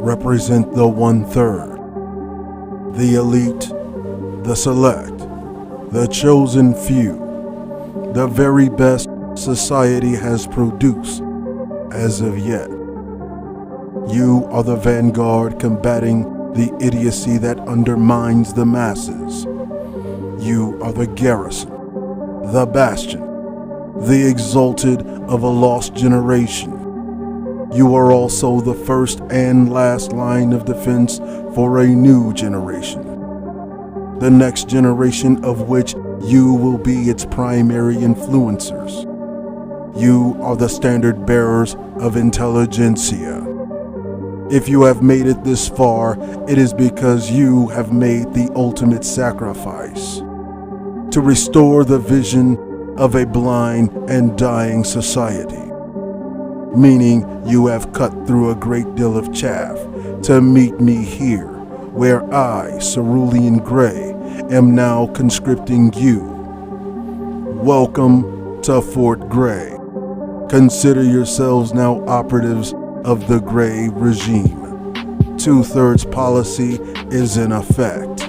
represent the 1/3, the elite, the select, the chosen few, the very best society has produced as of yet. You are the vanguard combating the idiocy that undermines the masses. You are the garrison, the bastion, the exalted of a lost generation. You are also the first and last line of defense for a new generation, the next generation of which you will be its primary influencers. You are the standard bearers of intelligentsia. If you have made it this far, it is because you have made the ultimate sacrifice to restore the vision of a blind and dying society, meaning you have cut through a great deal of chaff to meet me here, where I, Cerulean Grey, am now conscripting you. Welcome to Fort Grey. Consider yourselves now operatives of the Grey regime. 2/3 policy is in effect.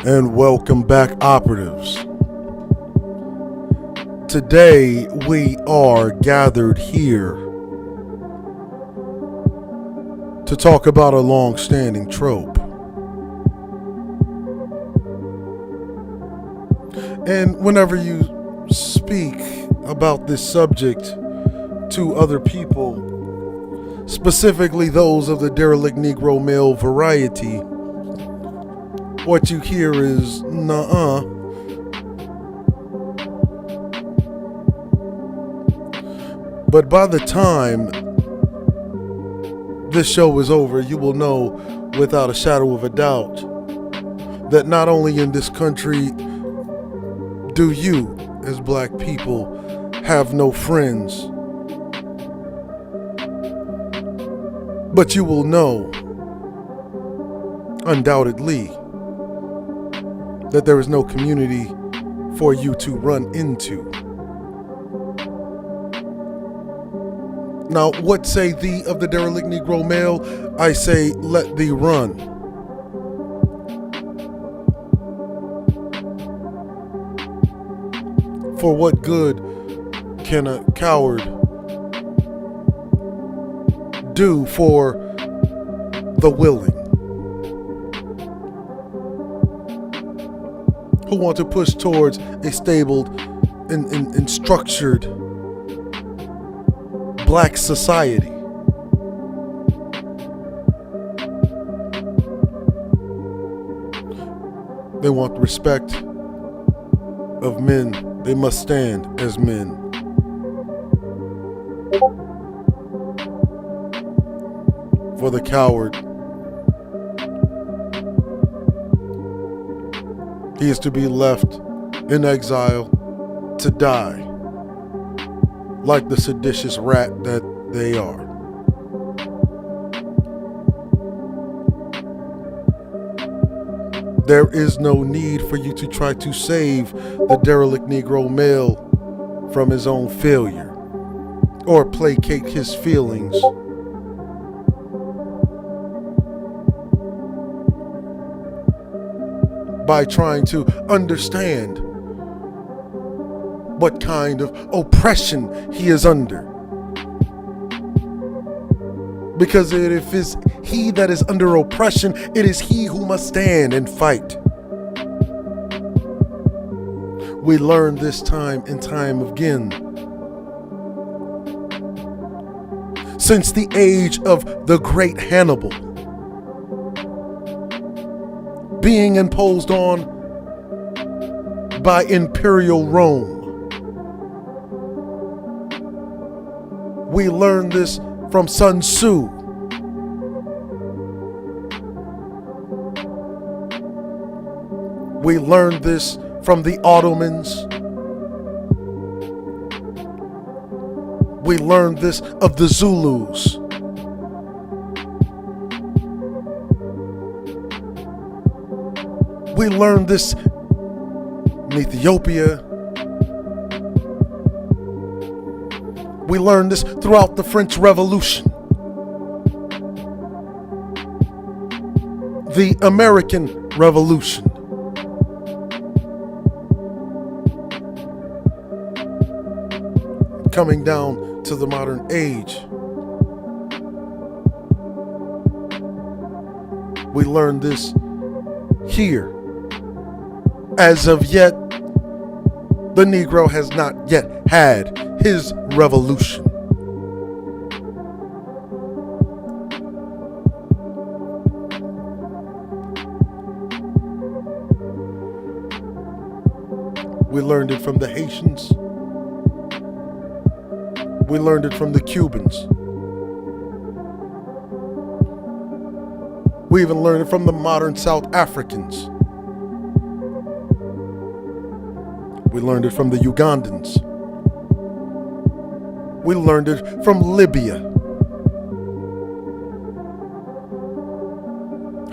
And welcome back, operatives. Today we are gathered here to talk about a long-standing trope. And whenever you speak about this subject to other people, specifically those of the derelict Negro male variety, what you hear is nuh-uh. But by the time this show is over, you will know without a shadow of a doubt that not only in this country do you, as black people, have no friends, but you will know, undoubtedly, that there is no community for you to run into. Now, what say thee of the derelict Negro male? I say, let thee run. For what good can a coward do for the willing, who want to push towards a stable and structured black society? They want the respect of men. They must stand as men. For the coward, he is to be left in exile to die like the seditious rat that they are. There is no need for you to try to save the derelict Negro male from his own failure or placate his feelings. By trying to understand what kind of oppression he is under. Because if it's he that is under oppression, it is he who must stand and fight. We learn this time and time again. Since the age of the great Hannibal being imposed on by Imperial Rome, we learn this from Sun Tzu. We learn this from the Ottomans. We learn this of the Zulus. We learn this in Ethiopia. We learned this throughout the French Revolution, the American Revolution, coming down to the modern age. We learned this here. As of yet, the Negro has not yet had his revolution. We learned it from the Haitians. We learned it from the Cubans. We even learned it from the modern South Africans. We learned it from the Ugandans. We learned it from Libya.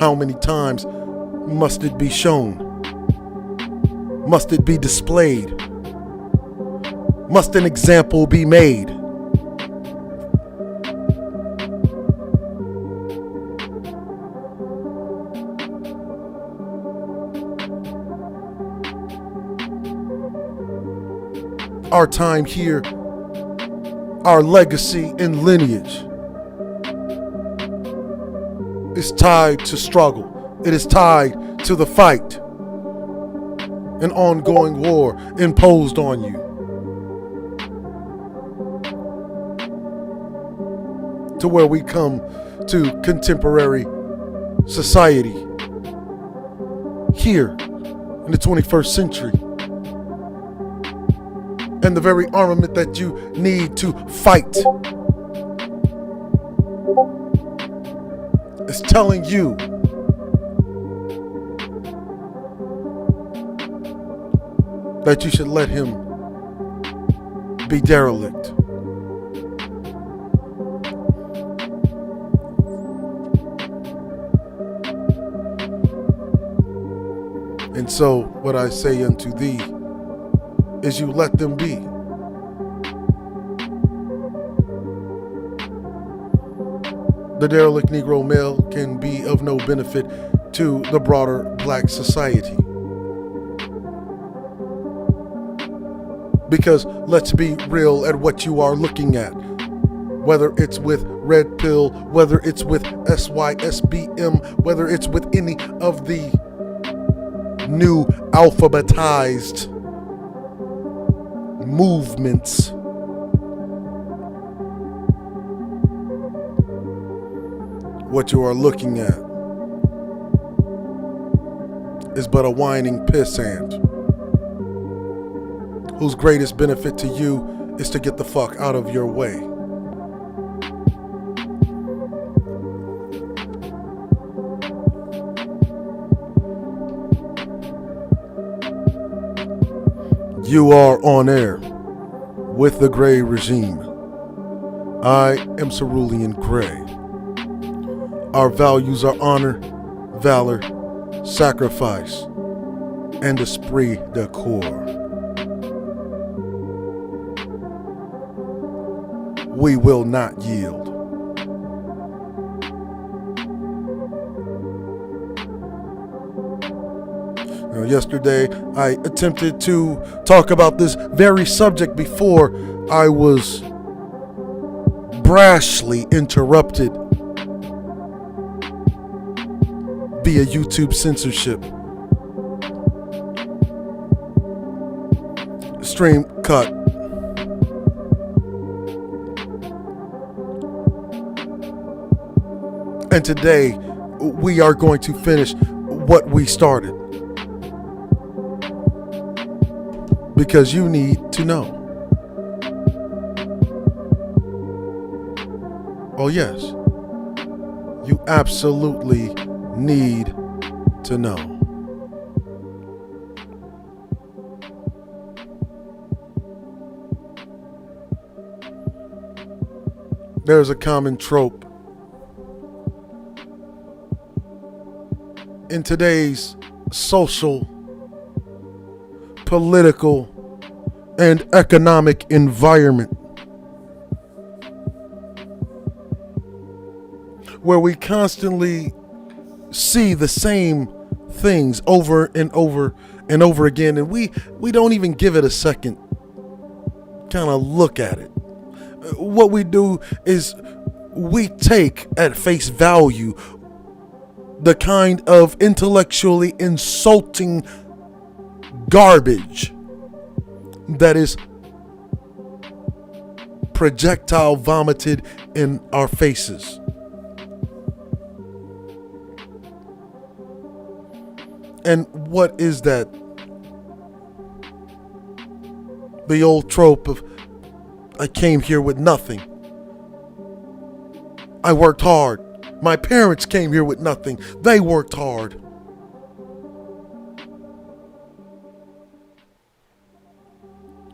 How many times must it be shown? Must it be displayed? Must an example be made? our time here, our legacy and lineage is tied to struggle. It is tied to the fight, an ongoing war imposed on you, to where we come to contemporary society here in the 21st century. And the very armament that you need to fight is telling you that you should let him be derelict. And so what I say unto thee is, you let them be. The derelict Negro male can be of no benefit to the broader black society. Because let's be real at what you are looking at. Whether it's with Red Pill, whether it's with SYSBM, whether it's with any of the new alphabetized movements, what you are looking at is but a whining pissant whose greatest benefit to you is to get the fuck out of your way. You are on air with the Gray Regime. I am Cerulean Gray. Our values are honor, valor, sacrifice, and esprit de corps. We will not yield. Now, yesterday, I attempted to talk about this very subject before I was brashly interrupted via YouTube censorship. Stream cut. And today, we are going to finish what we started. Because you need to know. Oh yes, you absolutely need to know. There's a common trope in today's social, political, and economic environment where we constantly see the same things over and over and over again, and we don't even give it a second kind of look at it. What we do is we take at face value the kind of intellectually insulting garbage that is projectile vomited in our faces. And what is that? The old trope of, I came here with nothing. I worked hard. My parents came here with nothing. They worked hard.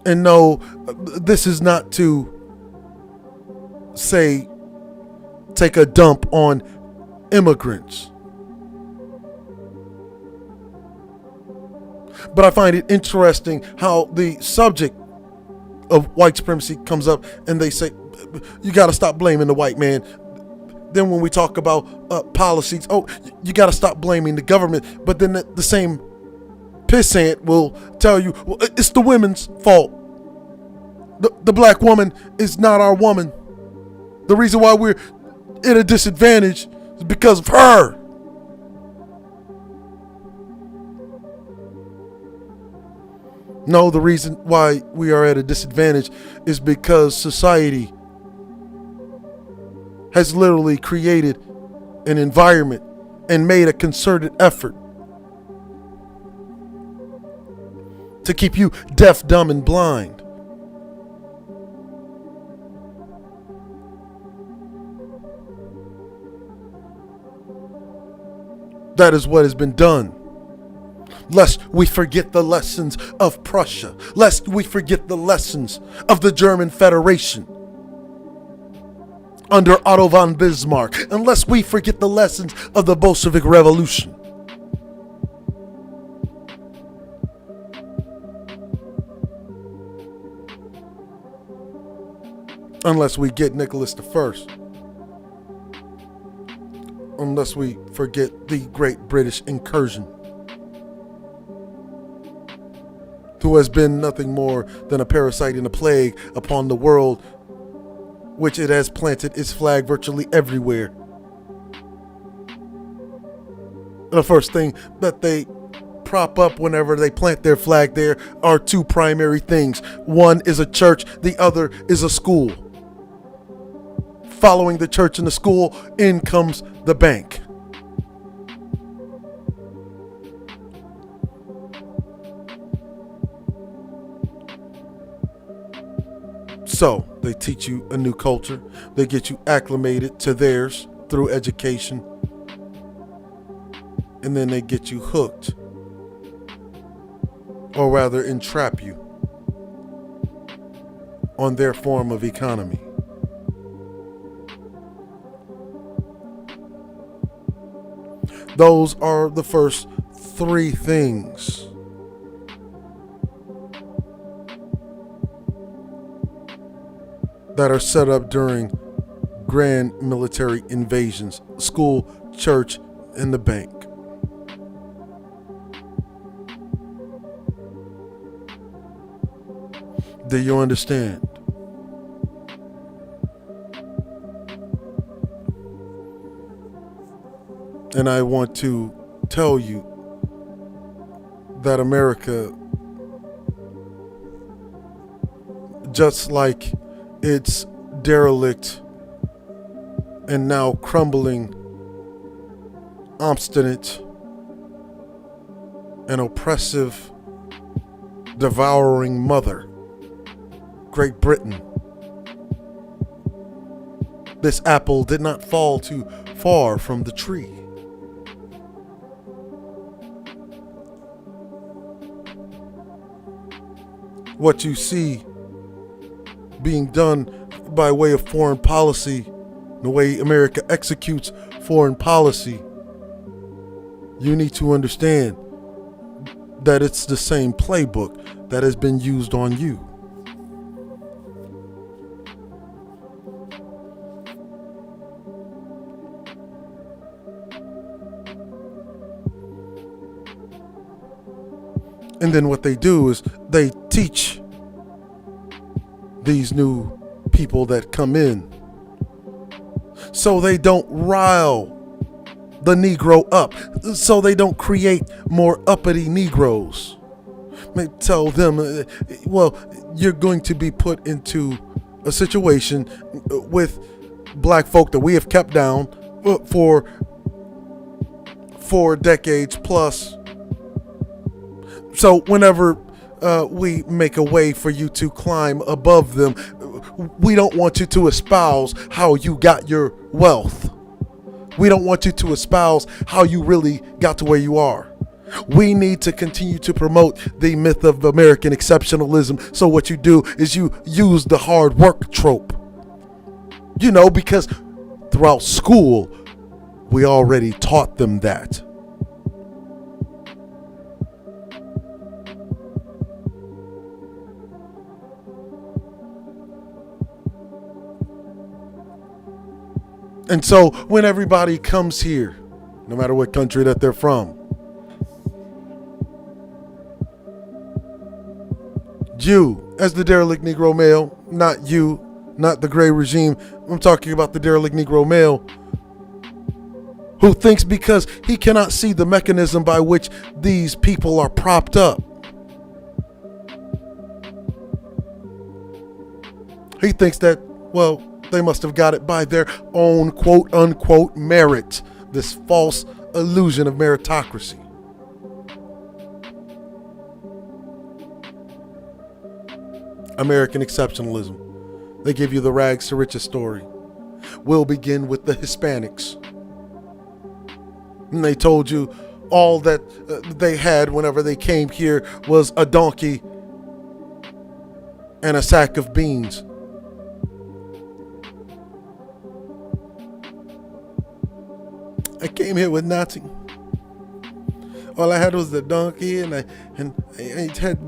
And no, this is not to say, take a dump on immigrants. But I find it interesting how the subject of white supremacy comes up and they say, you got to stop blaming the white man. Then when we talk about policies, oh, you got to stop blaming the government. But then the same pissant will tell you, well, it's the women's fault. The black woman is not our woman. The reason why we're at a disadvantage is because of her. No, the reason why we are at a disadvantage is because society has literally created an environment and made a concerted effort to keep you deaf, dumb, and blind. That is what has been done. Lest we forget the lessons of Prussia, lest we forget the lessons of the German Federation under Otto von Bismarck, unless we forget the lessons of the Bolshevik Revolution. Unless we get Nicholas I. Unless we forget the Great British Incursion, who has been nothing more than a parasite and a plague upon the world, which it has planted its flag virtually everywhere. The first thing that they prop up whenever they plant their flag there are two primary things. One is a church, the other is a school. Following the church and the school, in comes the bank. So they teach you a new culture. They get you acclimated to theirs through education. And then they get you hooked, or rather entrap you on their form of economy. Those are the first three things. That are set up during grand military invasions: school, church, and the bank. Do you understand? And I want to tell you that America, just like its derelict and now crumbling, obstinate, and oppressive, devouring mother, Great Britain, this apple did not fall too far from the tree. What you see being done by way of foreign policy, the way America executes foreign policy, you need to understand that it's the same playbook that has been used on you. And then what they do is they teach these new people that come in so they don't rile the Negro up, so they don't create more uppity Negroes. They tell them, well, you're going to be put into a situation with black folk that we have kept down for 4 decades plus. So whenever we make a way for you to climb above them, we don't want you to espouse how you got your wealth. We don't want you to espouse how you really got to where you are. We need to continue to promote the myth of American exceptionalism. So what you do is you use the hard work trope. You know, because throughout school, we already taught them that. And so when everybody comes here, no matter what country that they're from, Jew, as the derelict Negro male, not you, not the gray regime. I'm talking about the derelict Negro male who thinks because he cannot see the mechanism by which these people are propped up, he thinks that, well, they must have got it by their own quote unquote merit, this false illusion of meritocracy. American exceptionalism. They give you the rags to riches story. We'll begin with the Hispanics. And they told you all that they had whenever they came here was a donkey and a sack of beans. I came here with nothing. All I had was the donkey, and I had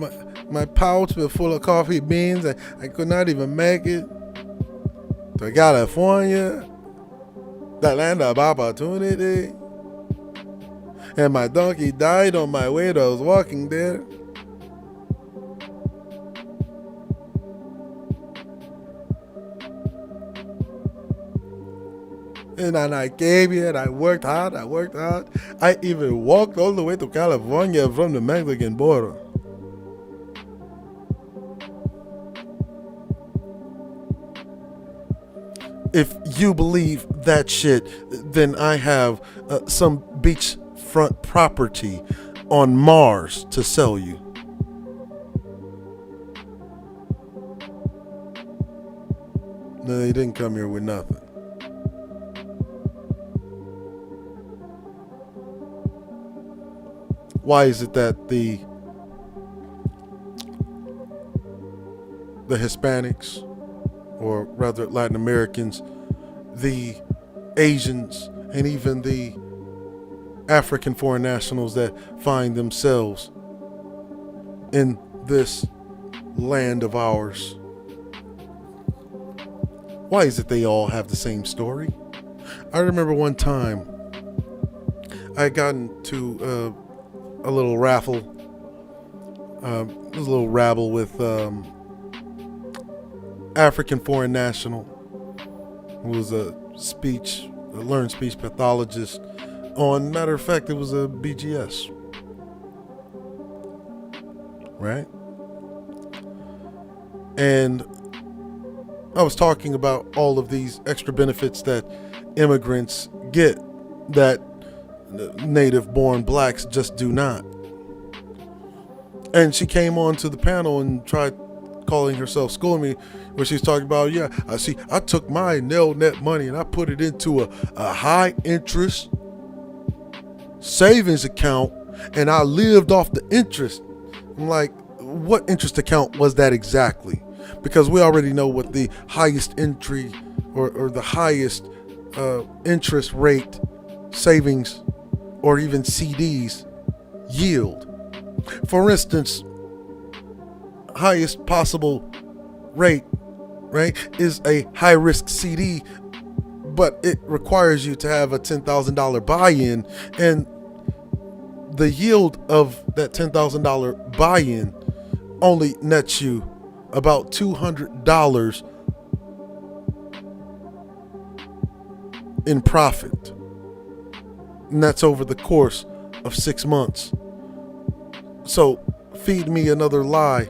my pouch full of coffee beans. I could not even make it to California, the land of opportunity. And my donkey died on my way to walking there. And then I came here and I worked hard. I even walked all the way to California from the Mexican border. If you believe that shit, then I have some beachfront property on Mars to sell you. No, they didn't come here with nothing. Why is it that the Hispanics, or rather Latin Americans, the Asians, and even the African foreign nationals that find themselves in this land of ours, why is it they all have the same story? I remember one time I had gotten to a little raffle. It was a little rabble with African foreign national who was a learned speech pathologist. Matter of fact, it was a BGS, right? And I was talking about all of these extra benefits that immigrants get that native born blacks just do not. And she came on to the panel and tried calling herself, schooling me, where she's talking about, yeah, I took my net money and I put it into a high interest savings account and I lived off the interest. I'm like, what interest account was that exactly? Because we already know what the highest entry or the highest interest rate savings or even CDs yield. For instance, highest possible rate, right, is a high risk CD, but it requires you to have a $10,000 buy-in, and the yield of that $10,000 buy-in only nets you about $200 in profit. And that's over the course of 6 months. So feed me another lie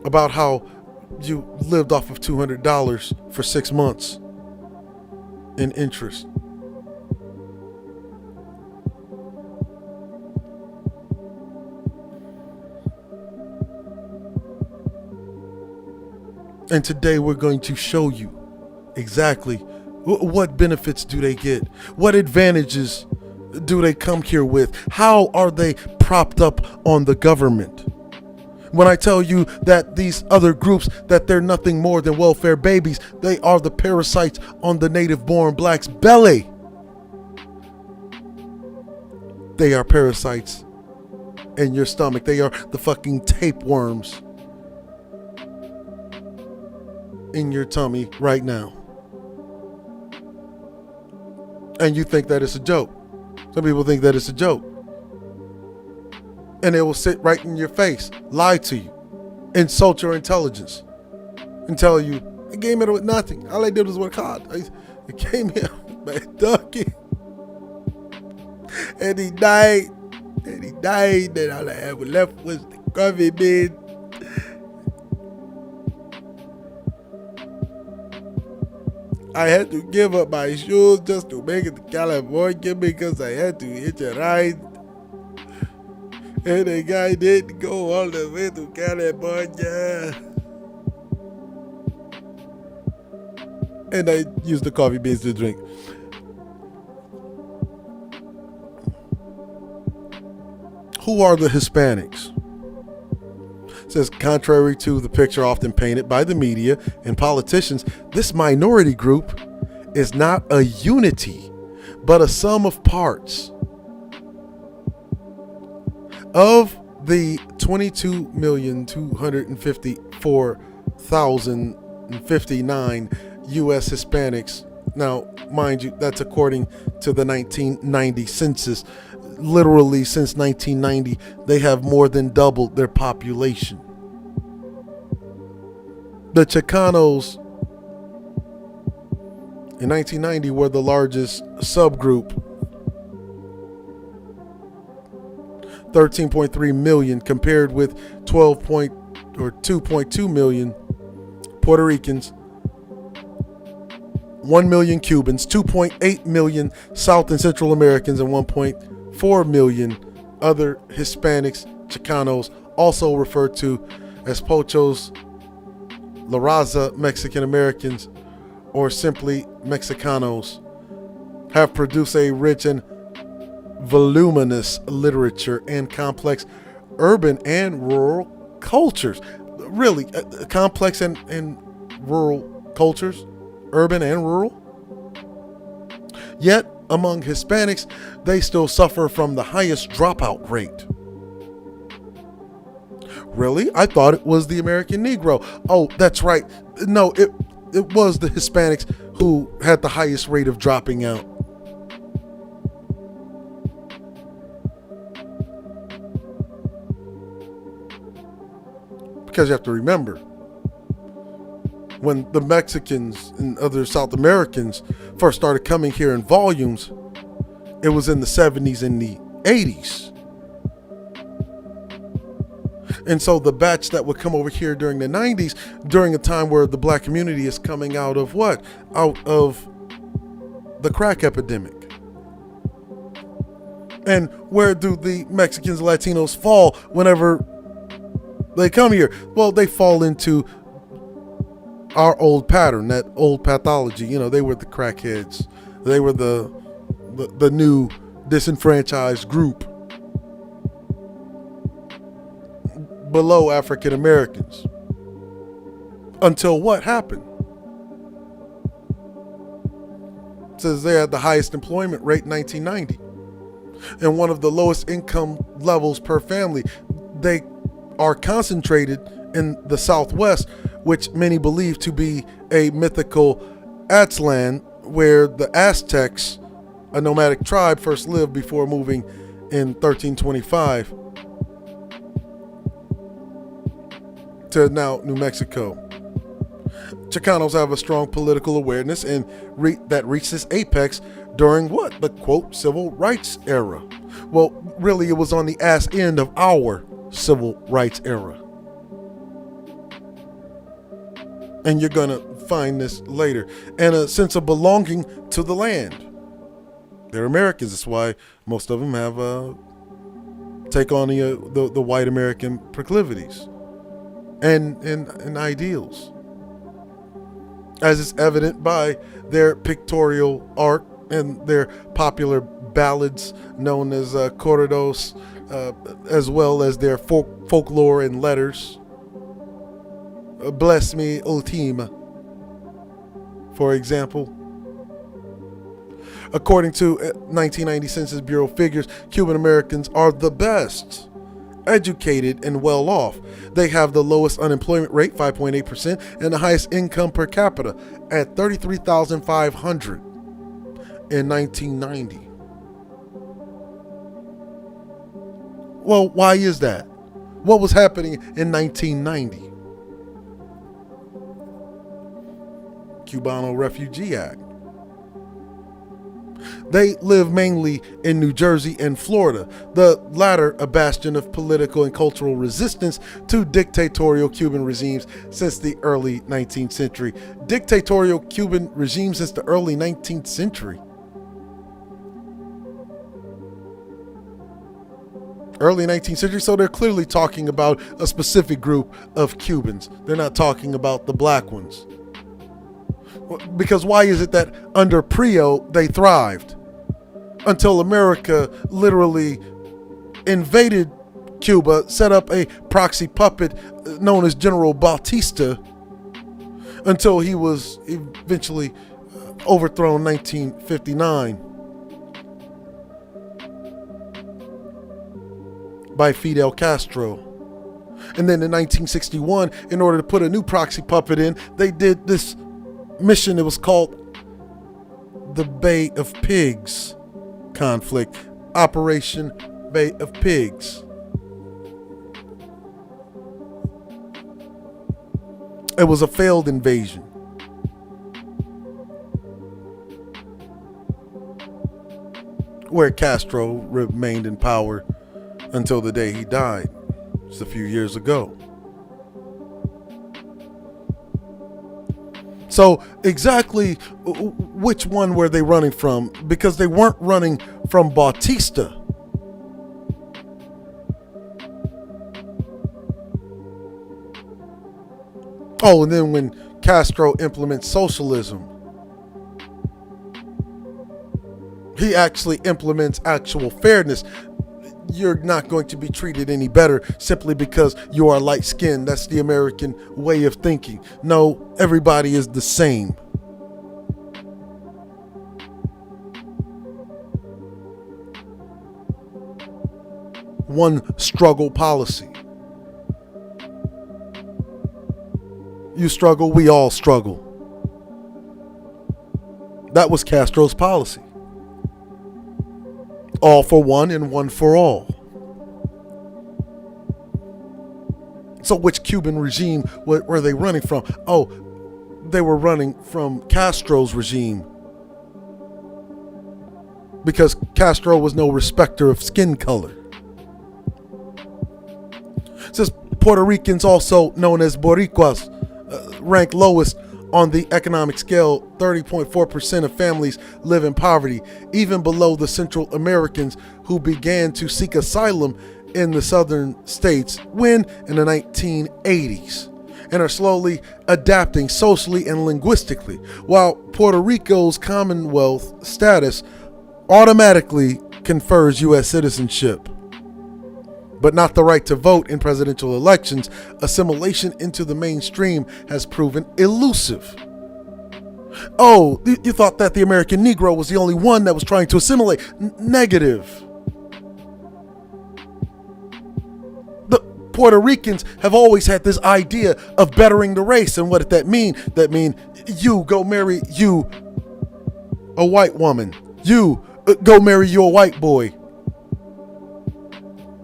about how you lived off of $200 for 6 months in interest. And today we're going to show you exactly what benefits do they get? What advantages do they come here with? How are they propped up on the government? When I tell you that these other groups, that they're nothing more than welfare babies, they are the parasites on the native born black's belly. They are parasites in your stomach. They are the fucking tapeworms in your tummy right now. And you think that it's a joke. Some people think that it's a joke. And they will sit right in your face, lie to you, insult your intelligence and tell you, I came here with nothing. All I did was work hard. I came here by a donkey. And he died. And all I had left was the coffee bean. I had to give up my shoes just to make it to California because I had to hitch a ride. And the guy didn't go all the way to California. And I used the coffee beans to drink. Who are the Hispanics? It says, contrary to the picture often painted by the media and politicians, this minority group is not a unity, but a sum of parts. Of the 22,254,059 U.S. Hispanics, now, mind you, that's according to the 1990 census. Literally, since 1990, they have more than doubled their population. The Chicanos in 1990 were the largest subgroup, 13.3 million, compared with 2.2 million Puerto Ricans, 1 million Cubans, 2.8 million South and Central Americans, and 1.4 million other Hispanics, Chicanos, also referred to as Pochos, La Raza, Mexican Americans, or simply Mexicanos, have produced a rich and voluminous literature and complex urban and rural cultures. Really, complex and rural cultures, urban and rural. Yet, among Hispanics, they still suffer from the highest dropout rate. Really? I thought it was the American Negro. Oh, that's right. No, it was the Hispanics who had the highest rate of dropping out. Because you have to remember, when the Mexicans and other South Americans first started coming here in volumes, it was in the 70s and the 80s. And so the batch that would come over here during the 90s, during a time where the black community is coming out of what? Out of the crack epidemic. And where do the Mexicans, Latinos fall whenever they come here? Well, they fall into our old pattern, that old pathology. You know, they were the crackheads. They were the new disenfranchised group below African Americans. Until what happened? It says they had the highest employment rate in 1990 and one of the lowest income levels per family. They are concentrated in the Southwest, which many believe to be a mythical Aztlan, where the Aztecs, a nomadic tribe, first lived before moving in 1325 to now New Mexico. Chicanos have a strong political awareness and that reached its apex during what? The quote, civil rights era. Well, really, it was on the ass end of our civil rights era. And you're going to find this later. And a sense of belonging to the land. They're Americans. That's why most of them have take on the white American proclivities and ideals, as is evident by their pictorial art and their popular ballads known as corridos, as well as their folklore and letters. Bless me, Ultima, for example. According to 1990 Census Bureau figures, Cuban Americans are the best educated and well off. They have the lowest unemployment rate, 5.8%, and the highest income per capita at $33,500 in 1990. Well, why is that? What was happening in 1990? Cubano Refugee Act. They live mainly in New Jersey and Florida, the latter a bastion of political and cultural resistance to dictatorial Cuban regimes since the early 19th century. Dictatorial Cuban regimes since the early 19th century. Early 19th century, so they're clearly talking about a specific group of Cubans. They're not talking about the black ones. Because why is it that under Prio they thrived? Until America literally invaded Cuba, set up a proxy puppet known as General Bautista, until he was eventually overthrown in 1959 by Fidel Castro. And then in 1961, in order to put a new proxy puppet in, they did this mission. It was called the Bay of Pigs conflict, Operation Bay of Pigs. It was a failed invasion. Where Castro remained in power until the day he died, just a few years ago. So exactly which one were they running from? Because they weren't running from Bautista. Oh, and then when Castro implements socialism, he actually implements actual fairness. You're not going to be treated any better simply because you are light-skinned. That's the American way of thinking. No, everybody is the same. One struggle policy. You struggle, we all struggle. That was Castro's policy. All for one and one for all. So which Cuban regime were they running from? Oh, they were running from Castro's regime. Because Castro was no respecter of skin color. It says Puerto Ricans, also known as Boricuas, rank lowest on the economic scale. 30.4% of families live in poverty, even below the Central Americans who began to seek asylum in the southern states when in the 1980s, and are slowly adapting socially and linguistically, while Puerto Rico's Commonwealth status automatically confers U.S. citizenship, but not the right to vote in presidential elections. Assimilation into the mainstream has proven elusive. Oh, you thought that the American Negro was the only one that was trying to assimilate? Negative. The Puerto Ricans have always had this idea of bettering the race. And what did that mean? That mean you go marry you, a white woman. You go marry you, a white boy.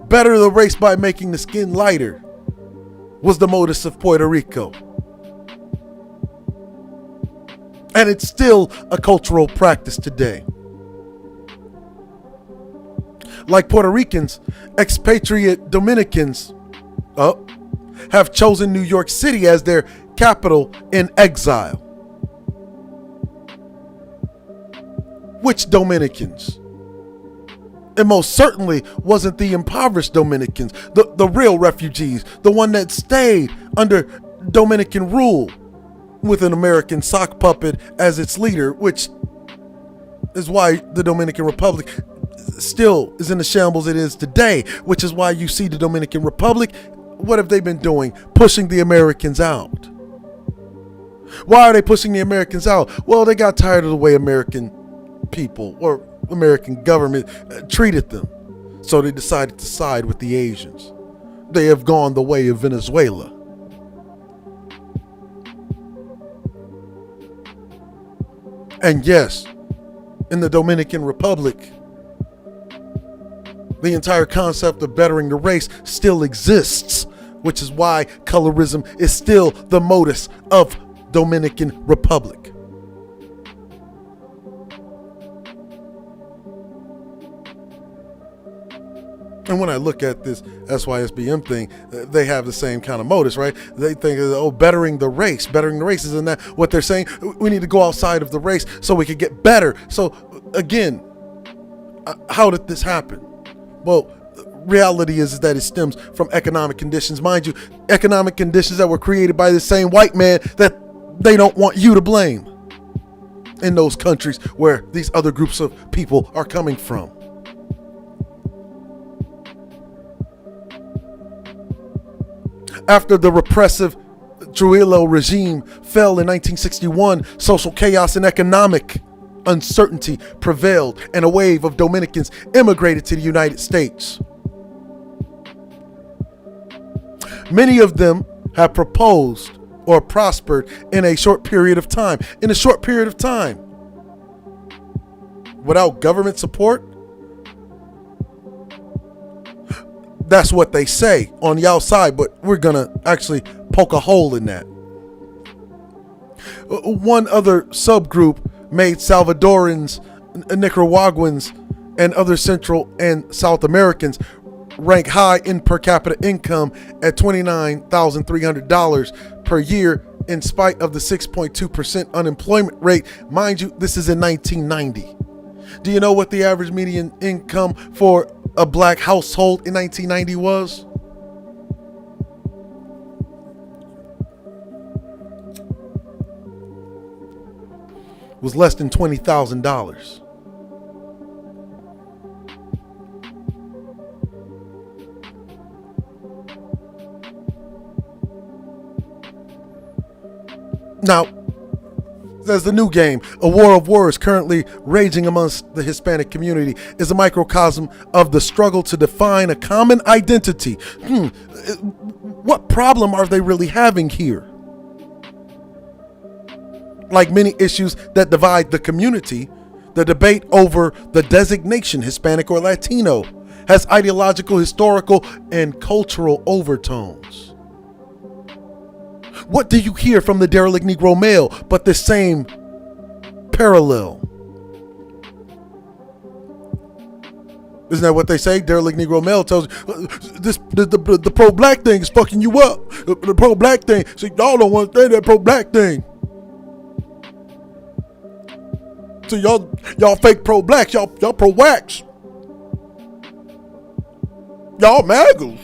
Better the race by making the skin lighter was the modus of Puerto Rico. And it's still a cultural practice today. Like Puerto Ricans, expatriate Dominicans have chosen New York City as their capital in exile. Which Dominicans? It most certainly wasn't the impoverished Dominicans, the real refugees, the one that stayed under Dominican rule with an American sock puppet as its leader, which is why the Dominican Republic still is in the shambles it is today, which is why you see the Dominican Republic. What have they been doing? Pushing the Americans out. Why are they pushing the Americans out? Well, they got tired of the way American people or American government treated them. So they decided to side with the Asians. They have gone the way of Venezuela. And yes, in the Dominican Republic, The entire concept of bettering the race still exists, which is why colorism is still the modus of Dominican Republic. And when I look at this SYSBM thing, they have the same kind of modus, right? They think, oh, bettering the race. Isn't that what they're saying? We need to go outside of the race so we can get better. So again, how did this happen? Well, reality is that it stems from economic conditions. Mind you, economic conditions that were created by the same white man that they don't want you to blame in those countries where these other groups of people are coming from. After the repressive Trujillo regime fell in 1961, social chaos and economic uncertainty prevailed, and a wave of Dominicans immigrated to the United States. Many of them have proposed or prospered in a short period of time. Without government support? That's what they say on the outside, but we're gonna actually poke a hole in that. One other subgroup made Salvadorans, Nicaraguans, and other Central and South Americans rank high in per capita income at $29,300 per year in spite of the 6.2% unemployment rate. Mind you, this is in 1990. Do you know what the average median income for a black household in 1990 was? Was less than $20,000. Now, there's the new game. A war of words currently raging amongst the Hispanic community is a microcosm of the struggle to define a common identity. What problem are they really having here? Like many issues that divide the community, the debate over the designation Hispanic or Latino has ideological, historical, and cultural overtones. What do you hear from the derelict Negro male but the same parallel? Isn't that what they say? Derelict Negro male tells you the pro-black thing is fucking you up. The pro-black thing. See, y'all don't want to say that pro-black thing. So y'all fake pro-blacks. Y'all pro-wax. Y'all MAGAs.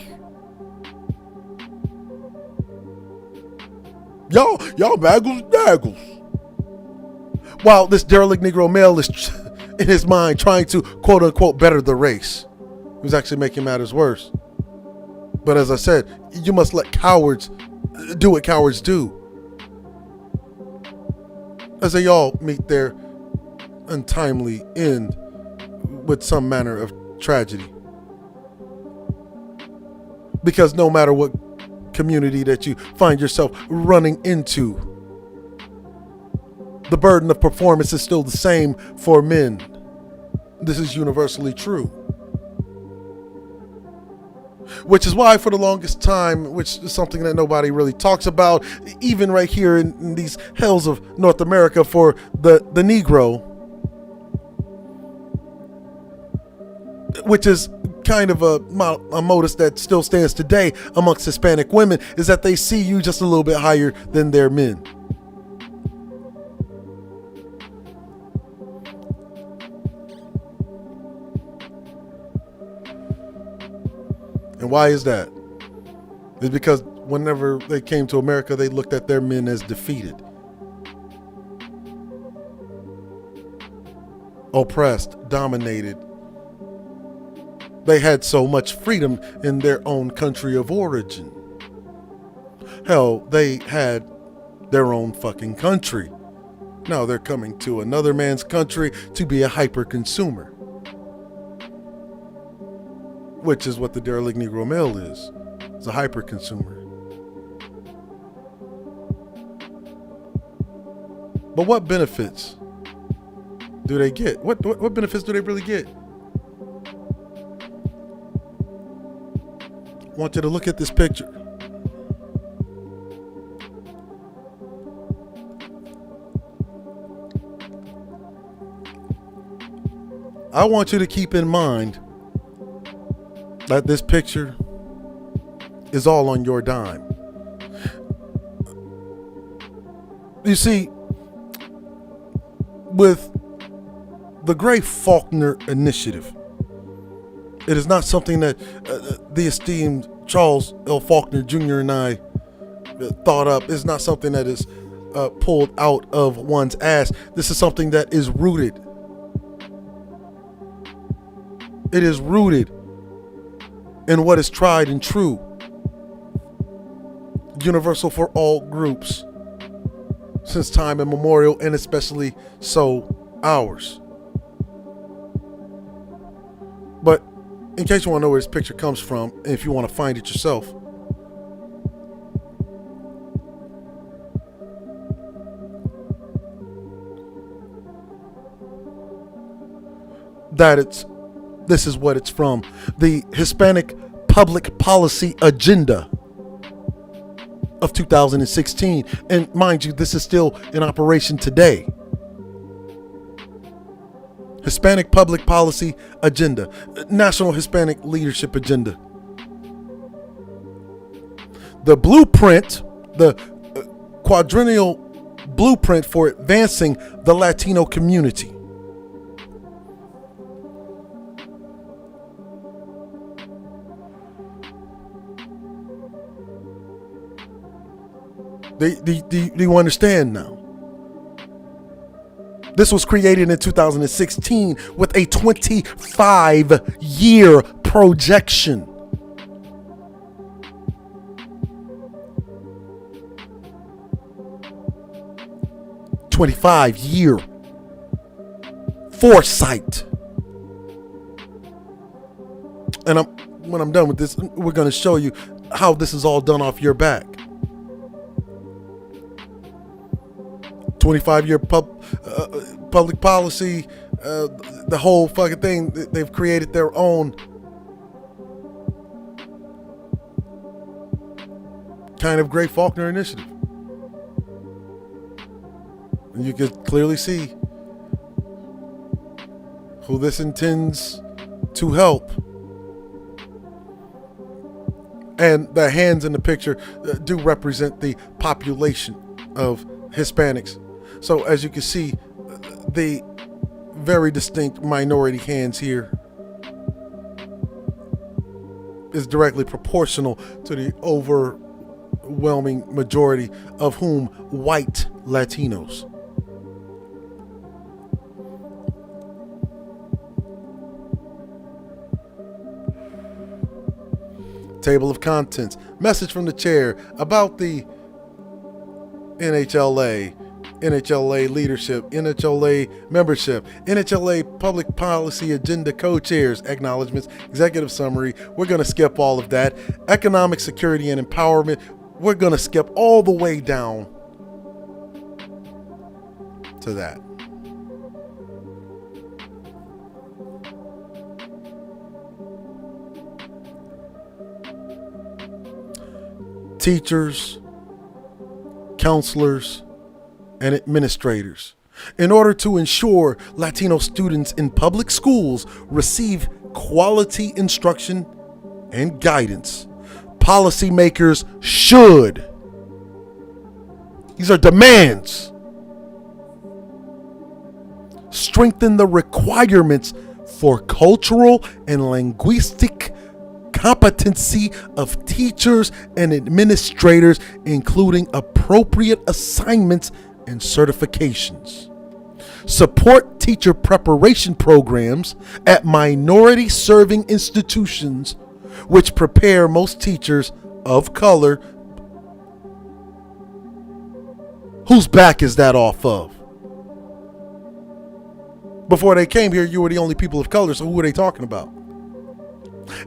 Y'all maggles, daggles. While this derelict Negro male is in his mind trying to quote unquote better the race, who's actually making matters worse. But as I said, you must let cowards do what cowards do. As they all meet their untimely end with some manner of tragedy. Because no matter what community that you find yourself running into, the burden of performance is still the same for men. This is universally true. Which is why for the longest time, which is something that nobody really talks about, even right here in these hells of North America, for the Negro, which is kind of a modus that still stands today amongst Hispanic women, is that they see you just a little bit higher than their men. And why is that? It's because whenever they came to America, they looked at their men as defeated, oppressed, dominated. They had so much freedom in their own country of origin. Hell, they had their own fucking country. Now they're coming to another man's country to be a hyper consumer. Which is what the derelict Negro male is. It's a hyper consumer. But what benefits do they get? What benefits do they really get? want you to look at this picture. I want you to keep in mind that this picture is all on your dime. You see, with the Gray Faulkner Initiative, it is not something that the esteemed Charles L. Faulkner Jr. and I thought up. It's not something that is pulled out of one's ass. This is something that is rooted. It is rooted in what is tried and true, universal for all groups since time immemorial, and especially so ours. But in case you want to know where this picture comes from, and if you want to find it yourself, this is what it's from. The Hispanic Public Policy Agenda of 2016. And mind you, this is still in operation today. Hispanic Public Policy Agenda, National Hispanic Leadership Agenda. The blueprint, the quadrennial blueprint for advancing the Latino community. Do you understand now? This was created in 2016 with a 25-year projection. "25-year foresight." And when I'm done with this, we're going to show you how this is all done off your back. 25-year public policy, the whole fucking thing. They've created their own kind of Gray Faulkner Initiative. And you can clearly see who this intends to help. And the hands in the picture do represent the population of Hispanics. So as you can see, the very distinct minority hands here is directly proportional to the overwhelming majority of whom white Latinos. Table of contents. Message from the chair about the NHLA leadership, NHLA membership, NHLA public policy agenda co-chairs, acknowledgements, executive summary. We're going to skip all of that. Economic security and empowerment. We're going to skip all the way down to that. Teachers, counselors, and administrators. In order to ensure Latino students in public schools receive quality instruction and guidance, policymakers should, these are demands, strengthen the requirements for cultural and linguistic competency of teachers and administrators, including appropriate assignments and certifications. Support teacher preparation programs at minority serving institutions which prepare most teachers of color. Whose back is that off of? Before they came here, you were the only people of color, so who are they talking about?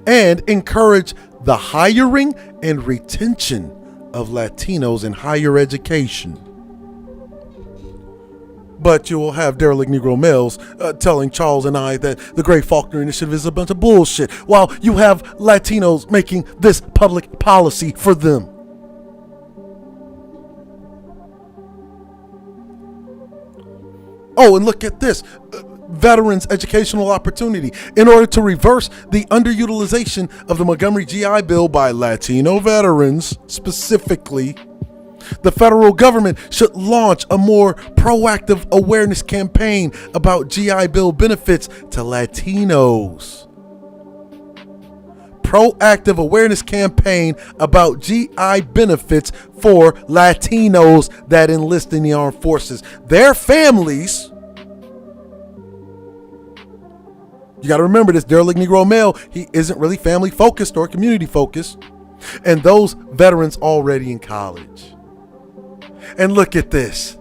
And encourage the hiring and retention of Latinos in higher education. But you will have derelict Negro males telling Charles and I that the Gray Faulkner Initiative is a bunch of bullshit, while you have Latinos making this public policy for them. Oh, and look at this. Veterans educational opportunity. In order to reverse the underutilization of the Montgomery GI Bill by Latino veterans specifically, the federal government should launch a more proactive awareness campaign about GI Bill benefits to Latinos. Proactive awareness campaign about GI benefits for Latinos that enlist in the armed forces. Their families, you got to remember this derelict Negro male, he isn't really family focused or community focused. And those veterans already in college. And look at this.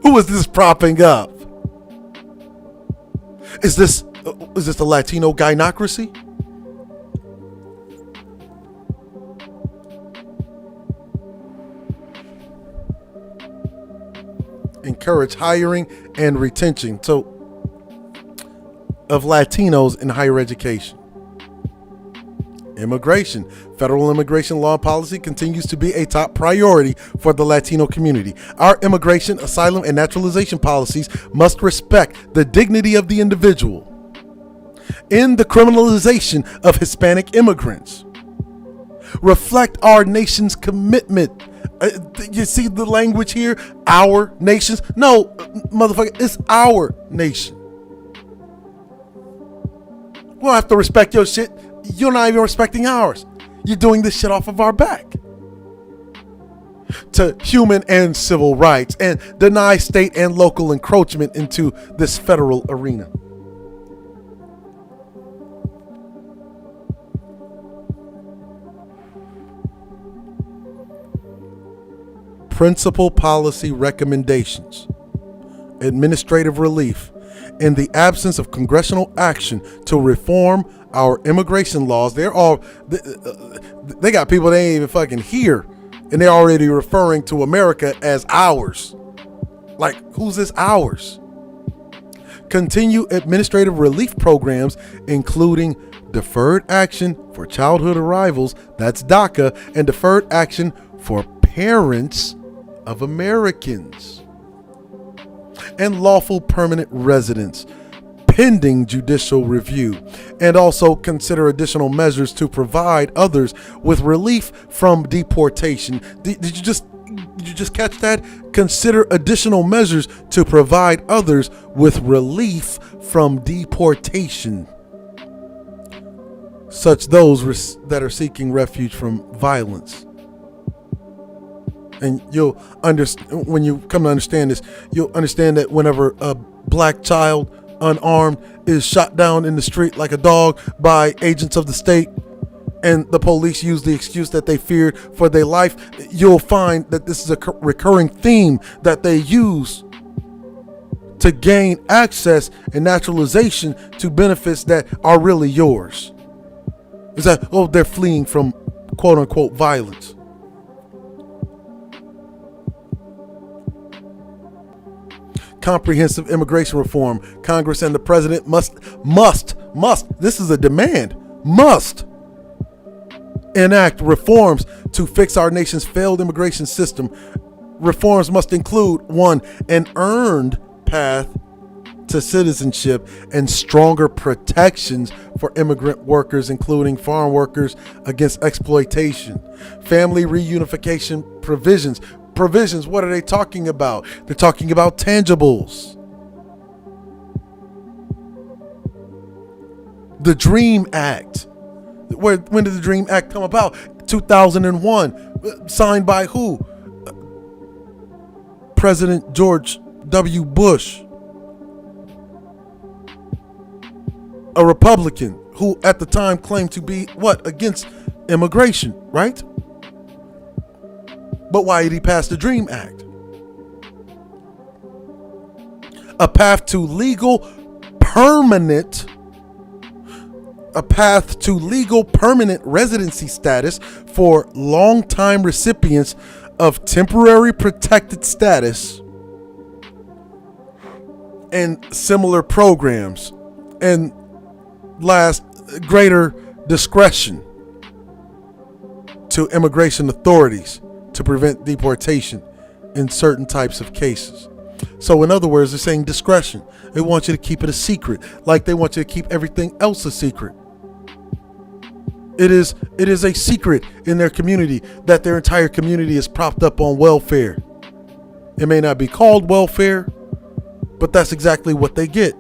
Who is this propping up? Is this the Latino gynocracy? Encourage hiring and retention of Latinos in higher education. Immigration. Federal immigration law and policy continues to be a top priority for the Latino community. Our immigration, asylum, and naturalization policies must respect the dignity of the individual. End the criminalization of Hispanic immigrants. Reflect our nation's commitment. You see the language here? Our nations? No, motherfucker, it's our nation. We don't have to respect your shit. You're not even respecting ours. You're doing this shit off of our back. To human and civil rights and deny state and local encroachment into this federal arena. Principal policy recommendations. Administrative relief. In the absence of congressional action to reform our immigration laws, they got people they ain't even fucking here, and they're already referring to America as ours. Like, who's this ours? Continue administrative relief programs, including deferred action for childhood arrivals, that's DACA, and deferred action for parents of Americans and lawful permanent residents, pending judicial review. And also consider additional measures to provide others with relief from deportation. Did you just catch that? Consider additional measures to provide others with relief from deportation, such those that are seeking refuge from violence. And you'll understand, when you come to understand this, you'll understand that whenever a black child, unarmed, is shot down in the street like a dog by agents of the state, and the police use the excuse that they feared for their life, you'll find that this is a recurring theme that they use to gain access and naturalization to benefits that are really yours. Is that, oh, they're fleeing from quote unquote violence. Comprehensive immigration reform. Congress and the president must, this is a demand, must enact reforms to fix our nation's failed immigration system. Reforms must include: 1, an earned path to citizenship and stronger protections for immigrant workers, including foreign workers, against exploitation. Family reunification provisions. What are they talking about? They're talking about tangibles. The DREAM Act. When did the DREAM Act come about? 2001. Signed by who? President George W. Bush. A Republican who at the time claimed to be against immigration, right? But why did he pass the DREAM Act? A path to legal, permanent a path to legal permanent residency status for longtime recipients of temporary protected status and similar programs. And last, greater discretion to immigration authorities to prevent deportation in certain types of cases. So in other words, they're saying discretion. They want you to keep it a secret, like they want you to keep everything else a secret. It is a secret in their community that their entire community is propped up on welfare. It may not be called welfare, but that's exactly what they get.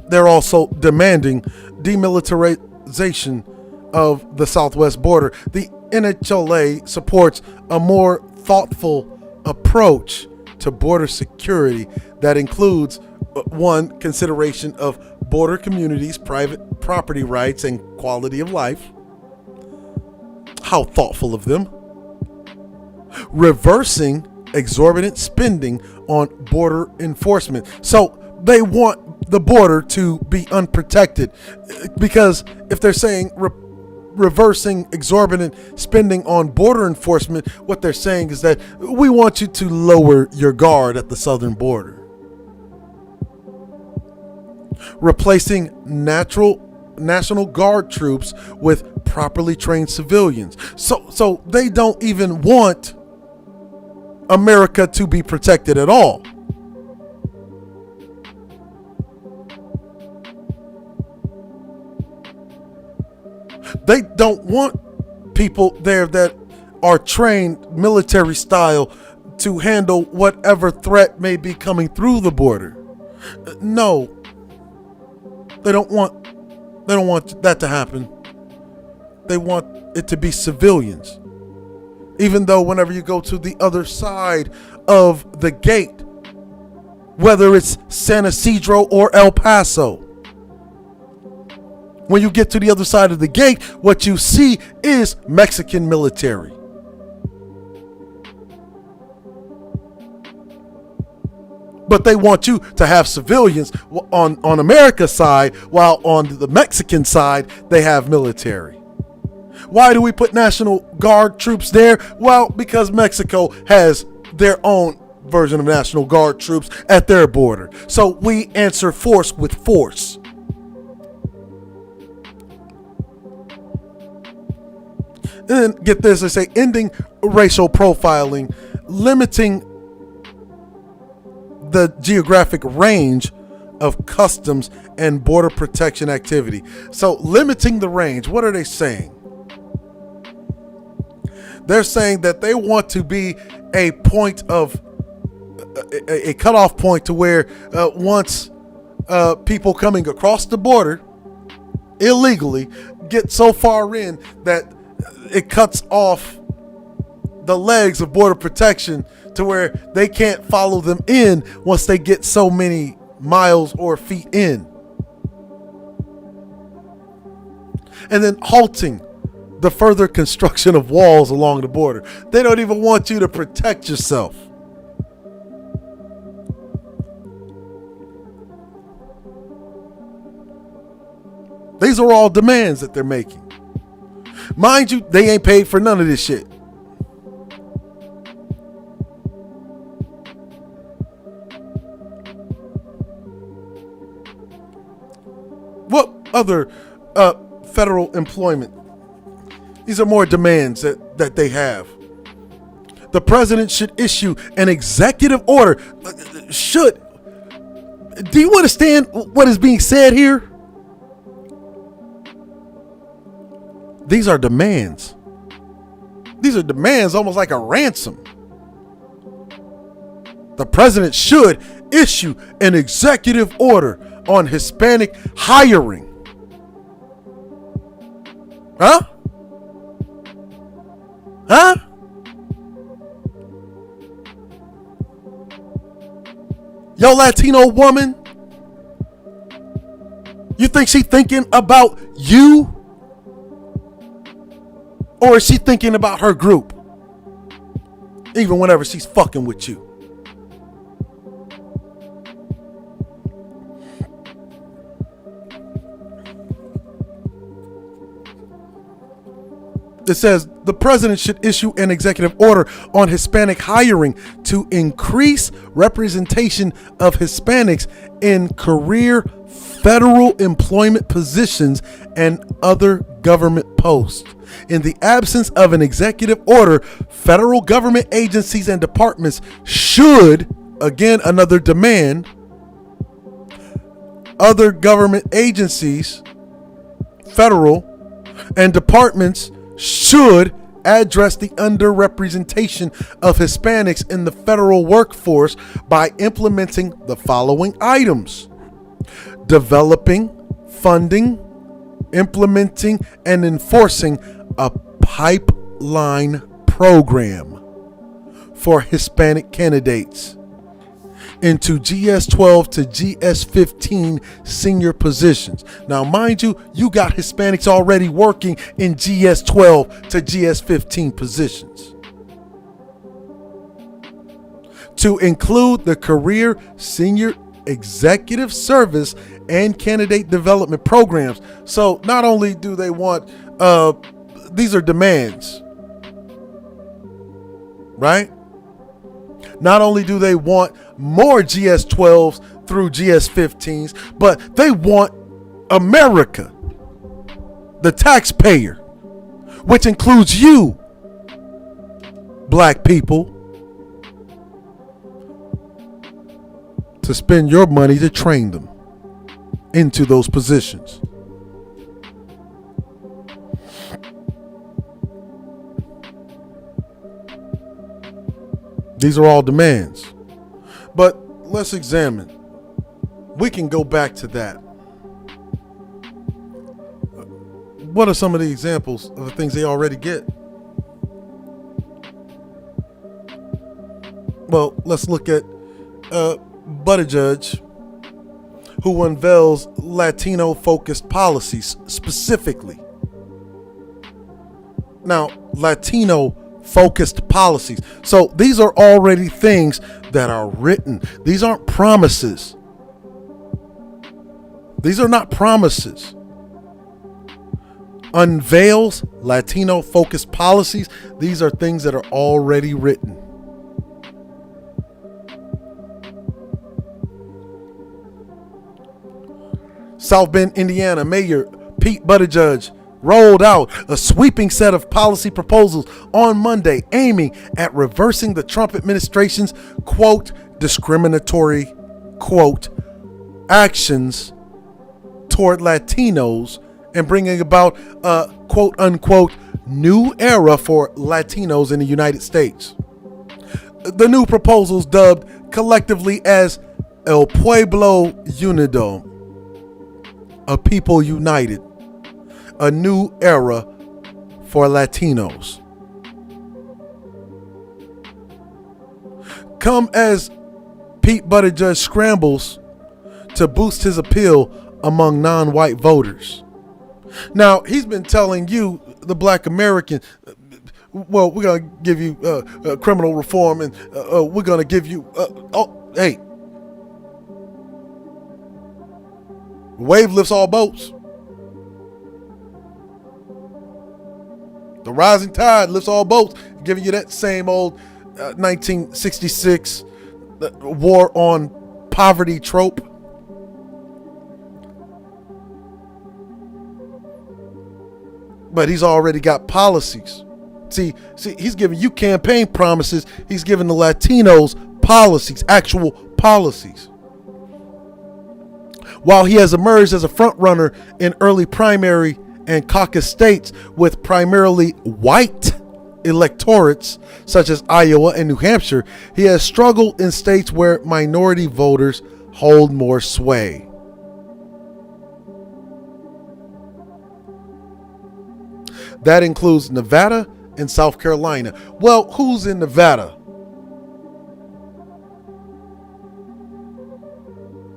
They're also demanding demilitarization of the southwest border. The NHLA supports a more thoughtful approach to border security that includes one, consideration of border communities' private property rights and quality of life. How thoughtful of them. Reversing exorbitant spending on border enforcement. So they want the border to be unprotected, because if they're saying reversing exorbitant spending on border enforcement, what they're saying is that we want you to lower your guard at the southern border. Replacing National Guard troops with properly trained civilians. So they don't even want America to be protected at all. They don't want people there that are trained military style to handle whatever threat may be coming through the border. No, they don't want that to happen. They want it to be civilians. Even though whenever you go to the other side of the gate, whether it's San Isidro or El Paso, when you get to the other side of the gate, what you see is Mexican military. But they want you to have civilians on America's side, while on the Mexican side, they have military. Why do we put National Guard troops there? Well, because Mexico has their own version of National Guard troops at their border. So we answer force with force. And then get this, they say ending racial profiling, limiting the geographic range of customs and border protection activity. So limiting the range, what are they saying? They're saying that they want to be a point of a cutoff point to where once people coming across the border illegally get so far in that it cuts off the legs of border protection to where they can't follow them in once they get so many miles or feet in. And then halting the further construction of walls along the border. They don't even want you to protect yourself. These are all demands that they're making. Mind you, they ain't paid for none of this shit. What other federal employment? These are more demands that they have. The president should issue an executive order. Should. Do you understand what is being said here? These are demands. These are demands almost like a ransom. The president should issue an executive order on Hispanic hiring. Huh? Huh? Yo, Latino woman, you think she thinking about you? Or is she thinking about her group? Even whenever she's fucking with you. It says the president should issue an executive order on Hispanic hiring to increase representation of Hispanics in career federal employment positions and other government posts. In the absence of an executive order, federal government agencies and departments should, again, another demand, other government agencies, federal, and departments should address the underrepresentation of Hispanics in the federal workforce by implementing the following items: developing, funding, implementing, and enforcing a pipeline program for Hispanic candidates into GS-12 to GS-15 senior positions. Now, mind you, you got Hispanics already working in GS-12 to GS-15 positions. To include the career senior executive service and candidate development programs. So not only do they want, these are demands, right? Not only do they want more GS-12s through GS-15s, but they want America, the taxpayer, which includes you, black people, to spend your money to train them into those positions. These are all demands. But let's examine. We can go back to that. What are some of the examples of the things they already get? Well, let's look at Buttigieg, who unveils Latino-focused policies specifically. Now, Latino-focused policies. So these are already things that are written. These aren't promises. These are not promises. Unveils Latino-focused policies. These are things that are already written. South Bend, Indiana, Mayor Pete Buttigieg rolled out a sweeping set of policy proposals on Monday aiming at reversing the Trump administration's, quote, discriminatory, quote, actions toward Latinos and bringing about a, quote, unquote, new era for Latinos in the United States. The new proposals, dubbed collectively as El Pueblo Unido, a people united, a new era for Latinos, come as Pete Buttigieg scrambles to boost his appeal among non-white voters. Now, he's been telling you, the black American, well, we're going to give you criminal reform, and we're going to give you, hey, wave lifts all boats. The rising tide lifts all boats, giving you that same old 1966 war on poverty trope. But he's already got policies. See, he's giving you campaign promises. He's giving the Latinos policies, actual policies. While he has emerged as a front runner in early primary and caucus states with primarily white electorates such as Iowa and New Hampshire, he has struggled in states where minority voters hold more sway. That includes Nevada and South Carolina. Well, who's in Nevada?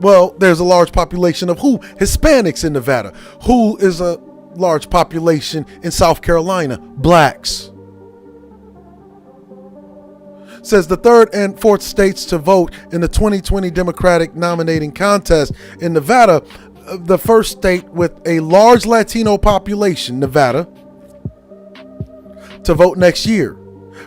Well, there's a large population of Hispanics in Nevada. Who is a large population in South Carolina, blacks. Says the third and fourth states to vote in the 2020 Democratic nominating contest. In Nevada, the first state with a large Latino population, Nevada, to vote next year.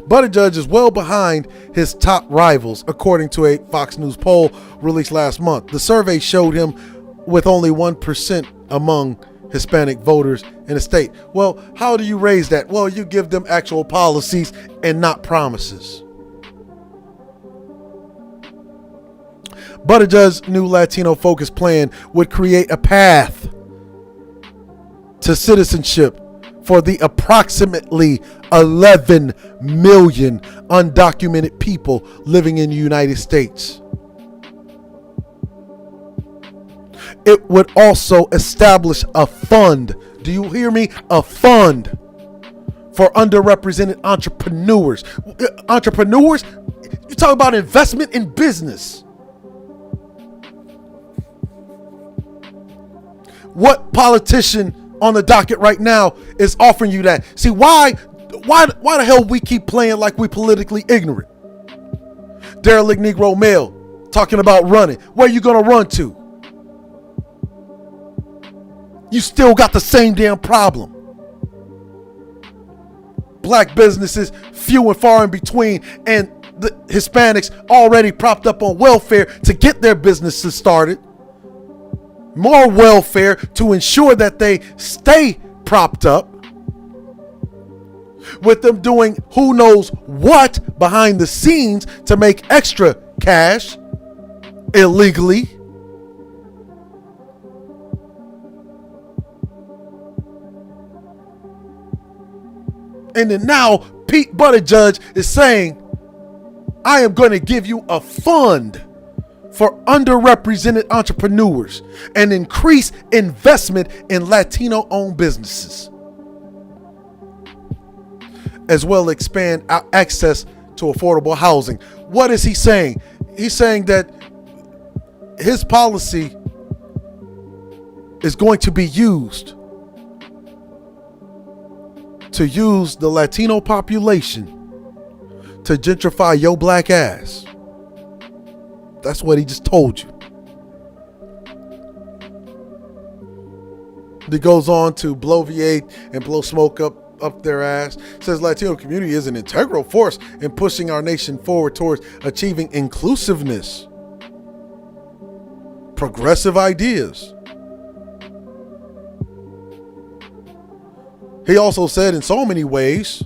Buttigieg is well behind his top rivals, according to a Fox News poll released last month. The survey showed him with only 1% among Hispanic voters in the state. Well, how do you raise that? Well, you give them actual policies and not promises. Buttigieg's new Latino-focused plan would create a path to citizenship for the approximately 11 million undocumented people living in the United States. It would also establish a fund. Do you hear me? A fund for underrepresented entrepreneurs. Entrepreneurs? You talk about investment in business. What politician on the docket right now is offering you that? See, why the hell we keep playing like we politically ignorant? Derelict Negro male talking about running. Where you gonna run to? You still got the same damn problem. Black businesses, few and far in between, and the Hispanics already propped up on welfare to get their businesses started. More welfare to ensure that they stay propped up, with them doing who knows what behind the scenes to make extra cash illegally. And then now Pete Buttigieg is saying, I am going to give you a fund for underrepresented entrepreneurs and increase investment in Latino-owned businesses, as well expand access to affordable housing. What is he saying? He's saying that his policy is going to be used to use the Latino population to gentrify your black ass. That's what he just told you. He goes on to bloviate and blow smoke up their ass. Says Latino community is an integral force in pushing our nation forward towards achieving inclusiveness, progressive ideas. He also said, in so many ways,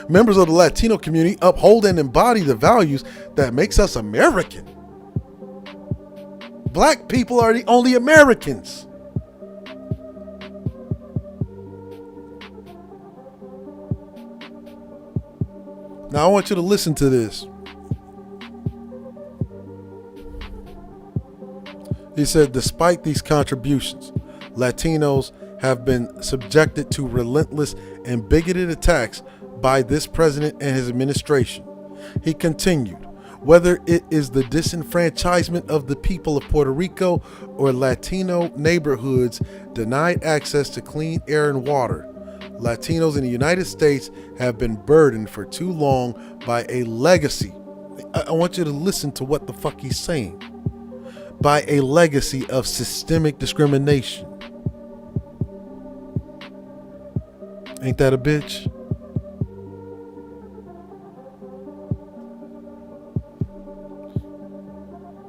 members of the Latino community uphold and embody the values that makes us American. Black people are the only Americans. Now I want you to listen to this. He said, despite these contributions, Latinos have been subjected to relentless and bigoted attacks by this president and his administration. He continued, whether it is the disenfranchisement of the people of Puerto Rico or Latino neighborhoods denied access to clean air and water, Latinos in the United States have been burdened for too long by a legacy. I want you to listen to what the fuck he's saying. By a legacy of systemic discrimination. Ain't that a bitch?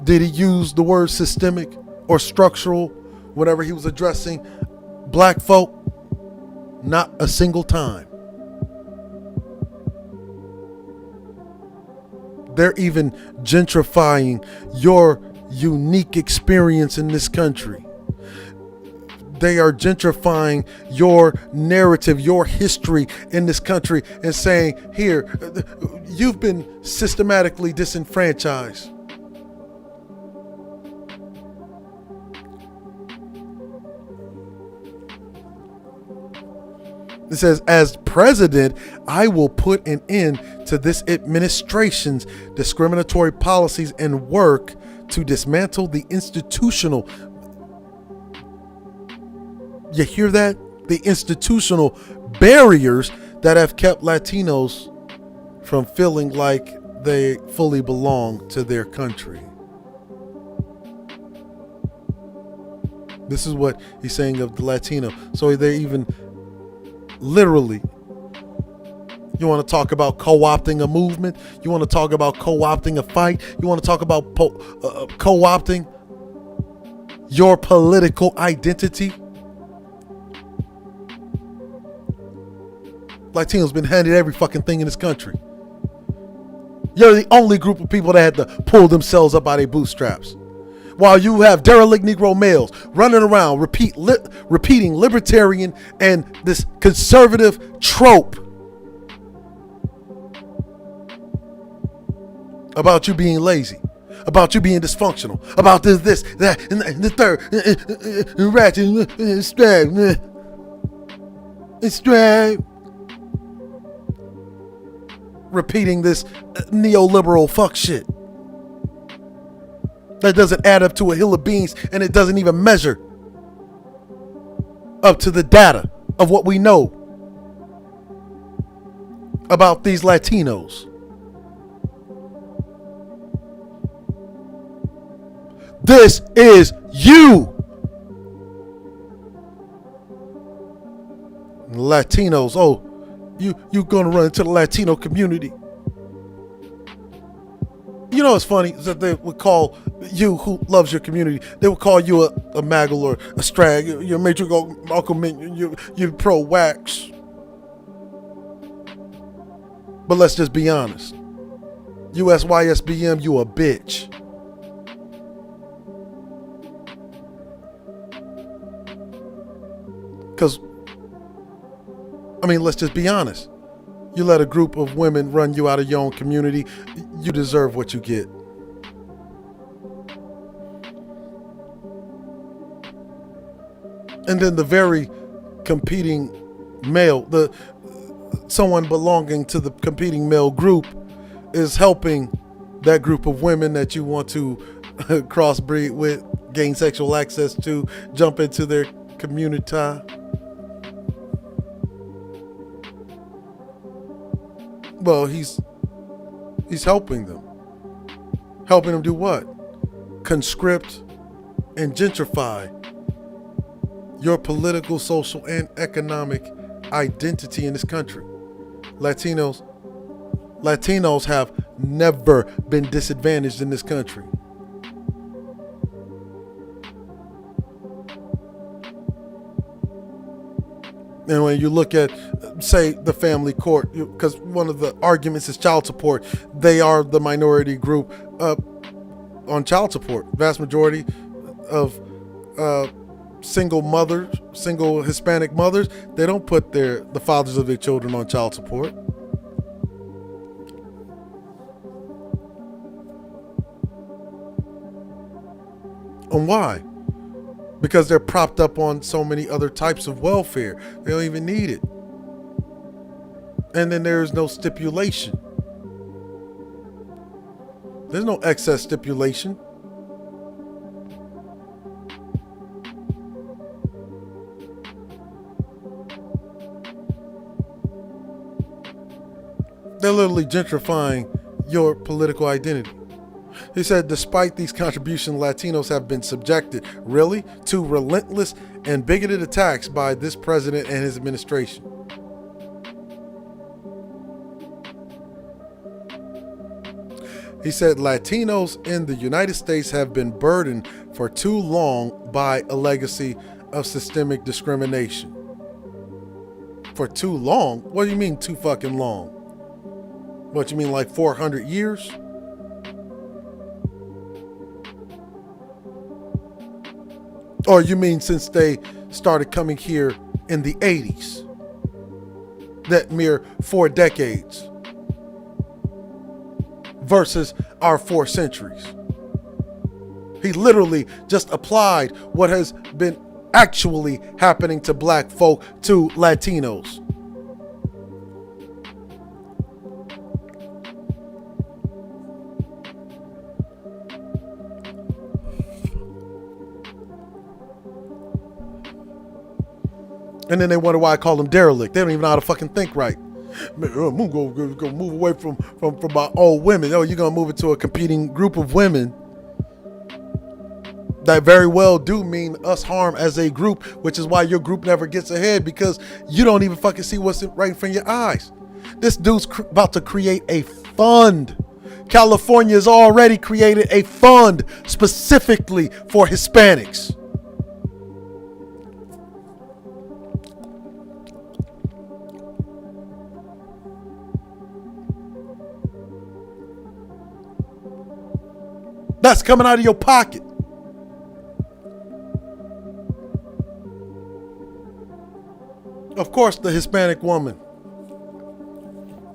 Did he use the word systemic or structural whenever he was addressing black folk? Not a single time. They're even gentrifying your unique experience in this country. They are gentrifying your narrative, your history in this country, and saying, here, you've been systematically disenfranchised. It says, as president, I will put an end to this administration's discriminatory policies and work to dismantle the institutional. You hear that? the institutional barriers that have kept Latinos from feeling like they fully belong to their country. This is what he's saying of the Latino. So they even literally, you want to talk about co-opting a movement? You want to talk about co-opting a fight? You want to talk about co-opting your political identity? Latinos been handed every fucking thing in this country. You're the only group of people that had to pull themselves up by their bootstraps. While you have derelict Negro males running around repeating libertarian and this conservative trope about you being lazy, about you being dysfunctional, about this, that, and the third, ratchet, straight, repeating this neoliberal fuck shit that doesn't add up to a hill of beans, and it doesn't even measure up to the data of what we know about these Latinos. This is you. Latinos, oh, you gonna run into the Latino community. You know what's funny is that they would call you, who loves your community, they would call you a maggle or a strag. You're a matriarch, Malcolm, you're pro-wax. But let's just be honest. USYSBM, you a bitch. Because, I mean, let's just be honest. You let a group of women run you out of your own community, you deserve what you get. And then the very competing male, someone belonging to the competing male group is helping that group of women that you want to crossbreed with, gain sexual access to, jump into their community. Well, he's helping them. Helping them do what? Conscript and gentrify your political, social, and economic identity in this country. Latinos have never been disadvantaged in this country. And when you look at, say, the family court, because one of the arguments is child support, they are the minority group on child support. Vast majority of single Hispanic mothers, they don't put the fathers of their children on child support. And why? Because they're propped up on so many other types of welfare. They don't even need it. And then there is no stipulation. There's no excess stipulation. They're literally gentrifying your political identity. He said, despite these contributions, Latinos have been subjected, really, to relentless and bigoted attacks by this president and his administration. He said, Latinos in the United States have been burdened for too long by a legacy of systemic discrimination. For too long? What do you mean too fucking long? What, you mean like 400 years? Or you mean since they started coming here in the 80s? That mere 4 decades versus our 4 centuries. He literally just applied what has been actually happening to black folk to Latinos. And then they wonder why I call them derelict. They don't even know how to fucking think right. Man, I'm gonna move away from my old women. Oh, you're gonna move into a competing group of women that very well do mean us harm as a group, which is why your group never gets ahead, because you don't even fucking see what's right in front of your eyes. This dude's about to create a fund. California has already created a fund specifically for Hispanics. That's coming out of your pocket. Of course, the Hispanic woman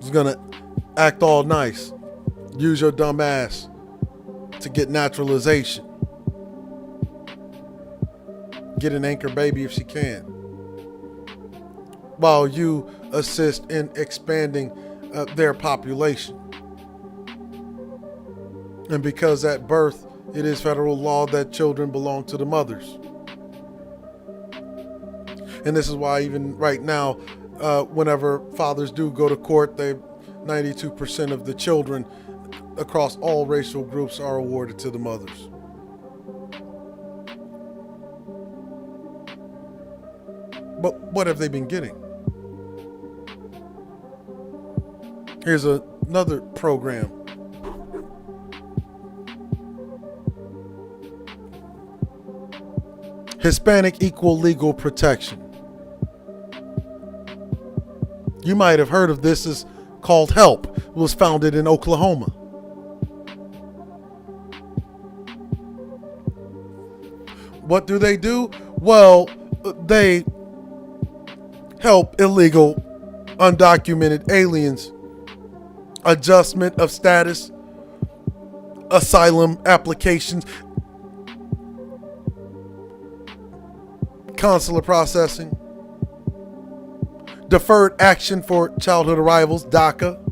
is gonna act all nice. Use your dumb ass to get naturalization. Get an anchor baby if she can. While you assist in expanding their population. And because at birth, it is federal law that children belong to the mothers. And this is why even right now, whenever fathers do go to court, 92% of the children across all racial groups are awarded to the mothers. But what have they been getting? Here's another program. Hispanic Equal Legal Protection. You might have heard of this. It's called HELP. It was founded in Oklahoma. What do? Well, they help illegal, undocumented aliens, adjustment of status, asylum applications, consular processing, deferred action for childhood arrivals, DACA,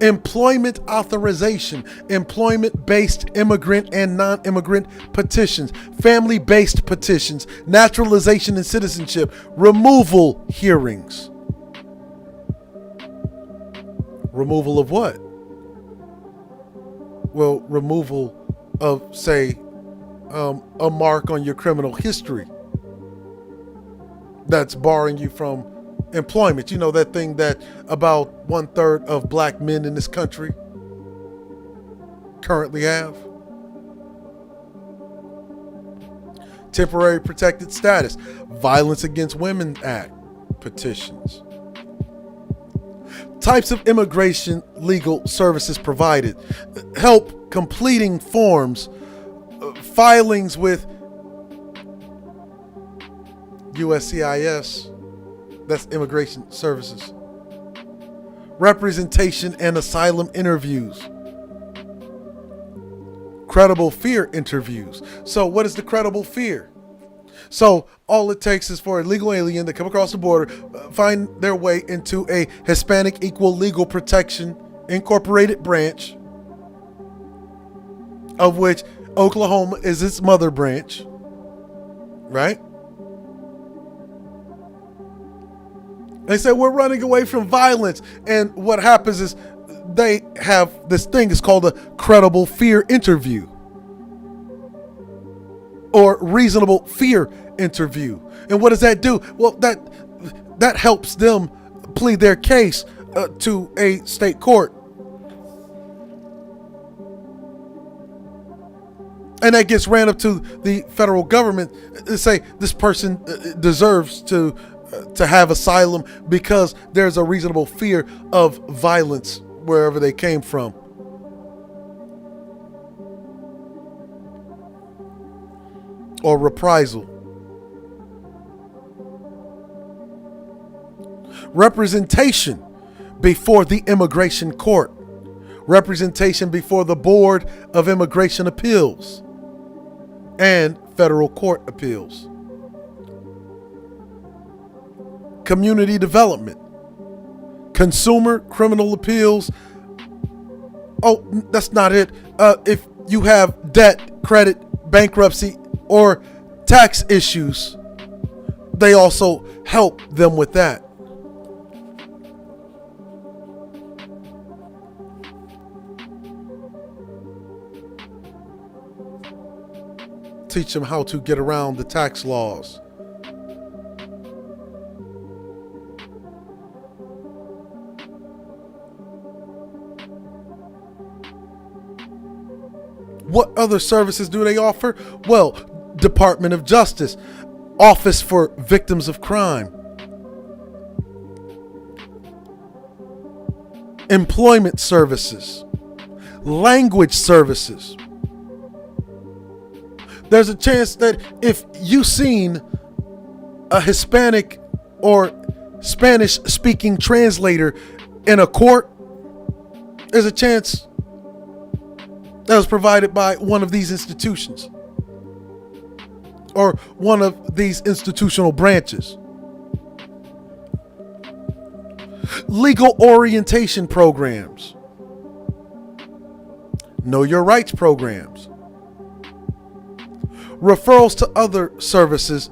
employment authorization, employment-based immigrant and non-immigrant petitions, family-based petitions, naturalization and citizenship, removal hearings. Removal of what? Well, removal of, say, a mark on your criminal history that's barring you from employment. You know, that thing that about 1/3 of black men in this country currently have. Temporary protected status, Violence Against Women Act petitions. Types of immigration legal services provided: help completing forms, filings with USCIS, that's Immigration Services, representation and asylum interviews, credible fear interviews. So what is the credible fear? So all it takes is for a legal alien to come across the border, find their way into a Hispanic Equal Legal Protection Incorporated branch, of which Oklahoma is its mother branch, right? They say, we're running away from violence. And what happens is they have this thing, it's called a credible fear interview or reasonable fear interview. And what does that do? Well, that helps them plead their case to a state court. And that gets ran up to the federal government to say this person deserves to have asylum because there's a reasonable fear of violence wherever they came from. Or reprisal. Representation before the immigration court. Representation before the Board of Immigration Appeals and federal court appeals. Community development, consumer criminal appeals. Oh, that's not it. If you have debt, credit, bankruptcy, or tax issues, they also help them with that. Teach them how to get around the tax laws. What other services do they offer? Well, Department of Justice, Office for Victims of Crime, employment services, language services. There's a chance that if you've seen a Hispanic or Spanish speaking translator in a court, there's a chance that was provided by one of these institutions or one of these institutional branches. Legal orientation programs, know your rights programs, referrals to other services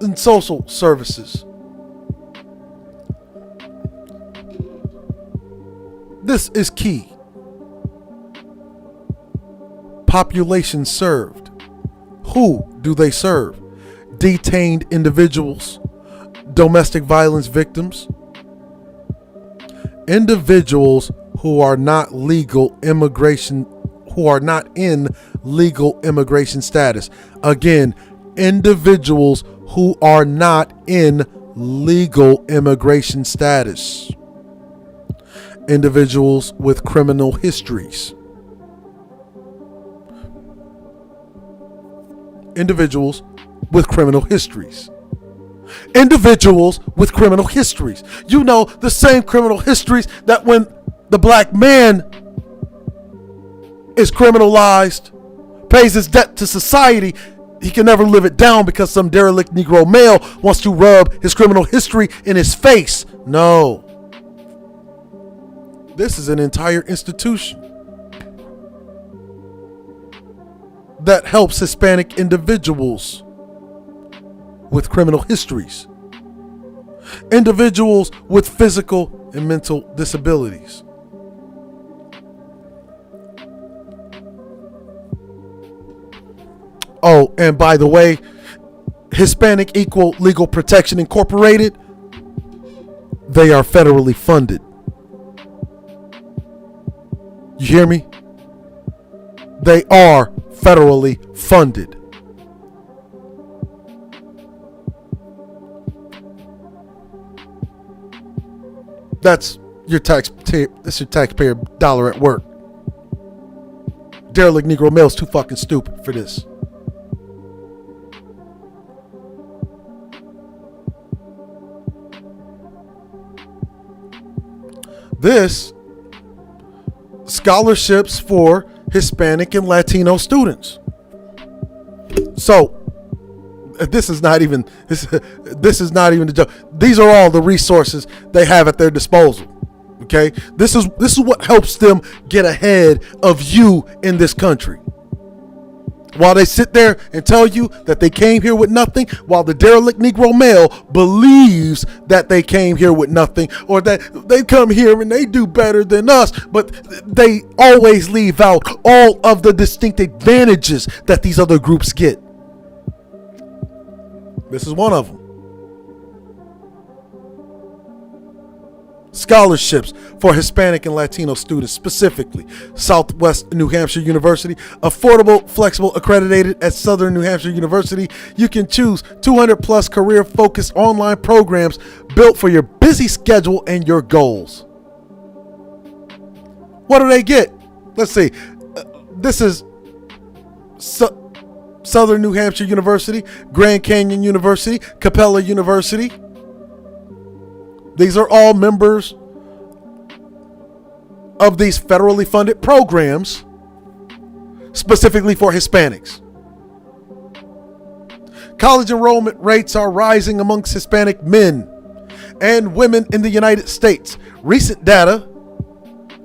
and social services. This is key. Population served. Who do they serve? Detained individuals, domestic violence victims, individuals who are not in legal immigration status. Again, individuals who are not in legal immigration status. Individuals with criminal histories. Individuals with criminal histories. Individuals with criminal histories. You know, the same criminal histories that when the black man is criminalized, pays his debt to society, he can never live it down because some derelict Negro male wants to rub his criminal history in his face. No. This is an entire institution that helps Hispanic individuals with criminal histories, individuals with physical and mental disabilities. Oh, and by the way, Hispanic Equal Legal Protection Incorporated, they are federally funded. You hear me? They are federally funded. That's your taxpayer dollar at work. Derelict Negro male's too fucking stupid for this. This scholarships for Hispanic and Latino students. So this is not even the joke. These are all the resources they have at their disposal. Okay, this is what helps them get ahead of you in this country. While they sit there and tell you that they came here with nothing, while the derelict Negro male believes that they came here with nothing, or that they come here and they do better than us, but they always leave out all of the distinct advantages that these other groups get. This is one of them. Scholarships for Hispanic and Latino students, specifically Southwest New Hampshire University, affordable, flexible, accredited at Southern New Hampshire University. You can choose 200 plus career focused online programs built for your busy schedule and your goals. What do they get? Let's see. This is Southern New Hampshire University, Grand Canyon University, Capella University. These are all members of these federally funded programs specifically for Hispanics. College enrollment rates are rising amongst Hispanic men and women in the United States. Recent data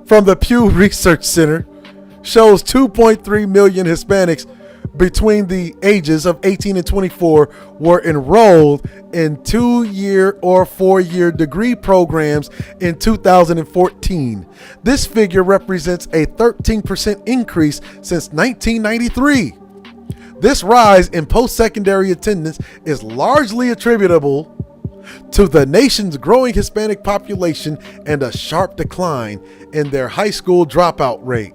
from the Pew Research Center shows 2.3 million Hispanics between the ages of 18 and 24 were enrolled in 2-year or 4-year degree programs in 2014. This figure represents a 13% increase since 1993. This rise in post-secondary attendance is largely attributable to the nation's growing Hispanic population and a sharp decline in their high school dropout rate.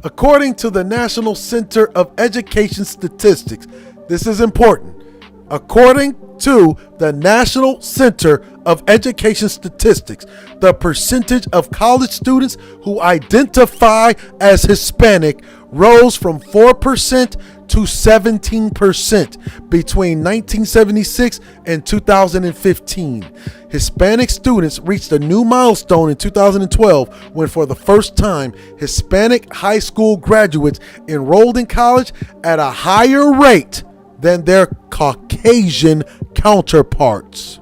According to the National Center of Education Statistics, this is important. According to the National Center of Education Statistics, the percentage of college students who identify as Hispanic rose from 4% to 17% between 1976 and 2015. Hispanic students reached a new milestone in 2012 when, for the first time, Hispanic high school graduates enrolled in college at a higher rate than their Caucasian counterparts.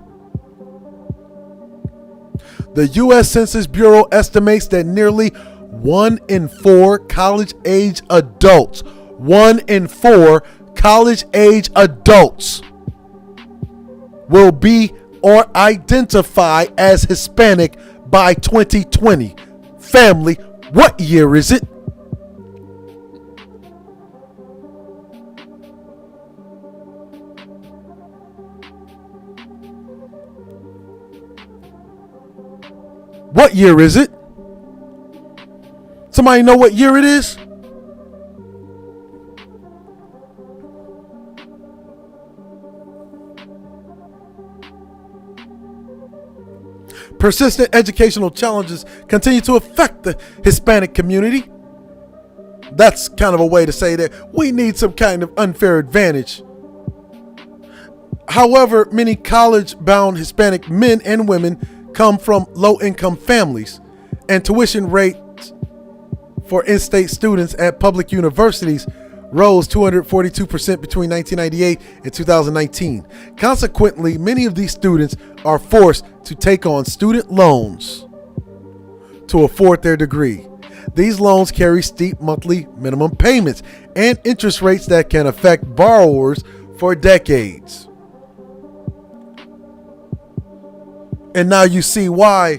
The U.S. Census Bureau estimates that nearly 1 in 4 college-age adults, 1 in 4 college-age adults will be or identify as Hispanic by 2020. Family, what year is it? What year is it? Somebody know what year it is? Persistent educational challenges continue to affect the Hispanic community. That's kind of a way to say that we need some kind of unfair advantage. However, many college-bound Hispanic men and women come from low-income families, and tuition rates for in-state students at public universities rose 242% between 1998 and 2019. Consequently, many of these students are forced to take on student loans to afford their degree. These loans carry steep monthly minimum payments and interest rates that can affect borrowers for decades. And now you see why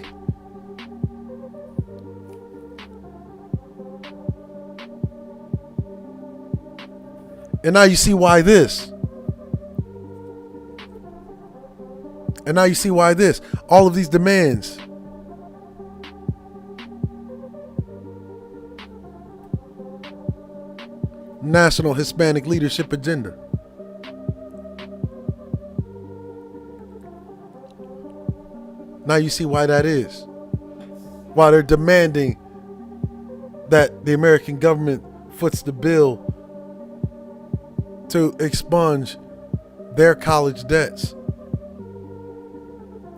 And now you see why this. And now you see why this. All of these demands. National Hispanic Leadership Agenda. Now you see why that is. Why they're demanding that the American government foots the bill to expunge their college debts.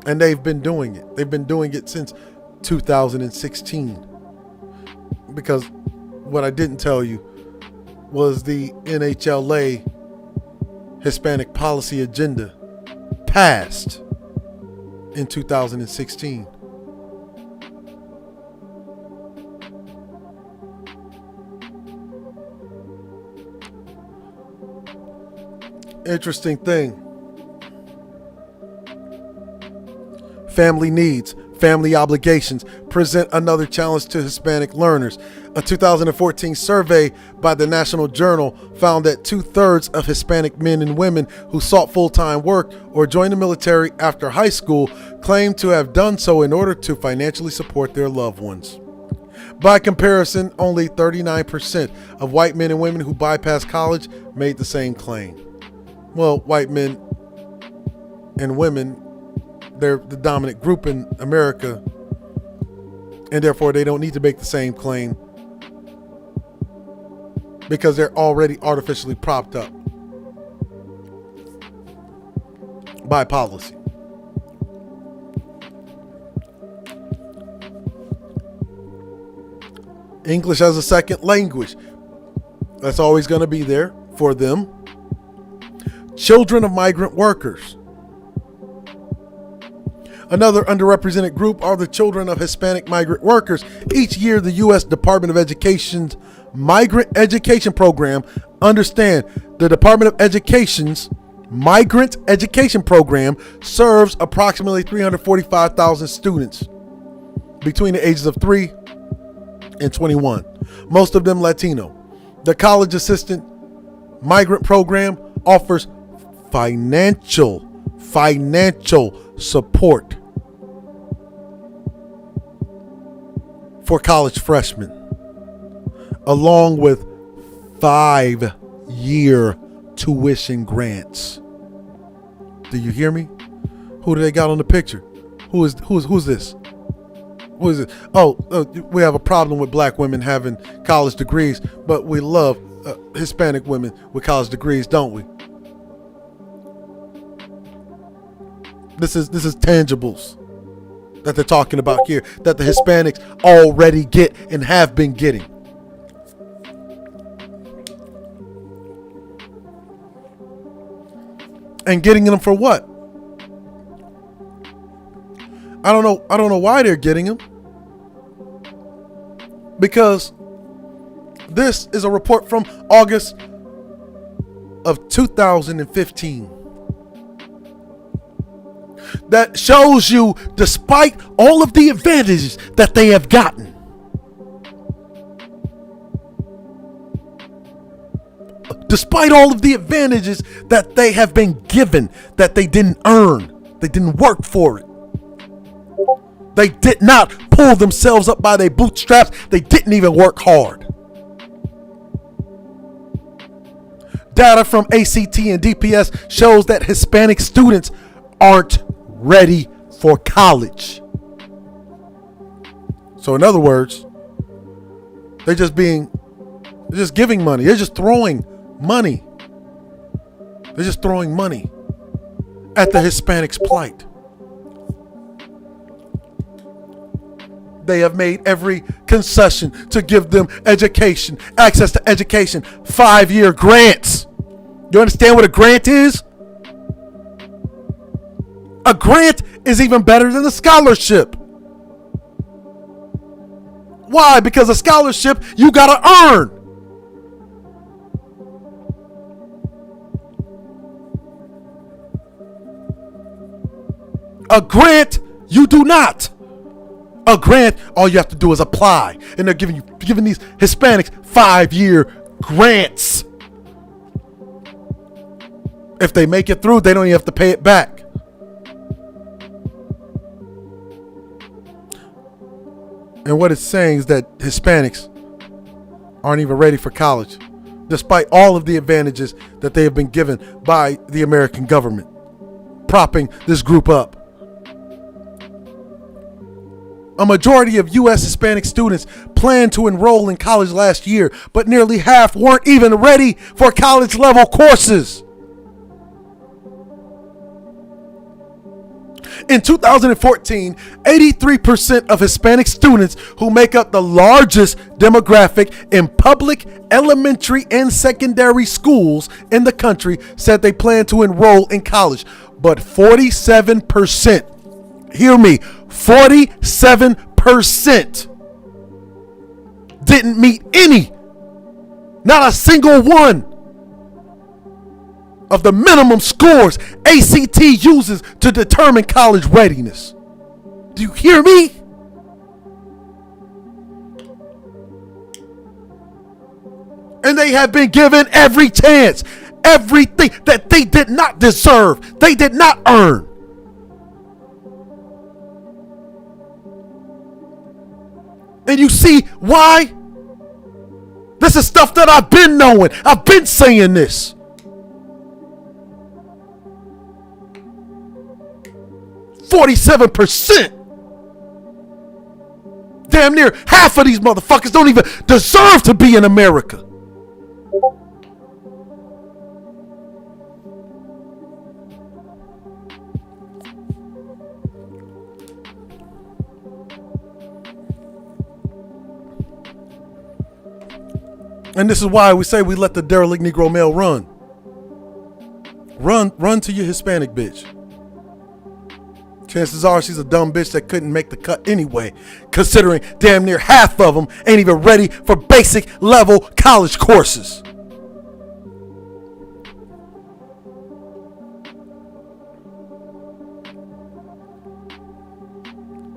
And they've been doing it. They've been doing it since 2016. Because what I didn't tell you was the NHLA Hispanic Policy Agenda passed in 2016. Interesting thing. Family needs, family obligations present another challenge to Hispanic learners. A 2014 survey by the National Journal found that 2/3 of Hispanic men and women who sought full-time work or joined the military after high school claimed to have done so in order to financially support their loved ones. By comparison, only 39% of white men and women who bypassed college made the same claim. Well, white men and women, they're the dominant group in America, and therefore they don't need to make the same claim because they're already artificially propped up by policy. English as a second language, that's always going to be there for them. Children of migrant workers. Another underrepresented group are the children of Hispanic migrant workers. Each year, the U.S. Department of Education migrant education program. Understand, the Department of Education's migrant education program serves approximately 345,000 students between the ages of 3 and 21, most of them Latino. The college assistant migrant program offers financial support for college freshmen, along with 5-year tuition grants. Do you hear me? Who do they got on the picture? Who's this? Who is it? Oh, we have a problem with black women having college degrees, but we love Hispanic women with college degrees, don't we? This is tangibles that they're talking about here, that the Hispanics already get and have been getting. And getting them for what? I don't know why they're getting them. Because this is a report from August of 2015 that shows you, despite all of the advantages that they have gotten, despite all of the advantages that they have been given, that they didn't earn, they didn't work for it. They did not pull themselves up by their bootstraps. They didn't even work hard. Data from ACT and DPS shows that Hispanic students aren't ready for college. So in other words, they're just giving money. They're just throwing money. They're just throwing money at the Hispanics' plight. They have made every concession to give them education, access to education, 5-year grants. You understand what a grant is? A grant is even better than a scholarship. Why? Because a scholarship you gotta earn. A grant, you do not. A grant, all you have to do is apply, and they're giving these Hispanics 5-year grants. If they make it through, they don't even have to pay it back. And what it's saying is that Hispanics aren't even ready for college, despite all of the advantages that they have been given by the American government, propping this group up. A majority of U.S. Hispanic students planned to enroll in college last year, but nearly half weren't even ready for college level courses. In 2014, 83% of Hispanic students, who make up the largest demographic in public elementary and secondary schools in the country, said they plan to enroll in college. But 47%, hear me, 47% didn't meet any, not a single one, of the minimum scores ACT uses to determine college readiness. Do you hear me? And they have been given every chance, everything that they did not deserve, they did not earn. And you see why? This is stuff that I've been knowing. I've been saying this. 47%. Damn near half of these motherfuckers don't even deserve to be in America. And this is why we say we let the derelict Negro male run. Run to your Hispanic bitch. Chances are she's a dumb bitch that couldn't make the cut anyway, considering damn near half of them ain't even ready for basic level college courses.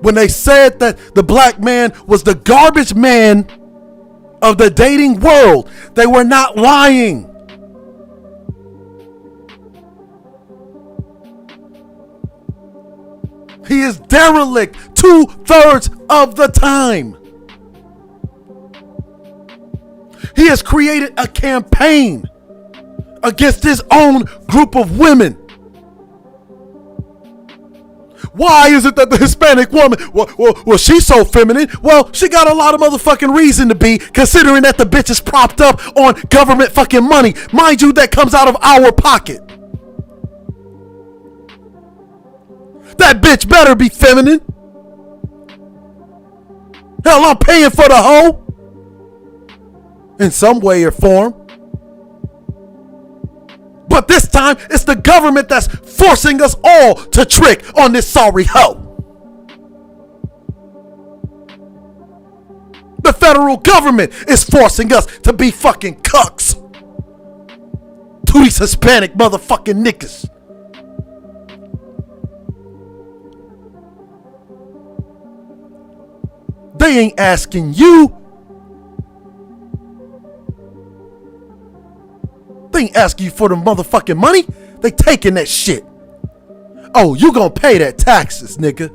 When they said that the black man was the garbage man of the dating world, they were not lying. He is derelict 2/3 of the time. He has created a campaign against his own group of women. Why is it that the Hispanic woman, well, she's so feminine? Well, she got a lot of motherfucking reason to be, considering that the bitch is propped up on government fucking money. Mind you, that comes out of our pocket. That bitch better be feminine. Hell, I'm paying for the hoe. In some way or form. But this time, it's the government that's forcing us all to trick on this sorry hoe. The federal government is forcing us to be fucking cucks to these Hispanic motherfucking niggas. They ain't asking you. They ain't asking you for the motherfucking money. They taking that shit. Oh, you gonna pay that taxes, nigga.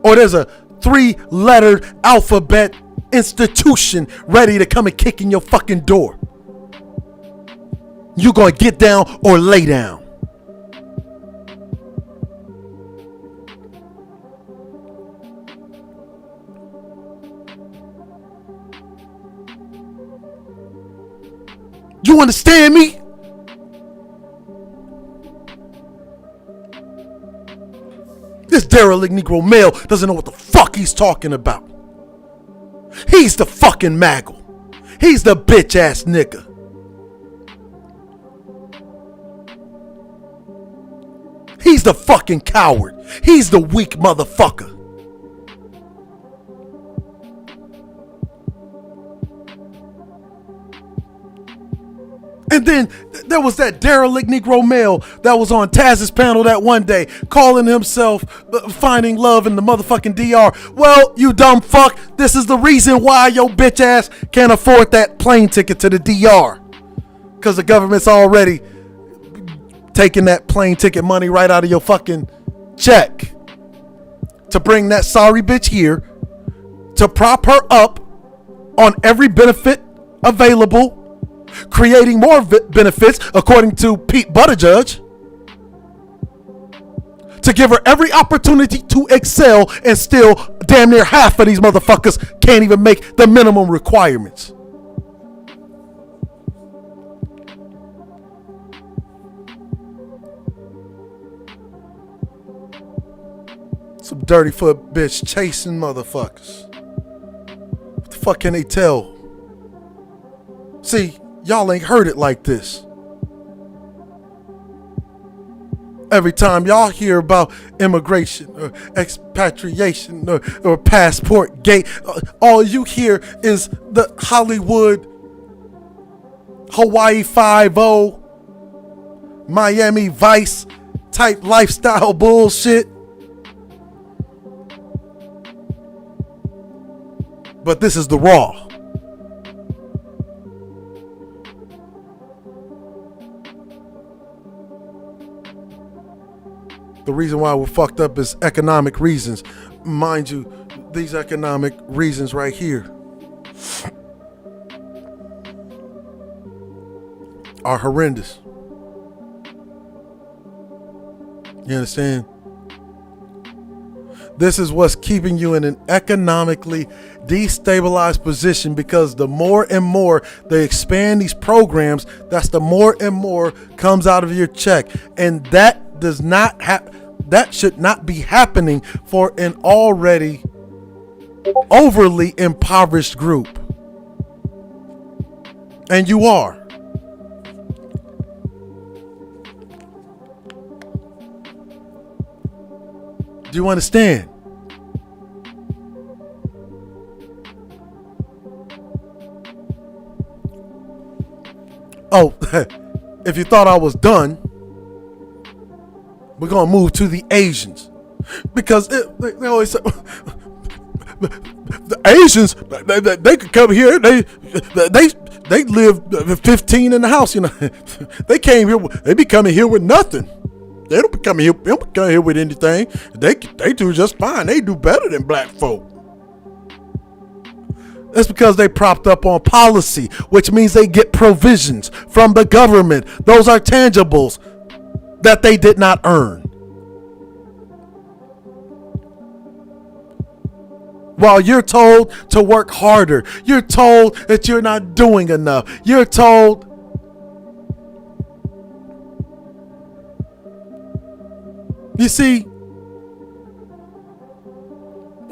Or there's a 3-lettered alphabet institution ready to come and kick in your fucking door. You gonna get down or lay down. You understand me? This derelict Negro male doesn't know what the fuck he's talking about. He's the fucking maggle. He's the bitch ass nigga. He's the fucking coward. He's the weak motherfucker. And then there was that derelict Negro male that was on Taz's panel that one day, calling himself finding love in the motherfucking DR. Well, you dumb fuck, this is the reason why your bitch ass can't afford that plane ticket to the DR. Because the government's already taking that plane ticket money right out of your fucking check to bring that sorry bitch here, to prop her up on every benefit available, creating more benefits, according to Pete Buttigieg, to give her every opportunity to excel, and still damn near half of these motherfuckers can't even make the minimum requirements. Some dirty foot bitch chasing motherfuckers. What the fuck can they tell? See, y'all ain't heard it like this. Every time y'all hear about immigration or expatriation or passport gate, all you hear is the Hollywood, Hawaii 5-0, Miami Vice type lifestyle bullshit. But this is the raw. The reason why we're fucked up is economic reasons. Mind you, these economic reasons right here are horrendous. You understand? This is what's keeping you in an economically destabilized position, because the more and more they expand these programs, that's the more and more comes out of your check. And that does not that should not be happening for an already overly impoverished group. And you are. Do you understand? Oh, if you thought I was done, we're going to move to the Asians. Because they always say, the Asians, they could come here, they live 15 in the house, you know. They came here, they be coming here with nothing. They don't be coming here with anything. They do just fine. They do better than black folk. That's because they propped up on policy, which means they get provisions from the government. Those are tangibles that they did not earn. While you're told to work harder, you're told that you're not doing enough. You're told you see,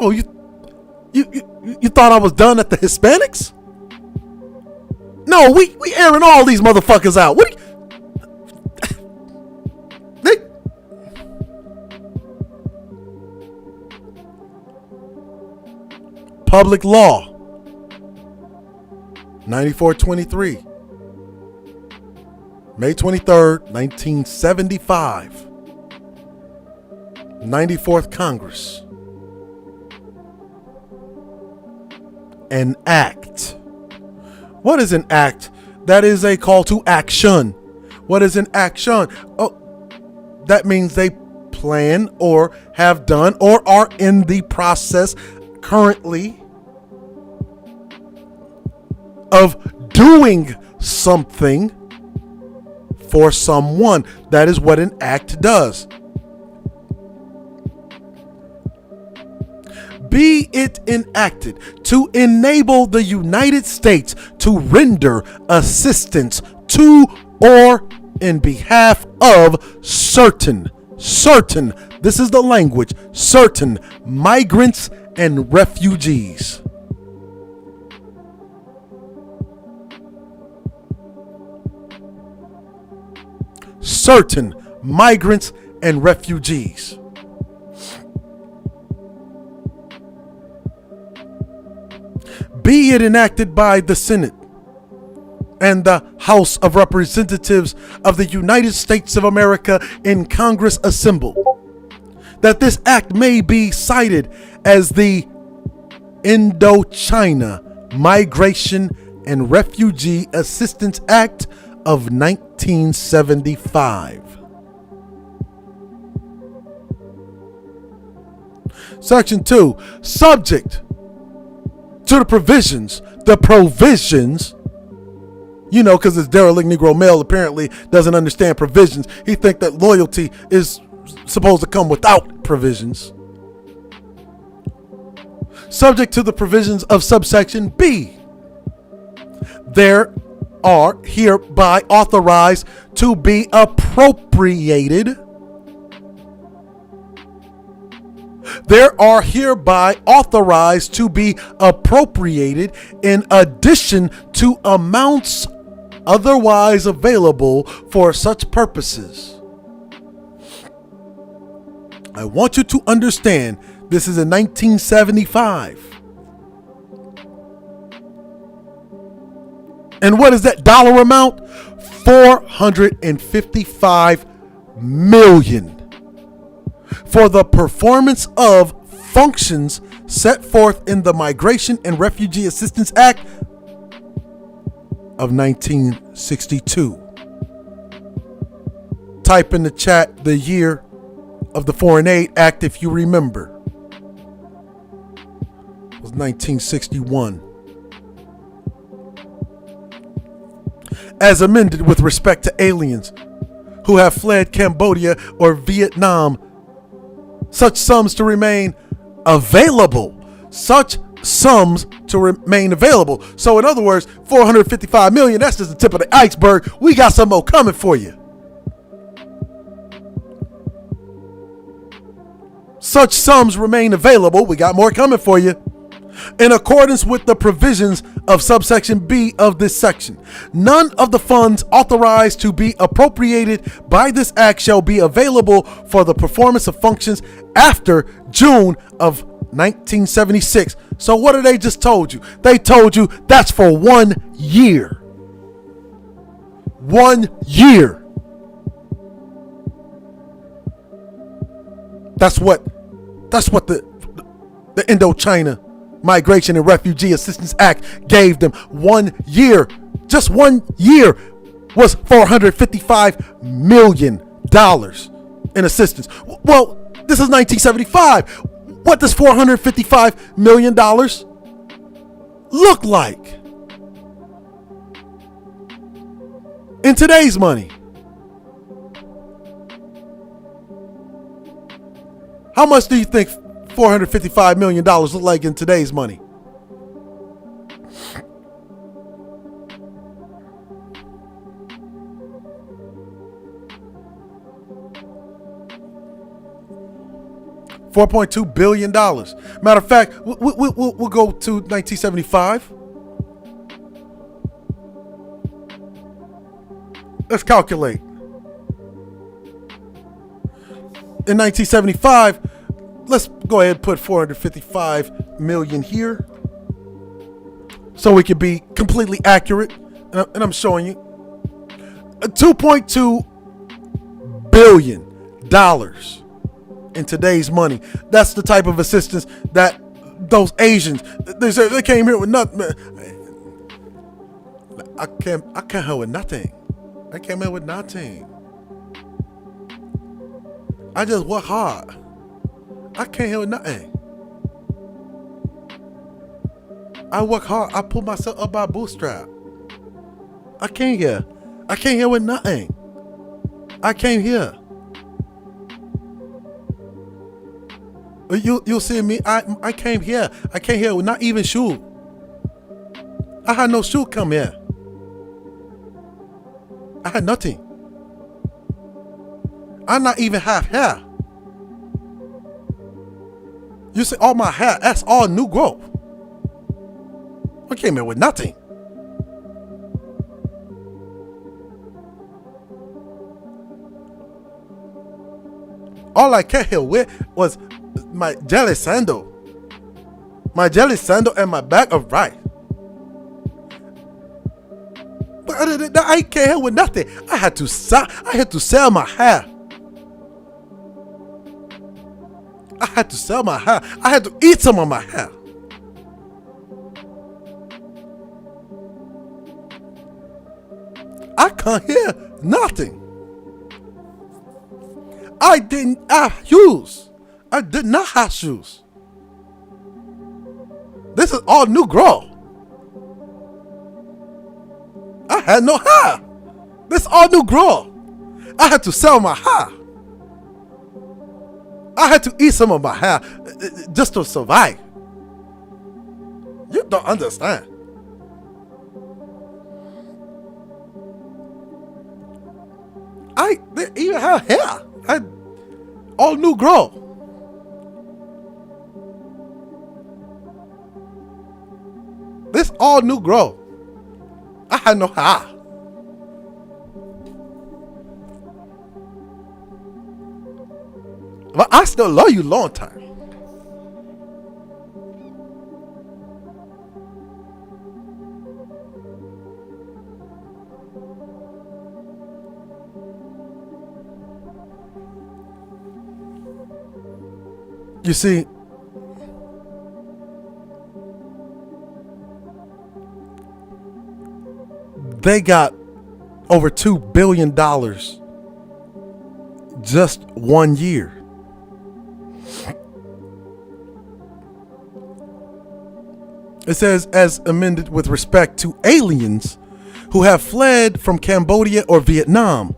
oh, you thought I was done at the Hispanics? No, we airing all these motherfuckers out. What? Public Law 9423, May 23rd, 1975, 94th Congress. An act. What is an act? That is a call to action. What is an action? Oh, that means they plan or have done or are in the process currently of doing something for someone. That is what an act does. Be it enacted to enable the United States to render assistance to or in behalf of certain, this is the language, certain migrants and refugees. Certain migrants and refugees. Be it enacted by the Senate and the House of Representatives of the United States of America in Congress assembled, that this act may be cited as the Indochina Migration and Refugee Assistance Act of 1975. Section 2, subject to the provisions, you know, because this derelict Negro male apparently doesn't understand provisions. He think that loyalty is supposed to come without provisions. Subject to the provisions of subsection B, there are hereby authorized to be appropriated. There are hereby authorized to be appropriated in addition to amounts otherwise available for such purposes. I want you to understand this is in 1975. And what is that dollar amount? $455 million. For the performance of functions set forth in the Migration and Refugee Assistance Act of 1962. Type in the chat the year of the Foreign Aid Act if you remember. It was 1961. As amended with respect to aliens who have fled Cambodia or Vietnam, such sums to remain available. So in other words, 455 million, that's just the tip of the iceberg. We got some more coming for you. Such sums remain available. We got more coming for you. In accordance with the provisions of subsection B of this section, none of the funds authorized to be appropriated by this act shall be available for the performance of functions after June of 1976. So what did they just told you? They told you that's for 1 year. 1 year. That's what the Indochina Migration and Refugee Assistance Act gave them. 1 year. Just 1 year was $455 million in assistance. Well, this is 1975. What does $455 million look like in today's money? How much do you think $455 million look like in today's money? $4.2 billion. Matter of fact, we'll go to 1975. Let's calculate. In 1975, let's go ahead and put 455 million here so we can be completely accurate. And I'm showing you $2.2 billion in today's money. That's the type of assistance that those Asians, they came here with nothing. I came here with nothing. I came here with nothing. I just work hard. I can't hear nothing. I work hard. I pull myself up by a bootstrap. I can't hear with nothing. I came here. You'll see me. I came here. I came here with not even shoe. I had no shoe come here. I had nothing. I not even have hair. You see all my hair, that's all new growth. I came here with nothing. All I came here with was my jelly sandal. My jelly sandal and my bag of rice. But other than that, I came here with nothing. I had to sell my hair. I had to sell my hair. I had to eat some of my hair. I can't hear nothing. I didn't have shoes. I did not have shoes. This is all new growth. I had no hair. This is all new growth. I had to sell my hair. I had to eat some of my hair just to survive. You don't understand. I didn't even have hair. I all new growth. This all new growth. I had no hair. But I still love you long time. You see, they got over $2 billion just 1 year. It says, as amended with respect to aliens who have fled from Cambodia or Vietnam,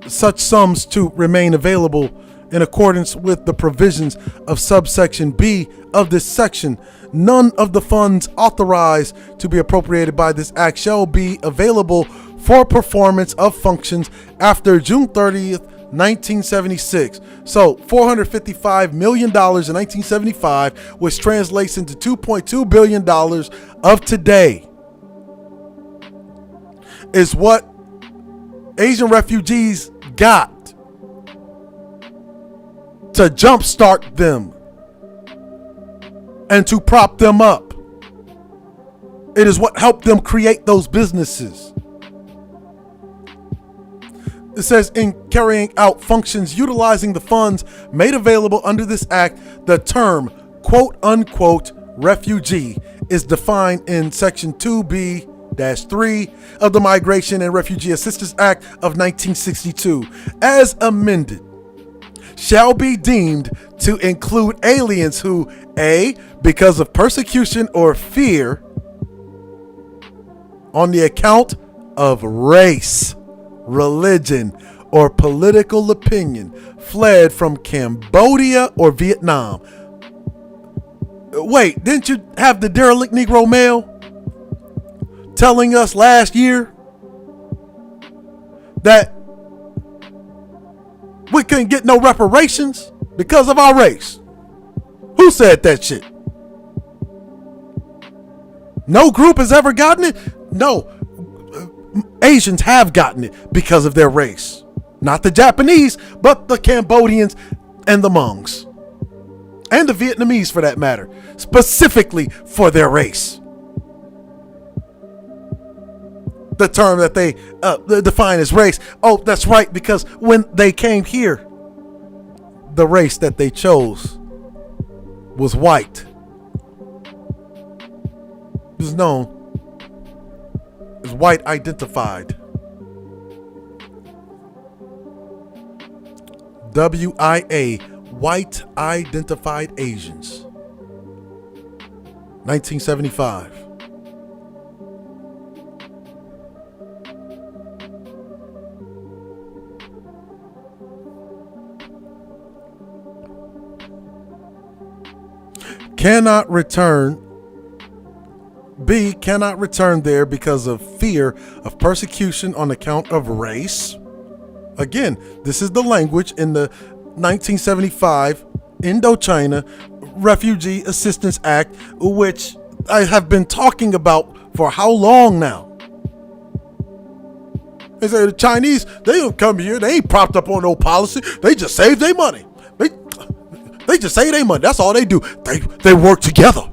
such sums to remain available in accordance with the provisions of subsection B of this section. None of the funds authorized to be appropriated by this act shall be available for performance of functions after June 30th, 1976. So $455 million in 1975, which translates into $2.2 billion of today, is what Asian refugees got to jumpstart them and to prop them up. It is what helped them create those businesses. It says, in carrying out functions utilizing the funds made available under this act, the term quote unquote refugee is defined in Section 2B-3 of the Migration and Refugee Assistance Act of 1962, as amended, shall be deemed to include aliens who, A, because of persecution or fear on the account of race, religion, or political opinion, fled from Cambodia or Vietnam. Wait, didn't you have the derelict Negro Mail telling us last year that we couldn't get no reparations because of our race? Who said that shit? No group has ever gotten it? No. Asians have gotten it because of their race. Not the Japanese, but the Cambodians and the Hmongs. And the Vietnamese, for that matter. Specifically for their race. The term that they define as race. Oh, that's right, because when they came here, the race that they chose was white. It was known as white identified. WIA, white identified Asians. 1975. Cannot return. B, cannot return there because of fear of persecution on account of race. Again, this is the language in the 1975 Indochina Refugee Assistance Act, which I have been talking about for how long now? They say the Chinese, they don't come here, they ain't propped up on no policy, they just save their money. They just save their money, that's all they do. They work together.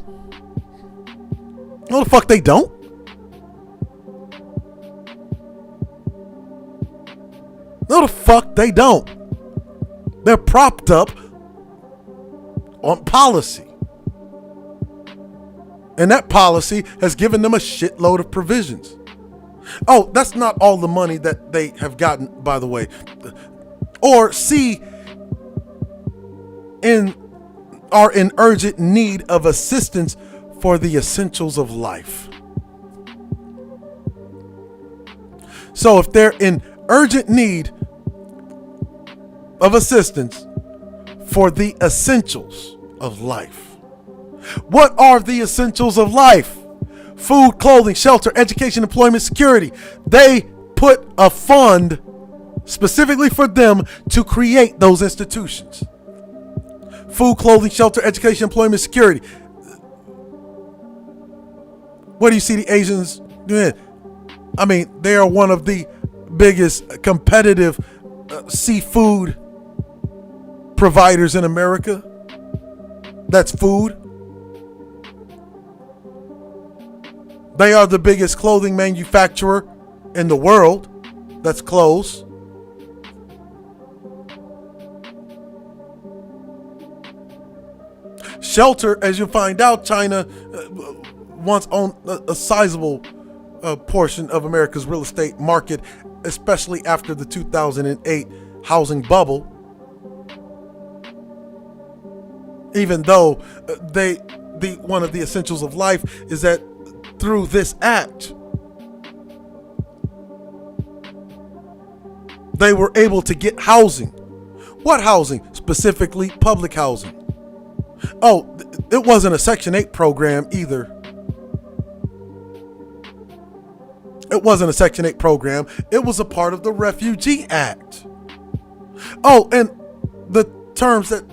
No, the fuck they don't. No, the fuck they don't. They're propped up on policy. And that policy has given them a shitload of provisions. Oh, that's not all the money that they have gotten, by the way. Or C, are in urgent need of assistance for the essentials of life. So if they're in urgent need of assistance for the essentials of life. What are the essentials of life? Food, clothing, shelter, education, employment, security. They put a fund specifically for them to create those institutions. Food, clothing, shelter, education, employment, security. What do you see the Asians doing? I mean, they are one of the biggest competitive seafood providers in America. That's food. They are the biggest clothing manufacturer in the world. That's clothes. Shelter, as you find out, China once owned a sizable portion of America's real estate market, especially after the 2008 housing bubble. Even though one of the essentials of life is that through this act, they were able to get housing. What housing? Specifically, public housing. Oh, it wasn't a Section 8 program either. It wasn't a Section 8 program. It was a part of the Refugee Act. Oh, and the terms that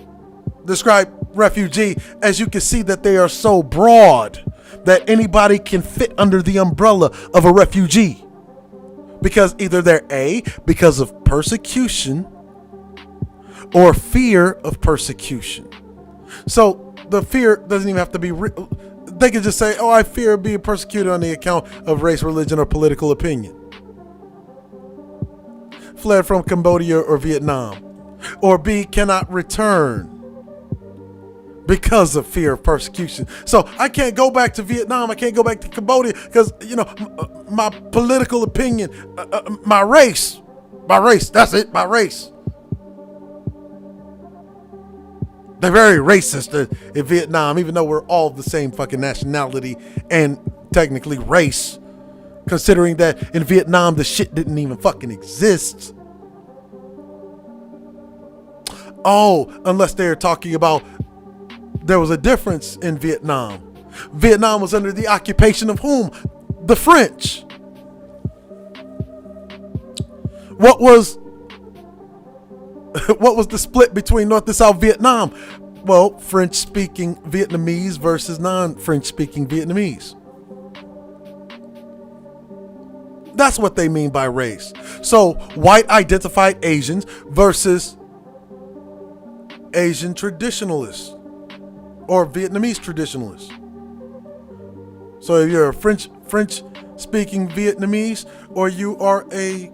describe refugee, as you can see that they are so broad that anybody can fit under the umbrella of a refugee. Because either they're because of persecution or fear of persecution. So the fear doesn't even have to be they could just say, oh, I fear being persecuted on the account of race, religion, or political opinion. Fled from Cambodia or Vietnam. Or B, cannot return because of fear of persecution. So I can't go back to Vietnam. I can't go back to Cambodia because, my political opinion, my race, that's it, my race. They're very racist in Vietnam, even though we're all the same fucking nationality and technically race, considering that in Vietnam the shit didn't even fucking exist. Oh, unless they're talking about there was a difference in Vietnam. Vietnam was under the occupation of whom? The French. What was the split between North and South Vietnam? Well, French-speaking Vietnamese versus non-French-speaking Vietnamese. That's what they mean by race. So, white identified Asians versus Asian traditionalists or Vietnamese traditionalists. So if you're a French-speaking Vietnamese or you are a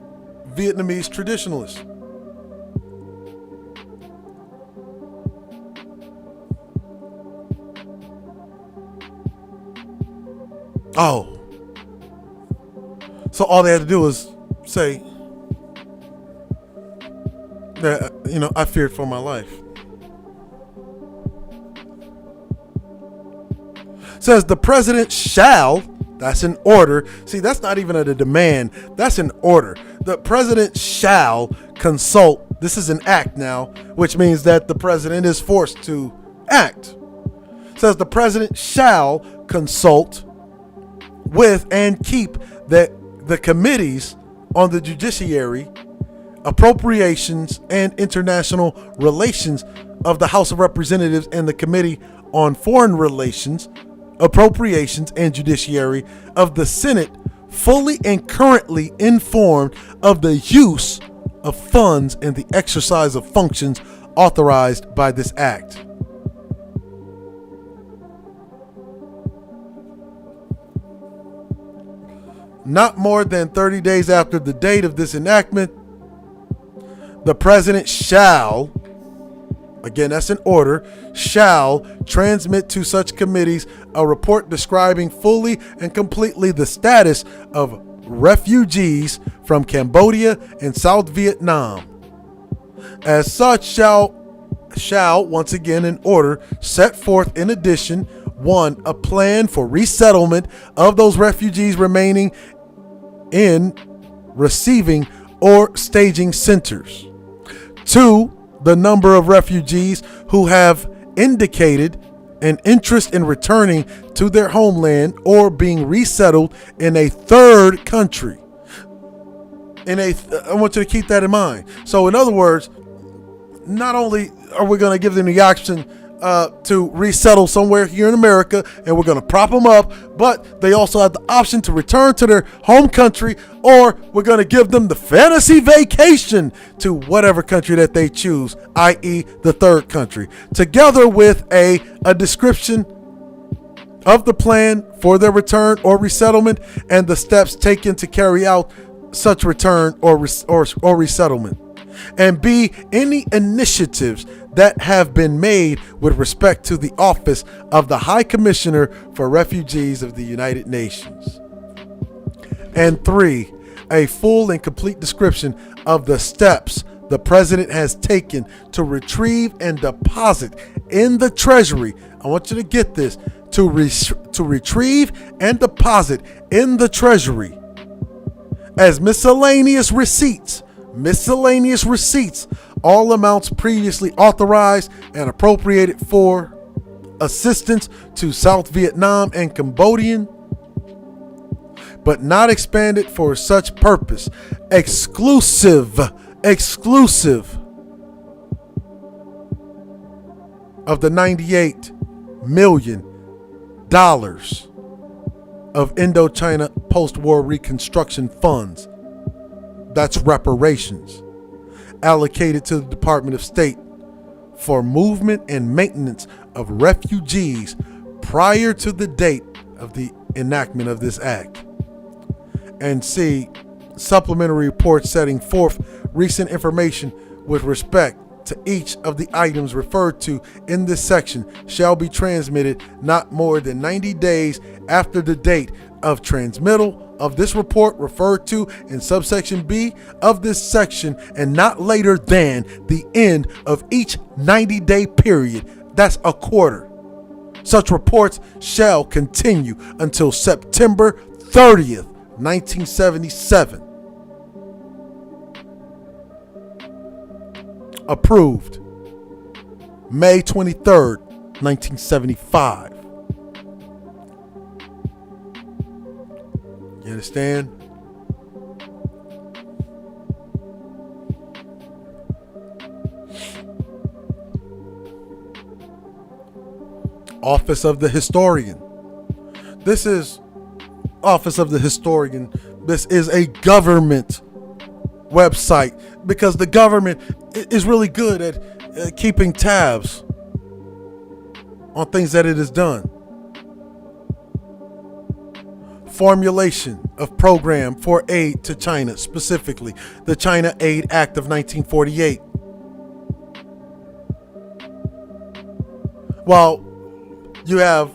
Vietnamese traditionalist. Oh. So all they had to do was say, that, I feared for my life. Says the president shall, that's an order. See, that's not even a demand. That's an order. The president shall consult. This is an act now, which means that the president is forced to act. Says the president shall consult with and keep the committees on the judiciary, appropriations, and international relations of the House of Representatives and the Committee on Foreign Relations, Appropriations, and Judiciary of the Senate fully and currently informed of the use of funds and the exercise of functions authorized by this act. Not more than 30 days after the date of this enactment, the president shall, again, that's an order, shall transmit to such committees a report describing fully and completely the status of refugees from Cambodia and South Vietnam. As such shall, once again, an order set forth in addition, 1, a plan for resettlement of those refugees remaining in receiving or staging centers. 2, the number of refugees who have indicated an interest in returning to their homeland or being resettled in a third country. I want you to keep that in mind. So in other words, not only are we going to give them the option to resettle somewhere here in America and we're going to prop them up, but they also have the option to return to their home country, or we're going to give them the fantasy vacation to whatever country that they choose, i.e. the third country, together with a description of the plan for their return or resettlement and the steps taken to carry out such return or resettlement. And B, any initiatives that have been made with respect to the office of the High Commissioner for Refugees of the United Nations. And 3, a full and complete description of the steps the President has taken to retrieve and deposit in the Treasury. I want you to get this, to retrieve and deposit in the Treasury as miscellaneous receipts, all amounts previously authorized and appropriated for assistance to South Vietnam and Cambodian, but not expanded for such purpose, exclusive of the $98 million of Indochina post-war reconstruction funds, that's reparations, allocated to the Department of State for movement and maintenance of refugees prior to the date of the enactment of this act. And C, supplementary report setting forth recent information with respect to each of the items referred to in this section shall be transmitted not more than 90 days after the date of transmittal of this report referred to in subsection B of this section, and not later than the end of each 90-day period. That's a quarter. Such reports shall continue until September 30th, 1977. Approved May 23rd, 1975. You understand? Office of the Historian. This is Office of the Historian. This is a government website because the government is really good at keeping tabs on things that it has done. Formulation of program for aid to China, specifically the China Aid Act of 1948. While you have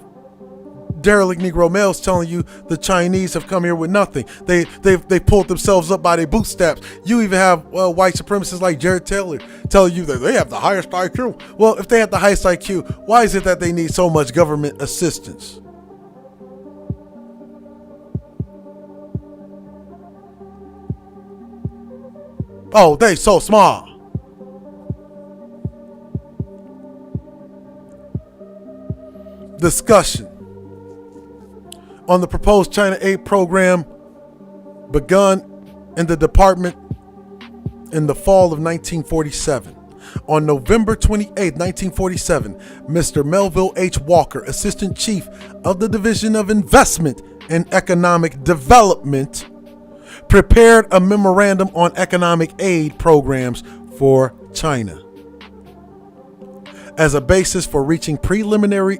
derelict Negro males telling you the Chinese have come here with nothing, they pulled themselves up by their bootstraps. You even have white supremacists like Jared Taylor telling you that they have the highest IQ. Well, if they have the highest IQ, why is it that they need so much government assistance? Oh, they so small. Discussion on the proposed China aid program begun in the department in the fall of 1947. On November 28, 1947, Mr. Melville H. Walker, Assistant Chief of the Division of Investment and Economic Development, prepared a memorandum on economic aid programs for China as a basis for reaching preliminary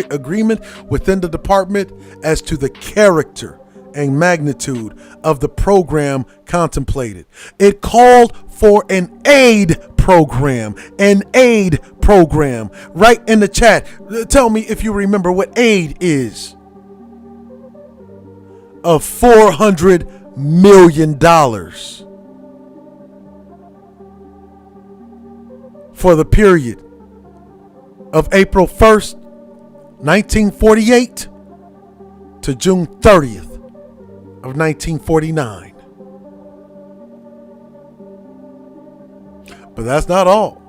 agreement within the department as to the character and magnitude of the program contemplated. It called for an aid program. Write in the chat. Tell me if you remember what aid is. Of $400 million for the period of April 1st, 1948 to June 30th of 1949. But that's not all.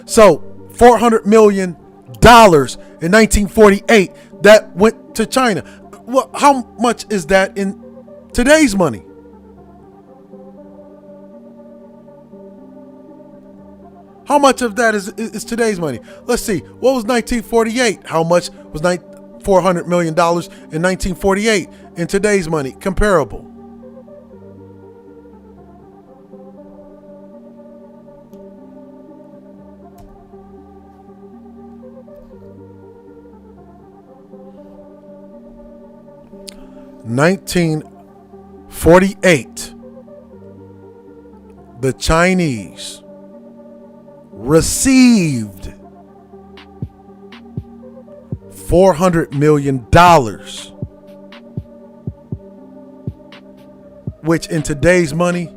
So $400 million in 1948 that went to China. Well, how much is that in today's money? How much of that is today's money? Let's see. What was 1948? How much was $400 million in 1948 in today's money? Comparable. $1948. The Chinese received $400 million, which in today's money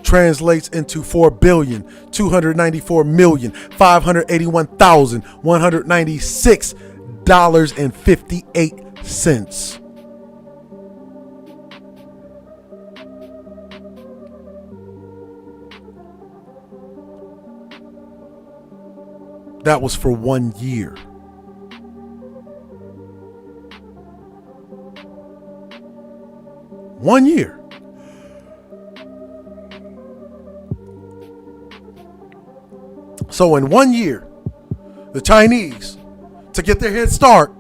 translates into $4,294,581,196.58. That was for 1 year. One year. So in 1 year, the Chinese, to get their head start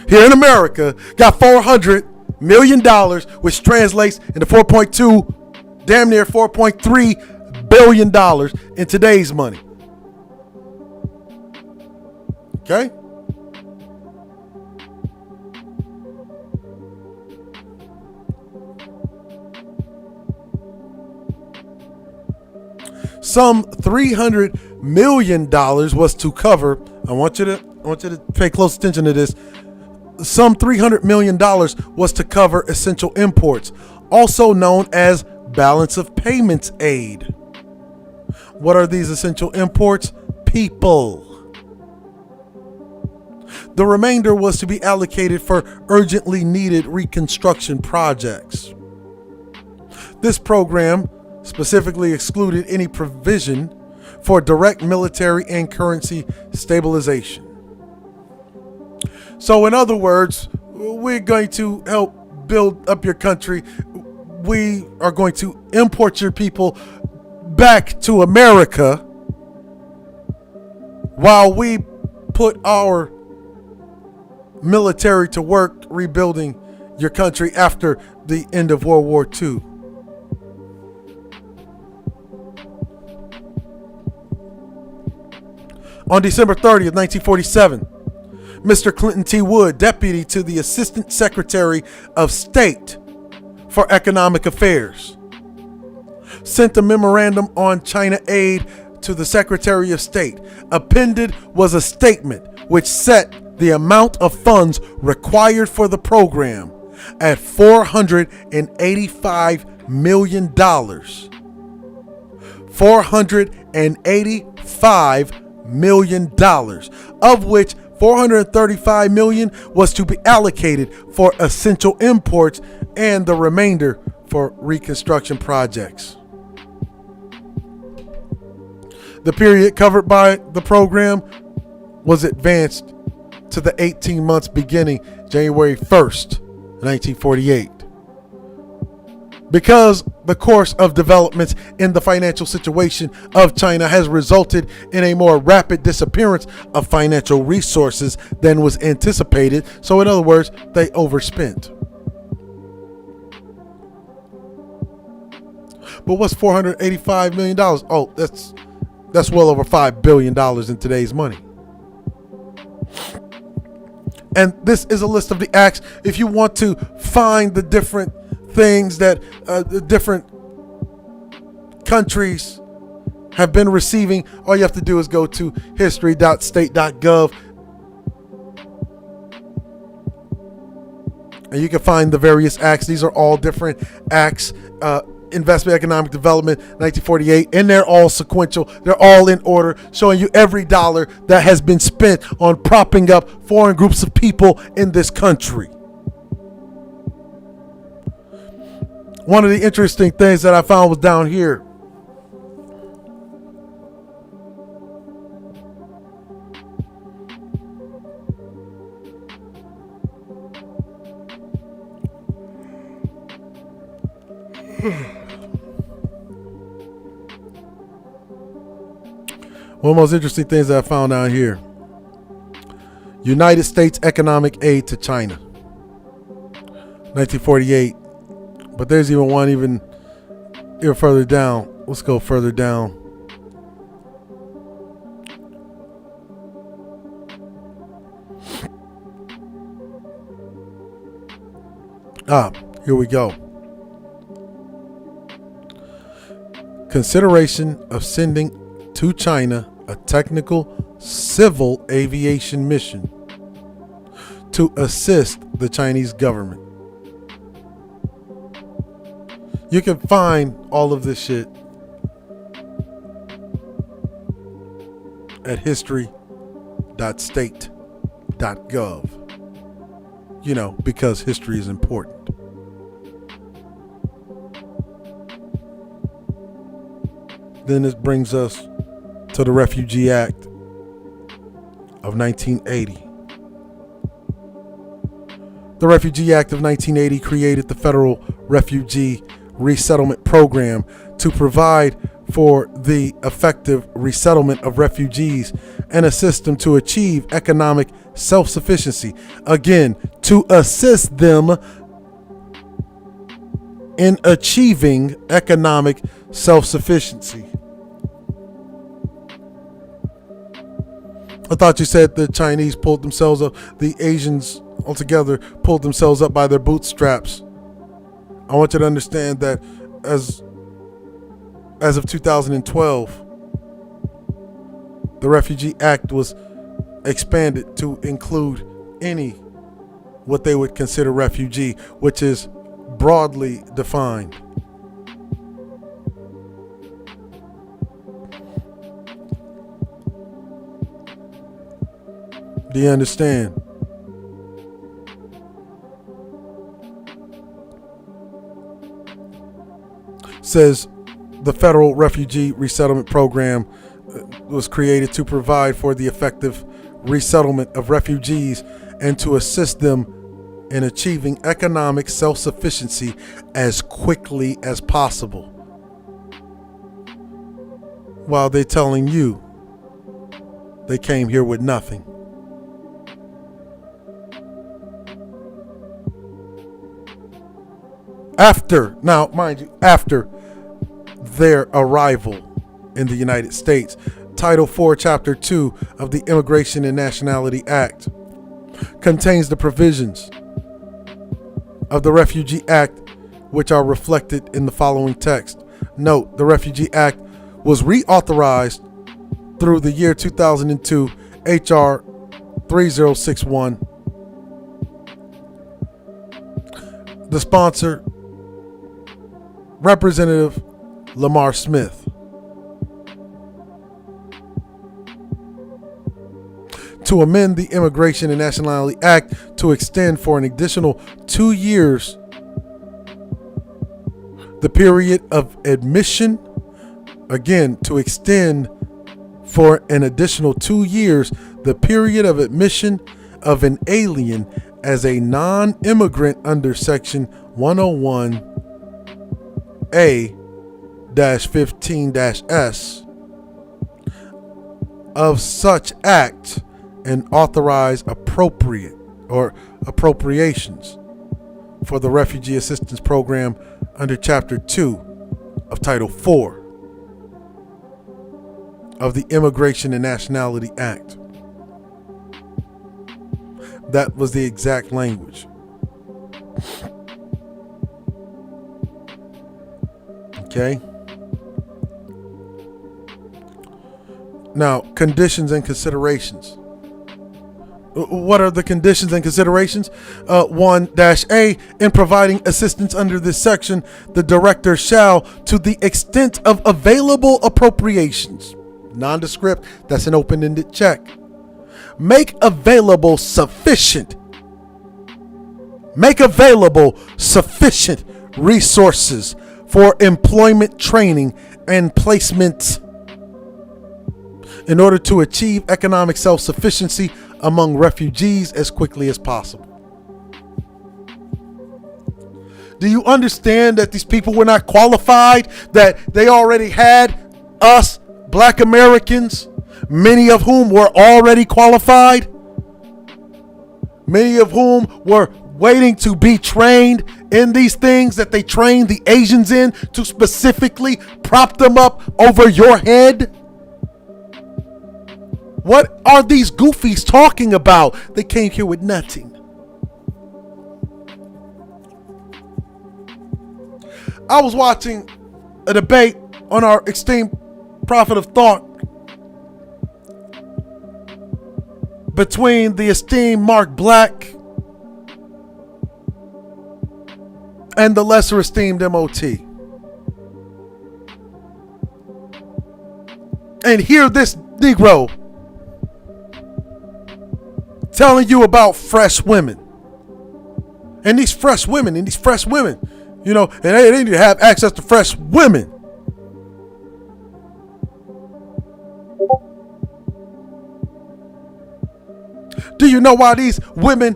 here in America, got $400 million, which translates into 4.2, damn near $4.3 billion in today's money. Okay? Some $300 million was to cover, I want you to pay close attention to this. Some $300 million was to cover essential imports, also known as balance of payments aid. What are these essential imports? People. The remainder was to be allocated for urgently needed reconstruction projects. This program specifically excluded any provision for direct military and currency stabilization. So in other words, we're going to help build up your country. We are going to import your people back to America while we put our military to work rebuilding your country after the end of World War II. On December 30th, 1947, Mr. Clinton T. Wood, deputy to the Assistant Secretary of State for Economic Affairs, sent a memorandum on China aid to the Secretary of State. Appended was a statement which set the amount of funds required for the program at $485 million. $485 million, of which $435 million was to be allocated for essential imports and the remainder for reconstruction projects. The period covered by the program was advanced to the 18 months beginning January 1st, 1948. Because the course of developments in the financial situation of China has resulted in a more rapid disappearance of financial resources than was anticipated. So in other words, they overspent. But what's $485 million? Oh, that's well over $5 billion in today's money. And this is a list of the acts. If you want to find the different things that different countries have been receiving, all you have to do is go to history.state.gov and you can find the various acts. These are all different acts. Investment, economic development, 1948, and they're all sequential. They're all in order, showing you every dollar that has been spent on propping up foreign groups of people in this country. One of the interesting things that I found was down here. One of the most interesting things that I found out here. United States economic aid to China. 1948. But there's even one even further down. Let's go further down. Here we go. Consideration of sending to China a technical civil aviation mission to assist the Chinese government. You can find all of this shit at history.state.gov. You know, because history is important. Then this brings us to the Refugee Act of 1980. The Refugee Act of 1980 created the Federal Refugee Resettlement Program to provide for the effective resettlement of refugees and assist them to achieve economic self-sufficiency. Again, to assist them in achieving economic self-sufficiency. I thought you said the Chinese pulled themselves up, the Asians altogether pulled themselves up by their bootstraps. I want you to understand that as of 2012, the Refugee Act was expanded to include any what they would consider refugee, which is broadly defined. Do you understand? Says the federal refugee resettlement program was created to provide for the effective resettlement of refugees and to assist them in achieving economic self-sufficiency as quickly as possible. While they're telling you they came here with nothing. After, now mind you, after their arrival in the United States, Title 4, Chapter 2 of the Immigration and Nationality Act contains the provisions of the Refugee Act which are reflected in the following text. Note, the Refugee Act was reauthorized through the year 2002 HR 3061. The sponsor, Representative Lamar Smith. To amend the Immigration and Nationality Act to extend for an additional 2 years the period of admission. Again, to extend for an additional 2 years the period of admission of an alien as a non-immigrant under Section 101A-15-S of such act and authorize appropriations for the Refugee Assistance Program under Chapter 2 of Title 4 of the Immigration and Nationality Act. That was the exact language. Okay. Now, conditions and considerations. What are the conditions and considerations? 1-A, in providing assistance under this section, the director shall, to the extent of available appropriations, nondescript, that's an open-ended check, make available sufficient resources for employment training and placement in order to achieve economic self-sufficiency among refugees as quickly as possible. Do you understand that these people were not qualified, that they already had us Black Americans, many of whom were already qualified, many of whom were waiting to be trained in these things that they trained the Asians in to specifically prop them up over your head? What are these goofies talking about? They came here with nothing. I was watching a debate on our esteemed prophet of thought between the esteemed Mark Black and the lesser esteemed MOT. And hear this Negro telling you about fresh women. And these fresh women, you know, and they need to have access to fresh women. Do you know why these women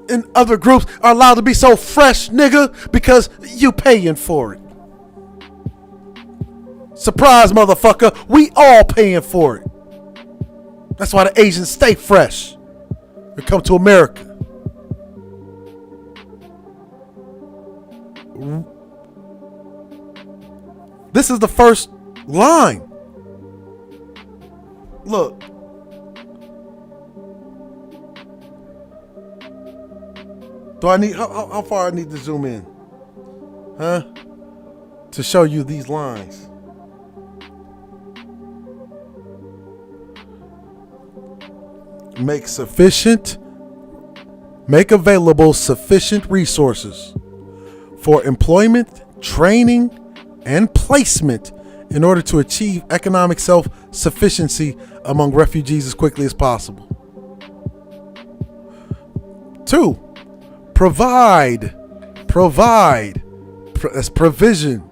in other groups are allowed to be so fresh, nigga? Because you paying for it. Surprise, motherfucker. We all paying for it. That's why the Asians stay fresh. They come to America. This is the first line. Look. Do I need how far I need to zoom in? Huh? To show you these lines. Make available sufficient resources for employment, training, and placement in order to achieve economic self-sufficiency among refugees as quickly as possible. 2, provide, that's provision,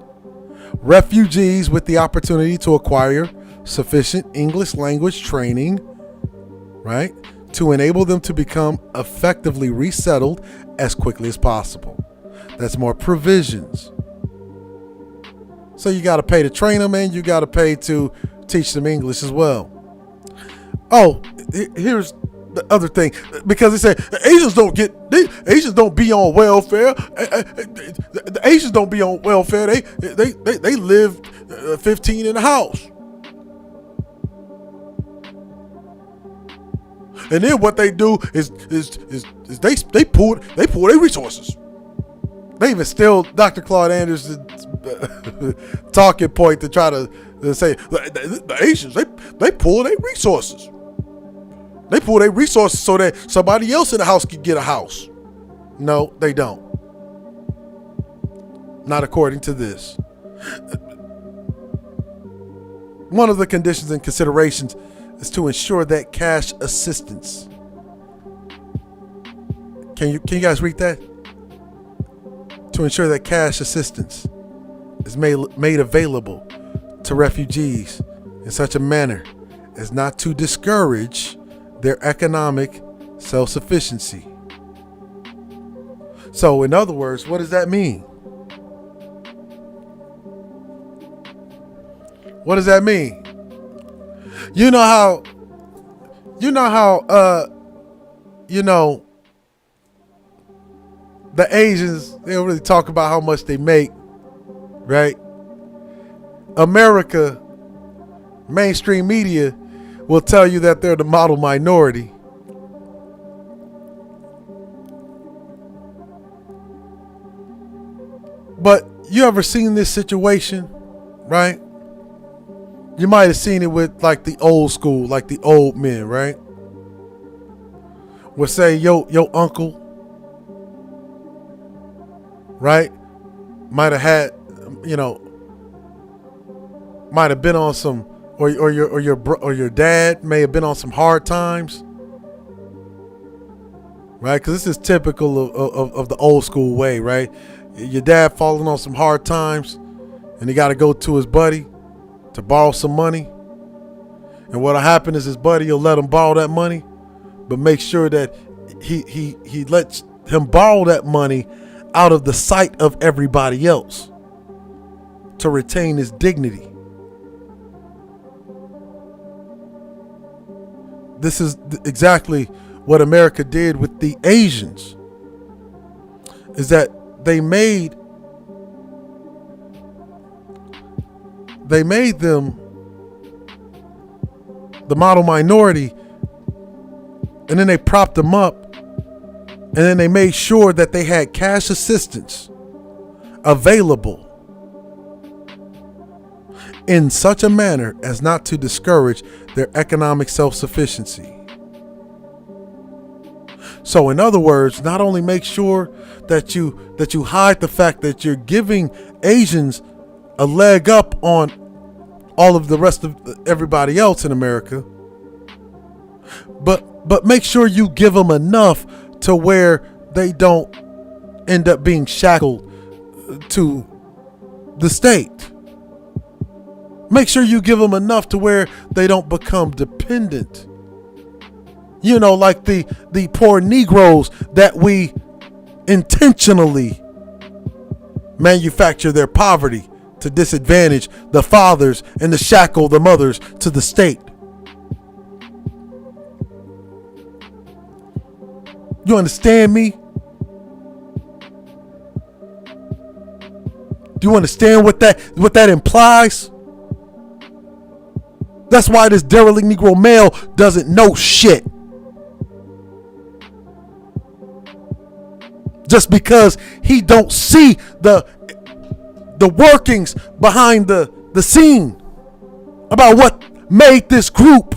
refugees with the opportunity to acquire sufficient English language training, right, to enable them to become effectively resettled as quickly as possible. That's more provisions. So you got to pay to train them, and you got to pay to teach them English as well. Oh, here's the other thing, because they say Asians don't be on welfare. The Asians don't be on welfare. They live 15 in the house. And then what they do is they pull their resources. They even steal Dr. Claude Anderson's talking point to try to say the Asians they pull their resources. They pull their resources so that somebody else in the house can get a house. No, they don't. Not according to this. One of the conditions and considerations is to ensure that cash assistance. Can you guys read that? To ensure that cash assistance is made available to refugees in such a manner as not to discourage their economic self-sufficiency. So, in other words, what does that mean? What does that mean? You know how the Asians, they don't really talk about how much they make, right? America, mainstream media will tell you that they're the model minority. But you ever seen this situation, right? You might have seen it with like the old school, like the old men, right? Would say, yo uncle, right? Might have had, might have been on some, or your dad may have been on some hard times, right? Because this is typical of the old school way, right? Your dad falling on some hard times, and he got to go to his buddy to borrow some money. And what'll happen is his buddy will let him borrow that money, but make sure that he lets him borrow that money out of the sight of everybody else to retain his dignity. This is exactly what America did with the Asians, is that they made them the model minority, and then they propped them up, and then they made sure that they had cash assistance available in such a manner as not to discourage their economic self-sufficiency. So in other words, not only make sure that you hide the fact that you're giving Asians a leg up on all of the rest of everybody else in America, but make sure you give them enough to where they don't end up being shackled to the state. Make sure you give them enough to where they don't become dependent. Like the poor Negroes that we intentionally manufacture their poverty to disadvantage the fathers and to shackle the mothers to the state. You understand me? Do you understand what that implies? That's why this derelict Negro male doesn't know shit. Just because he don't see the workings behind the scene about what made this group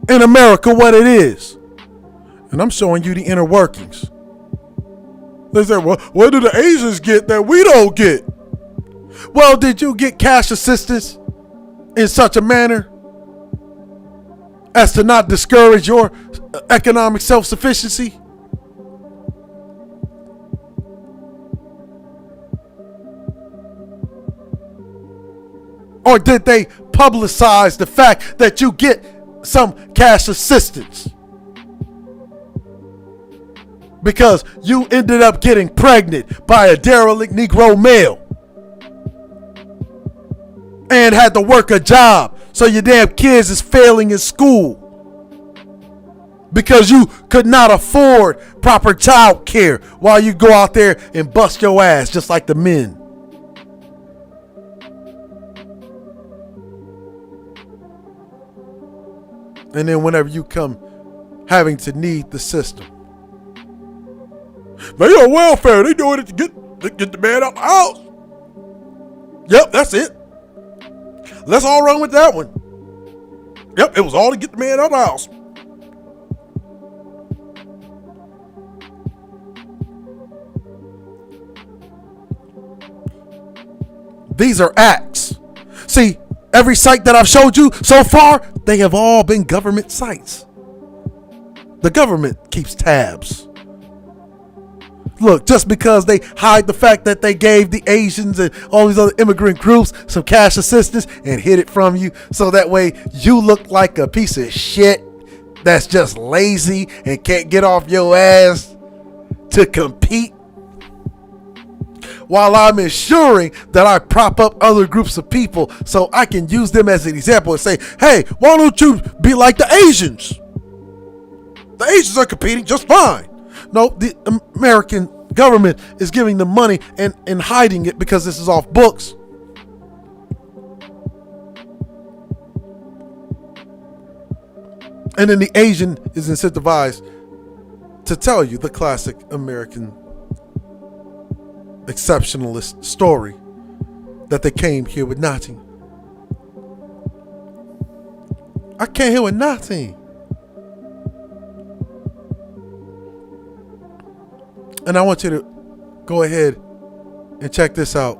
in America what it is. And I'm showing you the inner workings. They say, well, what do the Asians get that we don't get? Well, did you get cash assistance in such a manner as to not discourage your economic self-sufficiency? Or did they publicize the fact that you get some cash assistance because you ended up getting pregnant by a derelict Negro male and had to work a job, so your damn kids is failing in school because you could not afford proper child care while you go out there and bust your ass just like the men? And then whenever you come having to need the system, they on welfare. They doing it to get the man out the house. Yep, that's it. Let's all run with that one. Yep, it was all to get the man out of the house. These are acts. See, every site that I've showed you so far, they have all been government sites. The government keeps tabs. Look, just because they hide the fact that they gave the Asians and all these other immigrant groups some cash assistance and hid it from you, so that way you look like a piece of shit that's just lazy and can't get off your ass to compete, while I'm ensuring that I prop up other groups of people so I can use them as an example and say, hey, why don't you be like the Asians? The Asians are competing just fine. No, the American government is giving them money and hiding it because this is off books. And then the Asian is incentivized to tell you the classic American exceptionalist story that they came here with nothing. I came here with nothing. And I want you to go ahead and check this out.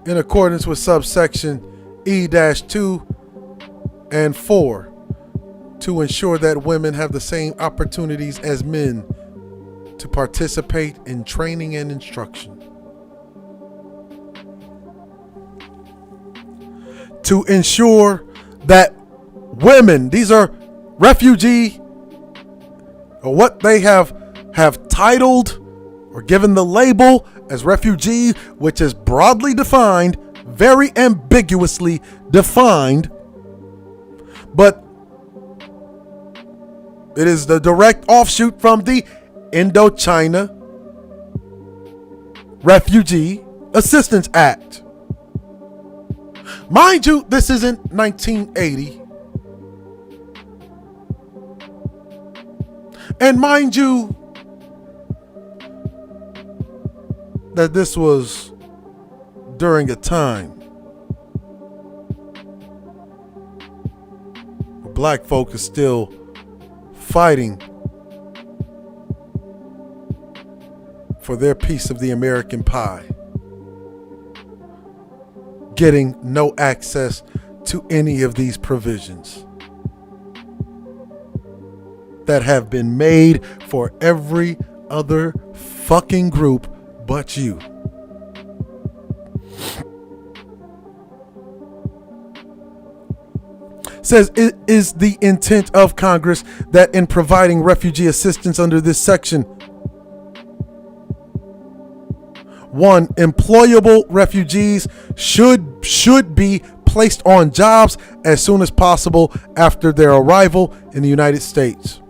In accordance with subsection E-2 and 4, to ensure that women have the same opportunities as men to participate in training and instruction. To ensure that women, these are refugee, or what they have titled or given the label as refugee, which is broadly defined, very ambiguously defined, but it is the direct offshoot from the Indochina Refugee Assistance Act. Mind you, this isn't 1980. And mind you, that this was during a time where black folk is still fighting for their piece of the American pie, getting no access to any of these provisions that have been made for every other fucking group but you. Says it is the intent of Congress that in providing refugee assistance under this section, One, employable refugees should be placed on jobs as soon as possible after their arrival in the United States.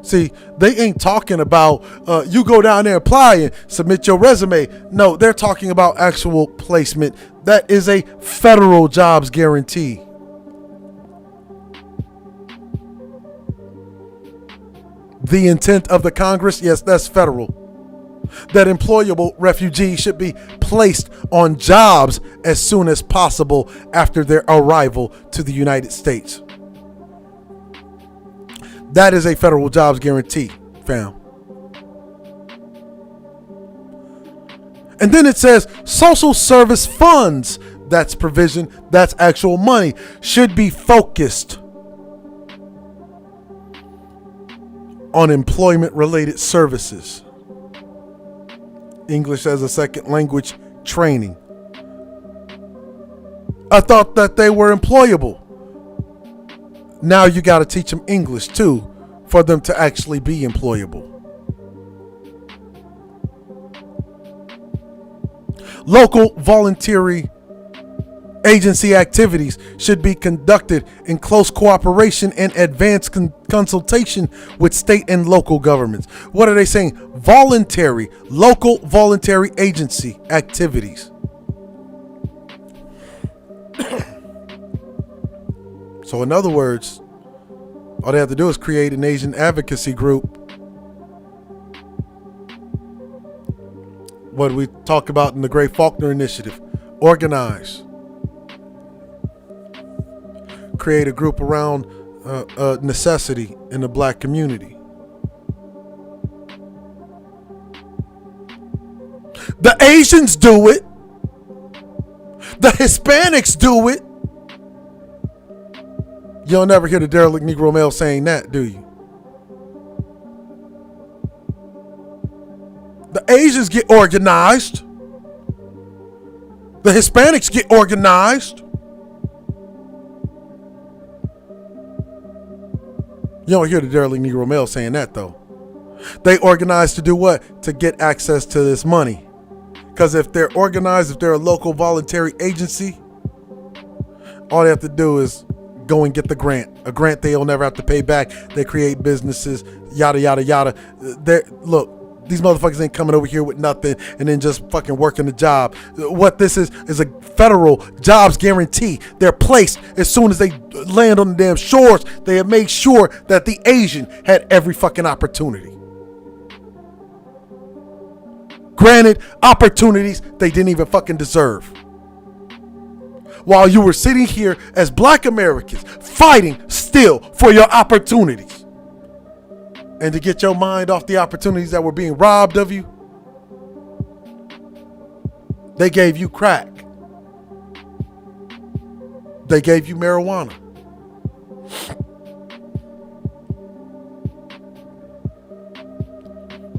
See, they ain't talking about you go down there, apply and submit your resume. No, they're talking about actual placement. That is a federal jobs guarantee. The intent of the Congress, yes, that's federal. That employable refugees should be placed on jobs as soon as possible after their arrival to the United States. That is a federal jobs guarantee, fam. And then it says social service funds, that's provision, that's actual money, should be focused on employment related services. English as a second language training. I thought that they were employable. Now you got to teach them English too for them to actually be employable. Local voluntary agency activities should be conducted in close cooperation and advanced consultation with state and local governments. What are they saying? Voluntary, local voluntary agency activities. So in other words, all they have to do is create an Asian advocacy group. What we talk about in the Great Faulkner Initiative. Organize. Create a group around necessity in the black community. The Asians do it. The Hispanics do it. You'll never hear the derelict Negro male saying that, do you? The Asians get organized. The Hispanics get organized. You don't hear the derelict Negro male saying that, though. They organize to do what? To get access to this money. Because if they're organized, if they're a local voluntary agency, all they have to do is go and get the grant. A grant they'll never have to pay back. They create businesses, yada, yada, yada. Look, these motherfuckers ain't coming over here with nothing and then just fucking working the job. What this is a federal jobs guarantee. They're placed as soon as they land on the damn shores. They have made sure that the Asian had every fucking opportunity. Granted, opportunities they didn't even fucking deserve. While you were sitting here as black Americans fighting still for your opportunities. And to get your mind off the opportunities that were being robbed of you, they gave you crack. They gave you marijuana.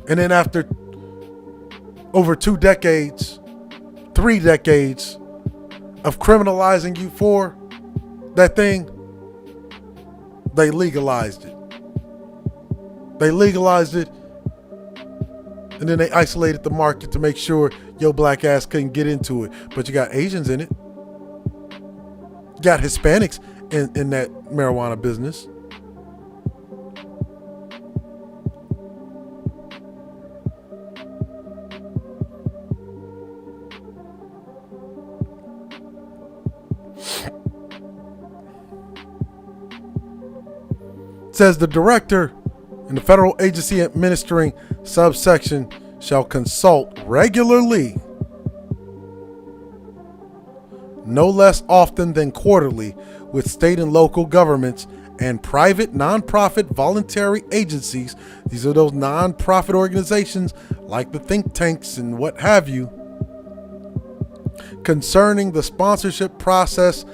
And then after over 2 decades, 3 decades of criminalizing you for that thing, they legalized it. They legalized it, and then they isolated the market to make sure your black ass couldn't get into it. But you got Asians in it. You got Hispanics in that marijuana business. It says the director and the federal agency administering subsection shall consult regularly, no less often than quarterly, with state and local governments and private, nonprofit, voluntary agencies. These are those nonprofit organizations like the think tanks and what have you, concerning the sponsorship process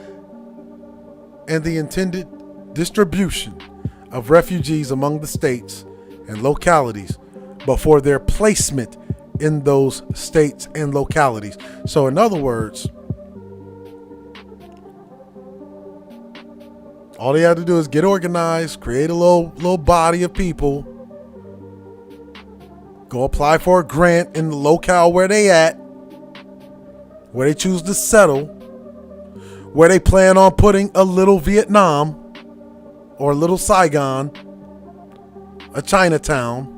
and the intended distribution of refugees among the states and localities before their placement in those states and localities. So in other words, all they have to do is get organized, create a little body of people, Go apply for a grant in the locale where they at, where they choose to settle, where they plan on putting a little Vietnam or a little Saigon, a Chinatown,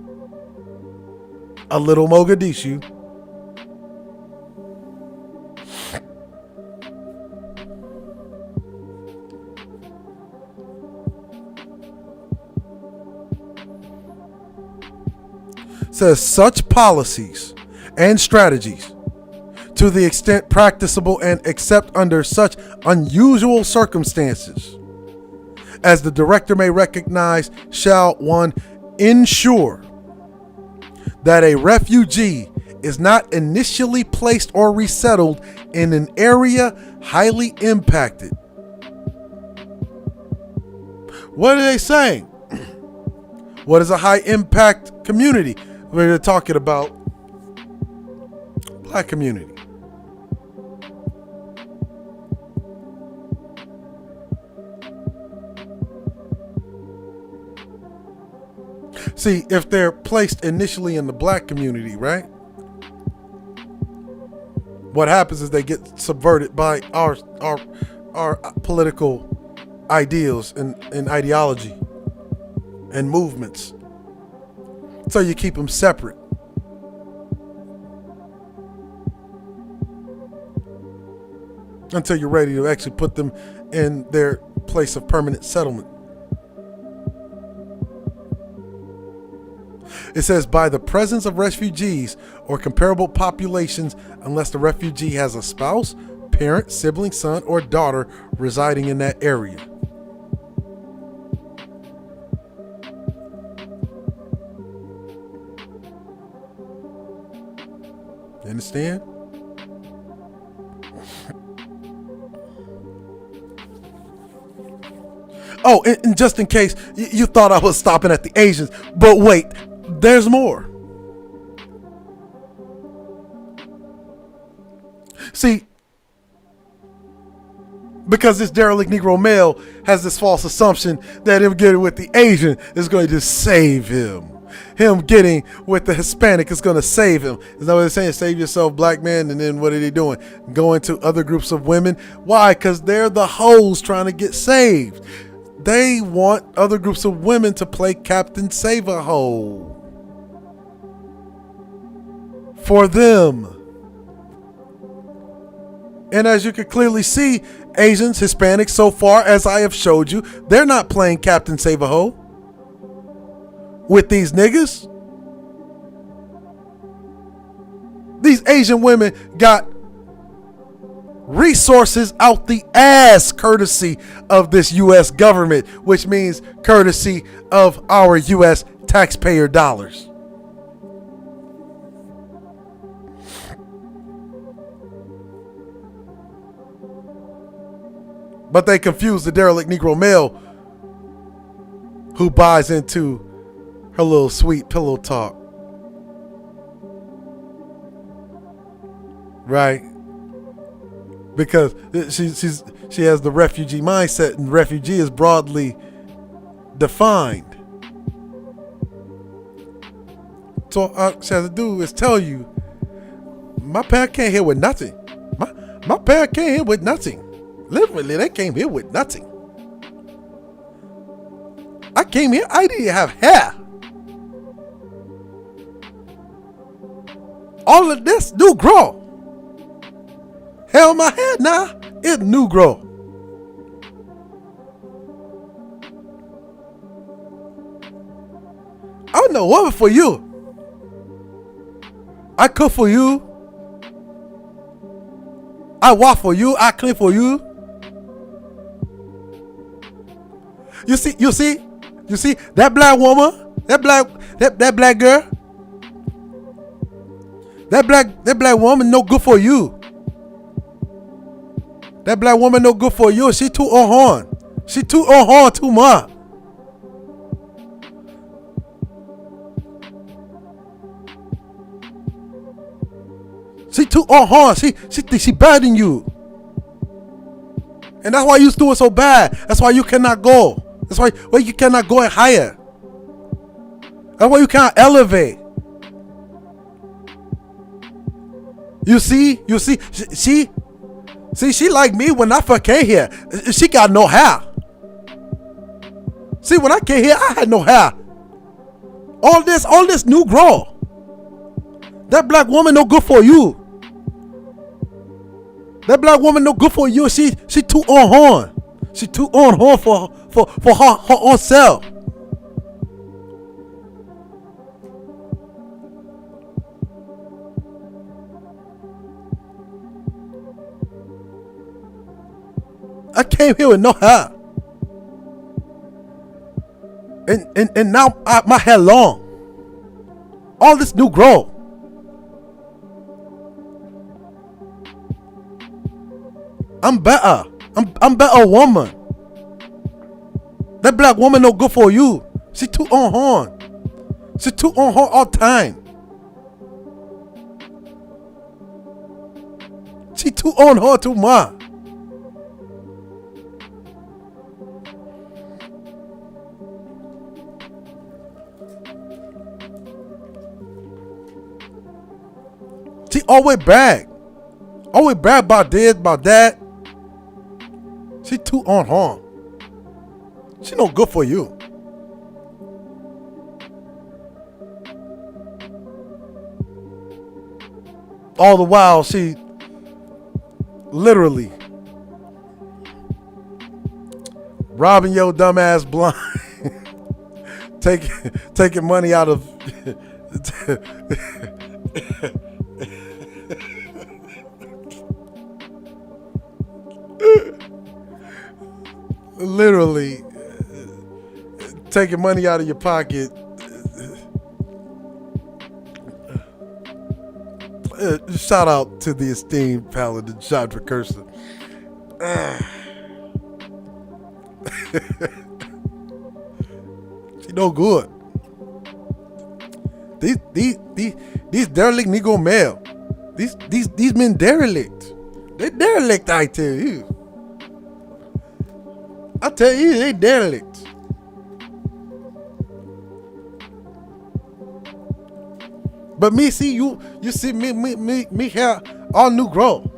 a little Mogadishu. Says such policies and strategies, to the extent practicable and except under such unusual circumstances as the director may recognize, shall one ensure that a refugee is not initially placed or resettled in an area highly impacted. What are they saying? What is a high impact community? We're talking about black community. See, if they're placed initially in the black community, right? What happens is they get subverted by our political ideals and ideology and movements. So you keep them separate. Until you're ready to actually put them in their place of permanent settlement. It says, by the presence of refugees or comparable populations, unless the refugee has a spouse, parent, sibling, son, or daughter residing in that area. You understand? Oh, and just in case you thought I was stopping at the Asians, but wait, there's more. See, because this derelict Negro male has this false assumption that him getting with the Asian is going to save him. Him getting with the Hispanic is going to save him. Is that what they're saying? Save yourself, black man. And then what are they doing? Going to other groups of women. Why? Because they're the hoes trying to get saved. They want other groups of women to play Captain Save-A-Hoe for them. And as you can clearly see, Asians, Hispanics, so far as I have showed you, they're not playing Captain Save-A-Hoe with these niggas. These Asian women got resources out the ass courtesy of this U.S. government, which means courtesy of our U.S. taxpayer dollars. But they confuse the derelict Negro male who buys into her little sweet pillow talk. Right? Because she has the refugee mindset, and refugee is broadly defined. So all she has to do is tell you, my parent came here with nothing. My parent came here with nothing. Literally, they came here with nothing. I came here, I didn't have hair. All of this new grow. Hell, my hair now, it's new grow. I'm no woman for you. I cook for you. I walk for you. I clean for you. You see that black woman, that black girl, that black woman no good for you. That black woman no good for you. She too on horn. She too on horn too much. She too on horn. She think she better than you. And that's why you doing so bad. That's why you cannot go. That's why you cannot go and higher. That's why you cannot elevate. She like me when I first came here. She got no hair. See, when I came here, I had no hair. All this new growth. That black woman no good for you. That black woman no good for you. She too on horn. She too on horn for her own self. I came here with no hair. And now my hair long. All this new growth. I'm better. I'm better woman. That black woman no good for you. She too on horn. She too on horn all time. She too on horn too much. She always brag. Always brag about this, about that. She too on horn. She no good for you. All the while she literally robbing your dumb ass blind. taking money out of literally taking money out of your pocket. Shout out to the esteemed paladin John Recursive. She no good. These derelict Negro male. These men derelict. They derelict, I tell you. I tell you, they derelict. But me see you see me hair all new grow.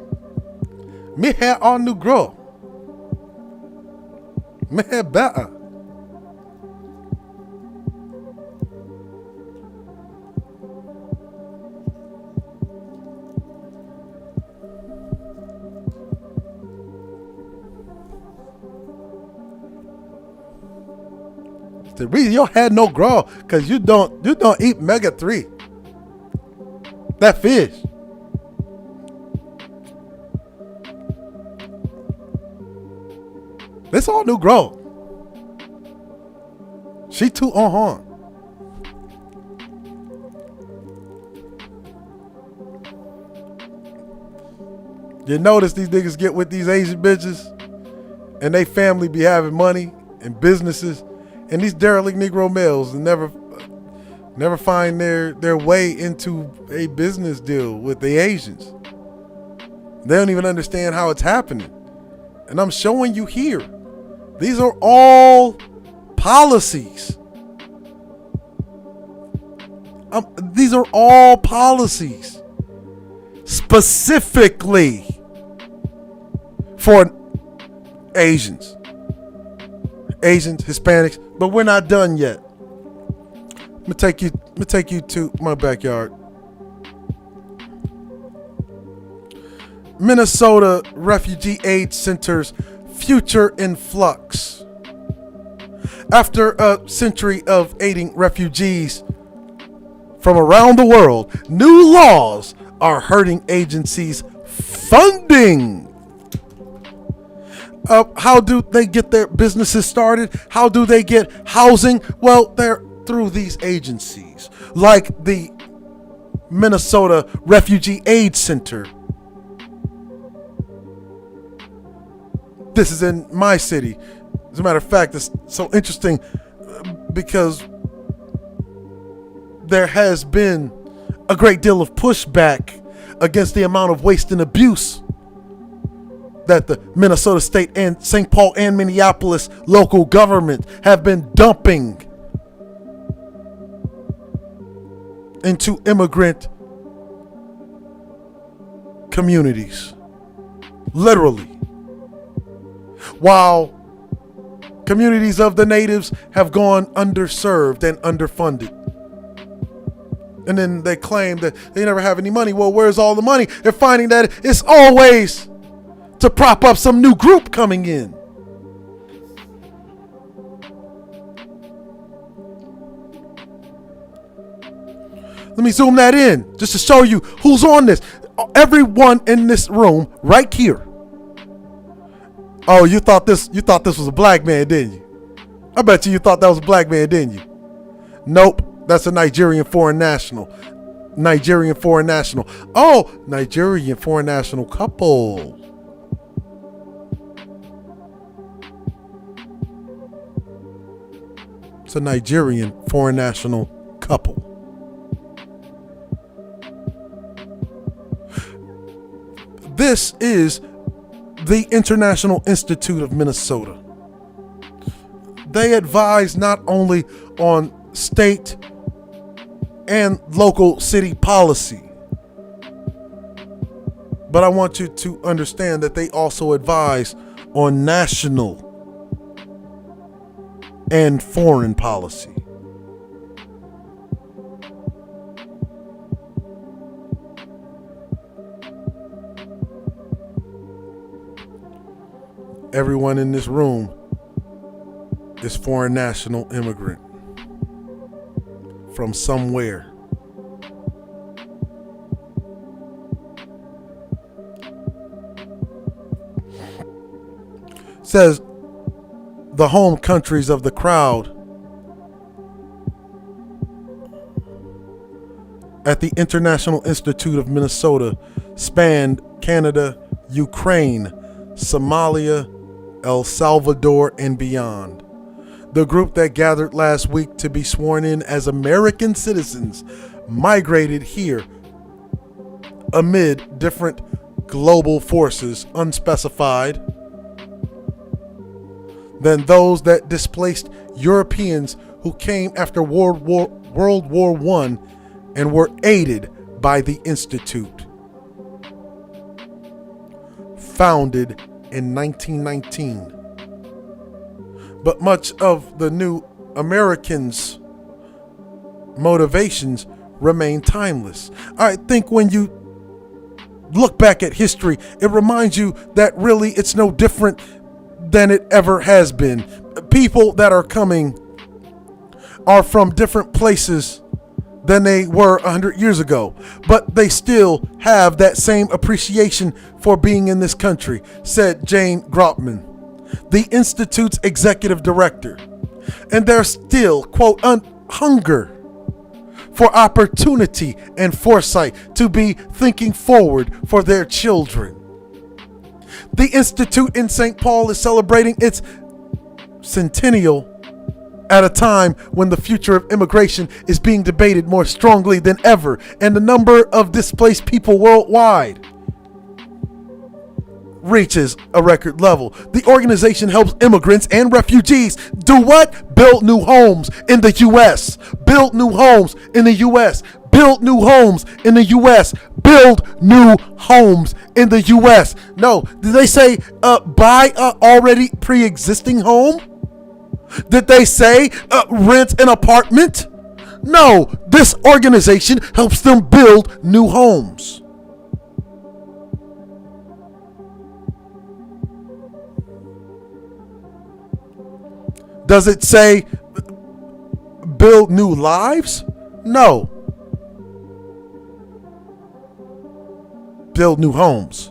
Me hair all new grow. Me hair better. The reason your hair no grow because you don't eat omega-3. That fish. It's all new growth. She too on horn. You notice these niggas get with these Asian bitches and they family be having money and businesses, and these derelict Negro males never find their way into a business deal with the Asians. They don't even understand how it's happening. And I'm showing you here. These are all policies. These are all policies specifically for Asians, Hispanics, but we're not done yet. I'm gonna take you to my backyard. Minnesota Refugee Aid Center's future in flux. After a century of aiding refugees from around the world, new laws are hurting agencies' funding. How do they get their businesses started? How do they get housing? Well, they're through these agencies like the Minnesota Refugee Aid Center. This is in my city. As a matter of fact, it's so interesting because there has been a great deal of pushback against the amount of waste and abuse that the Minnesota State and St. Paul and Minneapolis local government have been dumping into immigrant communities. Literally. While communities of the natives have gone underserved and underfunded. And then they claim that they never have any money. Well, where's all the money? They're finding that it's always to prop up some new group coming in. Let me zoom that in just to show you who's on this. Everyone in this room right here. Oh, you thought this was a black man, didn't you? I bet you thought that was a black man, didn't you? Nope, that's a Nigerian foreign national. Nigerian foreign national. Oh, Nigerian foreign national couple. It's a Nigerian foreign national couple. This is the International Institute of Minnesota. They advise not only on state and local city policy, but I want you to understand that they also advise on national and foreign policy. Everyone in this room is foreign national immigrant from somewhere. Says the home countries of the crowd at the International Institute of Minnesota spanned Canada, Ukraine, Somalia, El Salvador, and beyond. The group that gathered last week to be sworn in as American citizens migrated here amid different global forces unspecified than those that displaced Europeans who came after World War I and were aided by the Institute. Founded in 1919. But much of the new Americans' motivations remain timeless. I think when you look back at history, it reminds you that really it's no different than it ever has been. People that are coming are from different places than they were 100 years ago, but they still have that same appreciation for being in this country, said Jane Grotman, the Institute's executive director. And there's still, quote, hunger for opportunity and foresight to be thinking forward for their children. The Institute in St. Paul is celebrating its centennial at a time when the future of immigration is being debated more strongly than ever, and the number of displaced people worldwide reaches a record level. The organization helps immigrants and refugees do what? Build new homes in the U.S. Build new homes in the U.S. Build new homes in the U.S. Build new homes in the U.S. No, did they say buy a already pre-existing home? Did they say rent an apartment? No, this organization helps them build new homes. Does it say build new lives? No. Build new homes.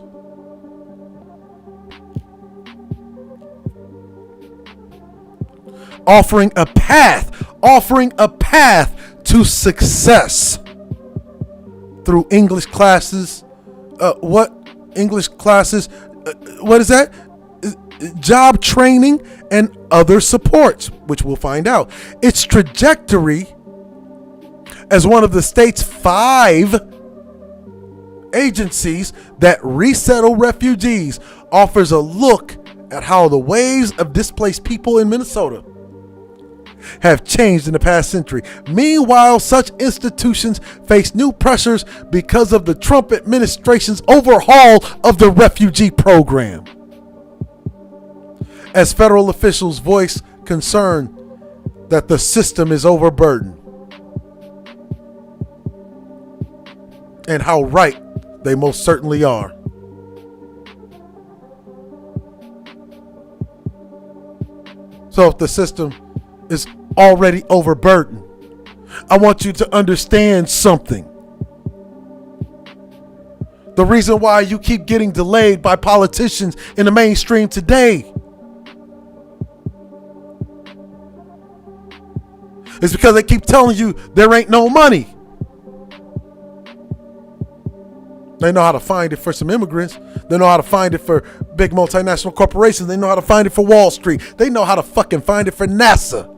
Offering a path to success through English classes. What English classes? What is that? Job training and other supports, which we'll find out. Its trajectory as one of the state's 5 agencies that resettle refugees offers a look at how the waves of displaced people in Minnesota have changed in the past century. Meanwhile, such institutions face new pressures because of the Trump administration's overhaul of the refugee program. As federal officials voice concern that the system is overburdened. And how right they most certainly are. So if the system is already overburdened, I want you to understand something. The reason why you keep getting delayed by politicians in the mainstream today is because they keep telling you there ain't no money. They know how to find it for some immigrants. They know how to find it for big multinational corporations. They know how to find it for Wall Street. They know how to fucking find it for NASA.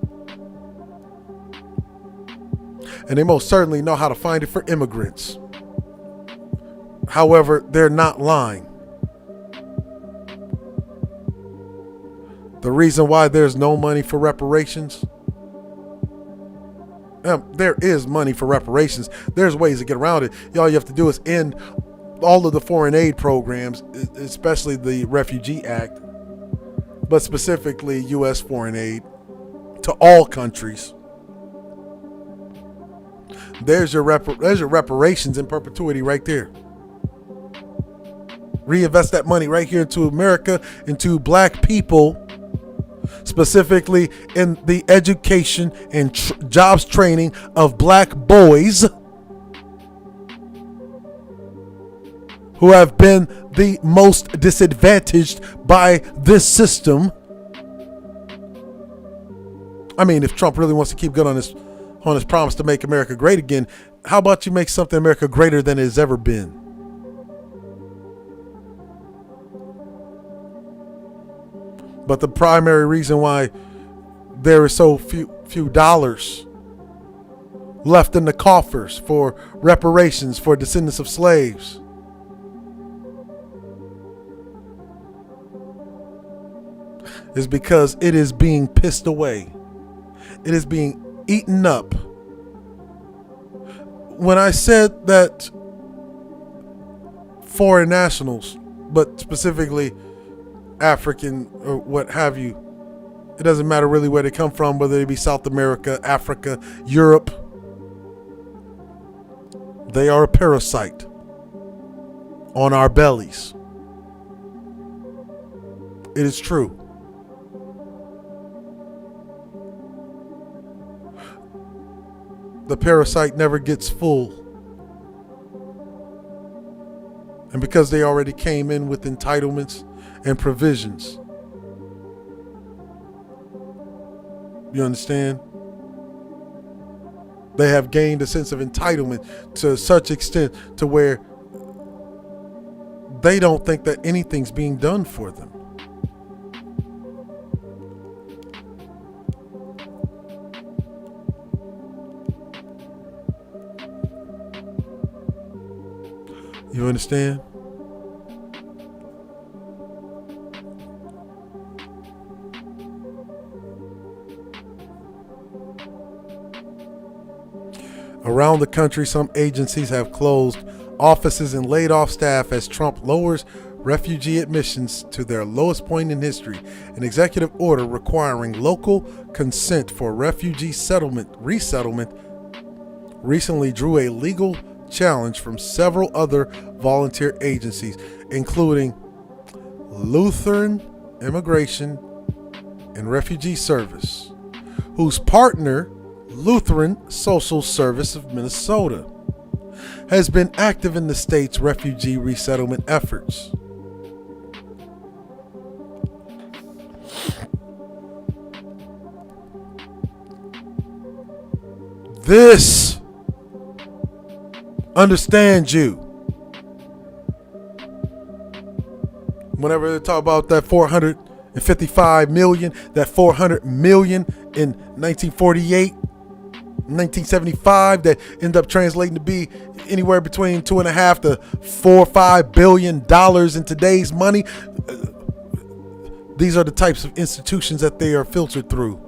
And they most certainly know how to find it for immigrants. However, they're not lying. The reason why there's no money for reparations, there is money for reparations. There's ways to get around it. All you have to do is end all of the foreign aid programs, especially the Refugee Act, but specifically U.S. foreign aid to all countries. There's your reparations in perpetuity right there. Reinvest that money right here into America, into black people, specifically in the education and jobs training of black boys who have been the most disadvantaged by this system. I mean, if Trump really wants to keep good on his promise to make America great again, how about you make something America greater than it has ever been? But the primary reason why there is so few dollars left in the coffers for reparations for descendants of slaves is because it is being pissed away. It is being eaten up. When I said that foreign nationals, but specifically African or what have you, it doesn't matter really where they come from, whether they be South America, Africa, Europe, they are a parasite on our bellies. It is true. The parasite never gets full. And because they already came in with entitlements and provisions. You understand? They have gained a sense of entitlement to such extent to where they don't think that anything's being done for them. You understand? Around the country, some agencies have closed offices and laid off staff as Trump lowers refugee admissions to their lowest point in history. An executive order requiring local consent for refugee resettlement recently drew a legal challenge from several other volunteer agencies, including Lutheran Immigration and Refugee Service, whose partner, Lutheran Social Service of Minnesota, has been active in the state's refugee resettlement efforts. This understands you. Whenever they talk about that 455 million, that 400 million in 1948, 1975, that end up translating to be anywhere between $2.5 to $4 or $5 billion in today's money. These are the types of institutions that they are filtered through.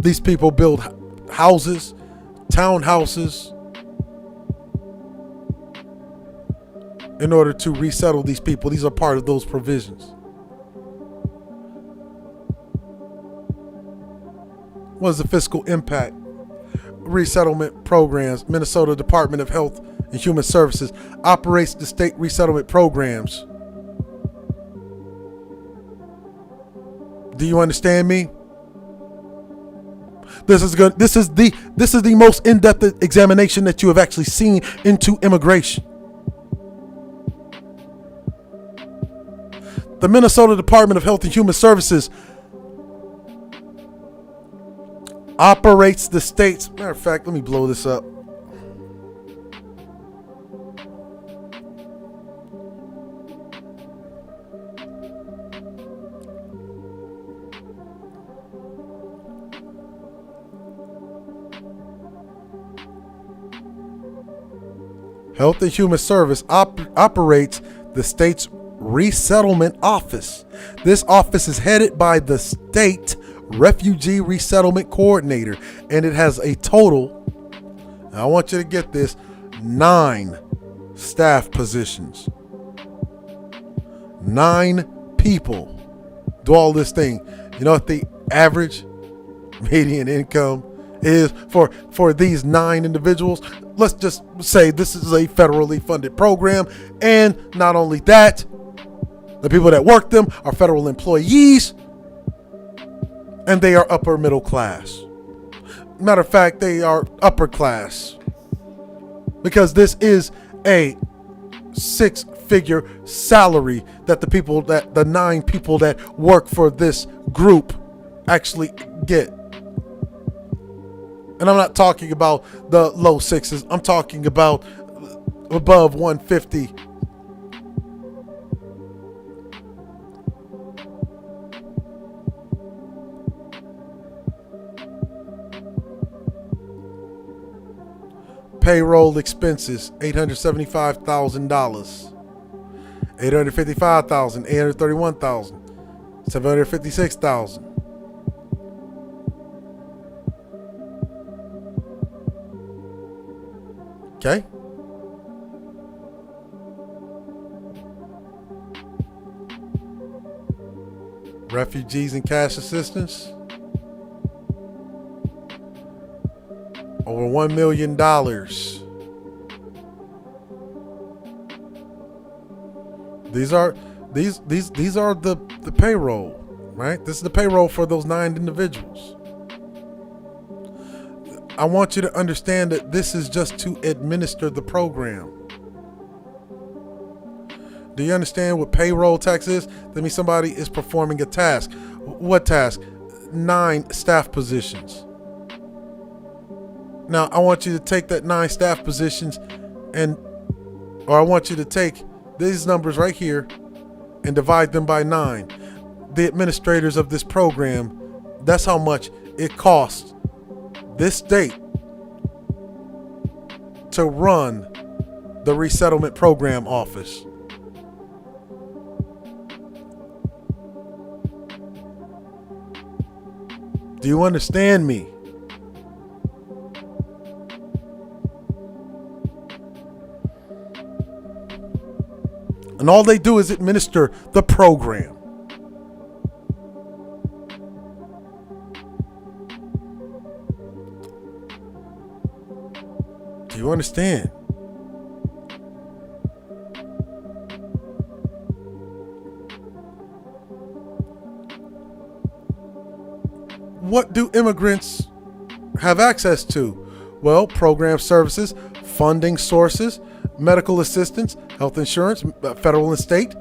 These people build houses, townhouses, in order to resettle these people. These are part of those provisions. What is the fiscal impact? Resettlement programs. Minnesota Department of Health and Human Services operates the state resettlement programs. Do you understand me? This is good. This is the most in-depth examination that you have actually seen into immigration. The Minnesota Department of Health and Human Services operates the state's. Matter of fact, let me blow this up. Health and Human Service operates the state's resettlement office. This office is headed by the state refugee resettlement coordinator, and it has a total, I want you to get this, 9 staff positions. 9 people do all this thing. You know what the average median income is for these 9 individuals? Let's just say this is a federally funded program, and not only that, the people that work them are federal employees, and they are upper middle class. Matter of fact, they are upper class, because this is a 6-figure salary that the 9 people that work for this group actually get. And I'm not talking about the low 6s. I'm talking about above 150. Payroll expenses, $875,000, $855,000, $831,000, $756,000. Okay. Refugees and cash assistance, over $1 million. These are the payroll, right? This is the payroll for those 9 individuals. I want you to understand that this is just to administer the program. Do you understand what payroll tax is? That means somebody is performing a task. What task? 9 staff positions. Now, I want you to take that 9 staff positions or I want you to take these numbers right here and divide them by 9. The administrators of this program, that's how much it costs this state to run the resettlement program office. Do you understand me? And all they do is administer the program. Do you understand? What do immigrants have access to? Well, program services, funding sources, medical assistance, health insurance, federal and state,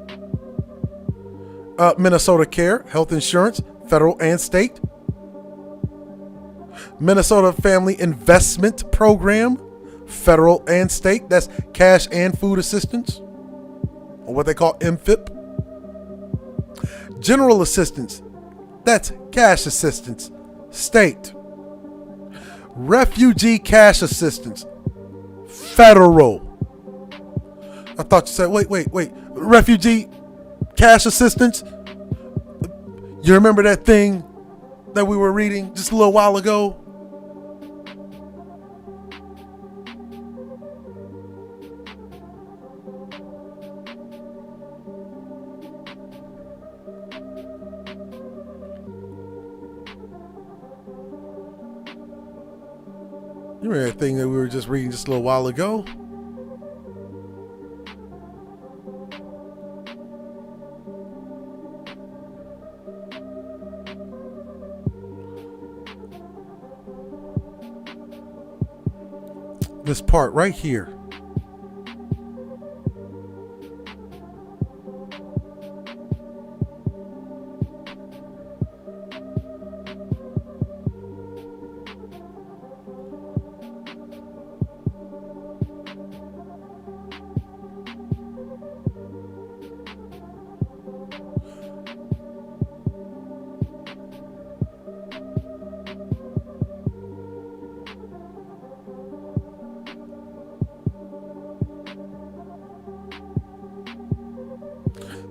Minnesota Care, health insurance, federal and state, Minnesota Family Investment Program, federal and state, that's cash and food assistance, or what they call MFIP. General assistance, that's cash assistance, state. Refugee cash assistance, federal. I thought you said, wait. Refugee cash assistance? You remember that thing that we were reading just a little while ago? You remember that thing that we were just reading just a little while ago? This part right here.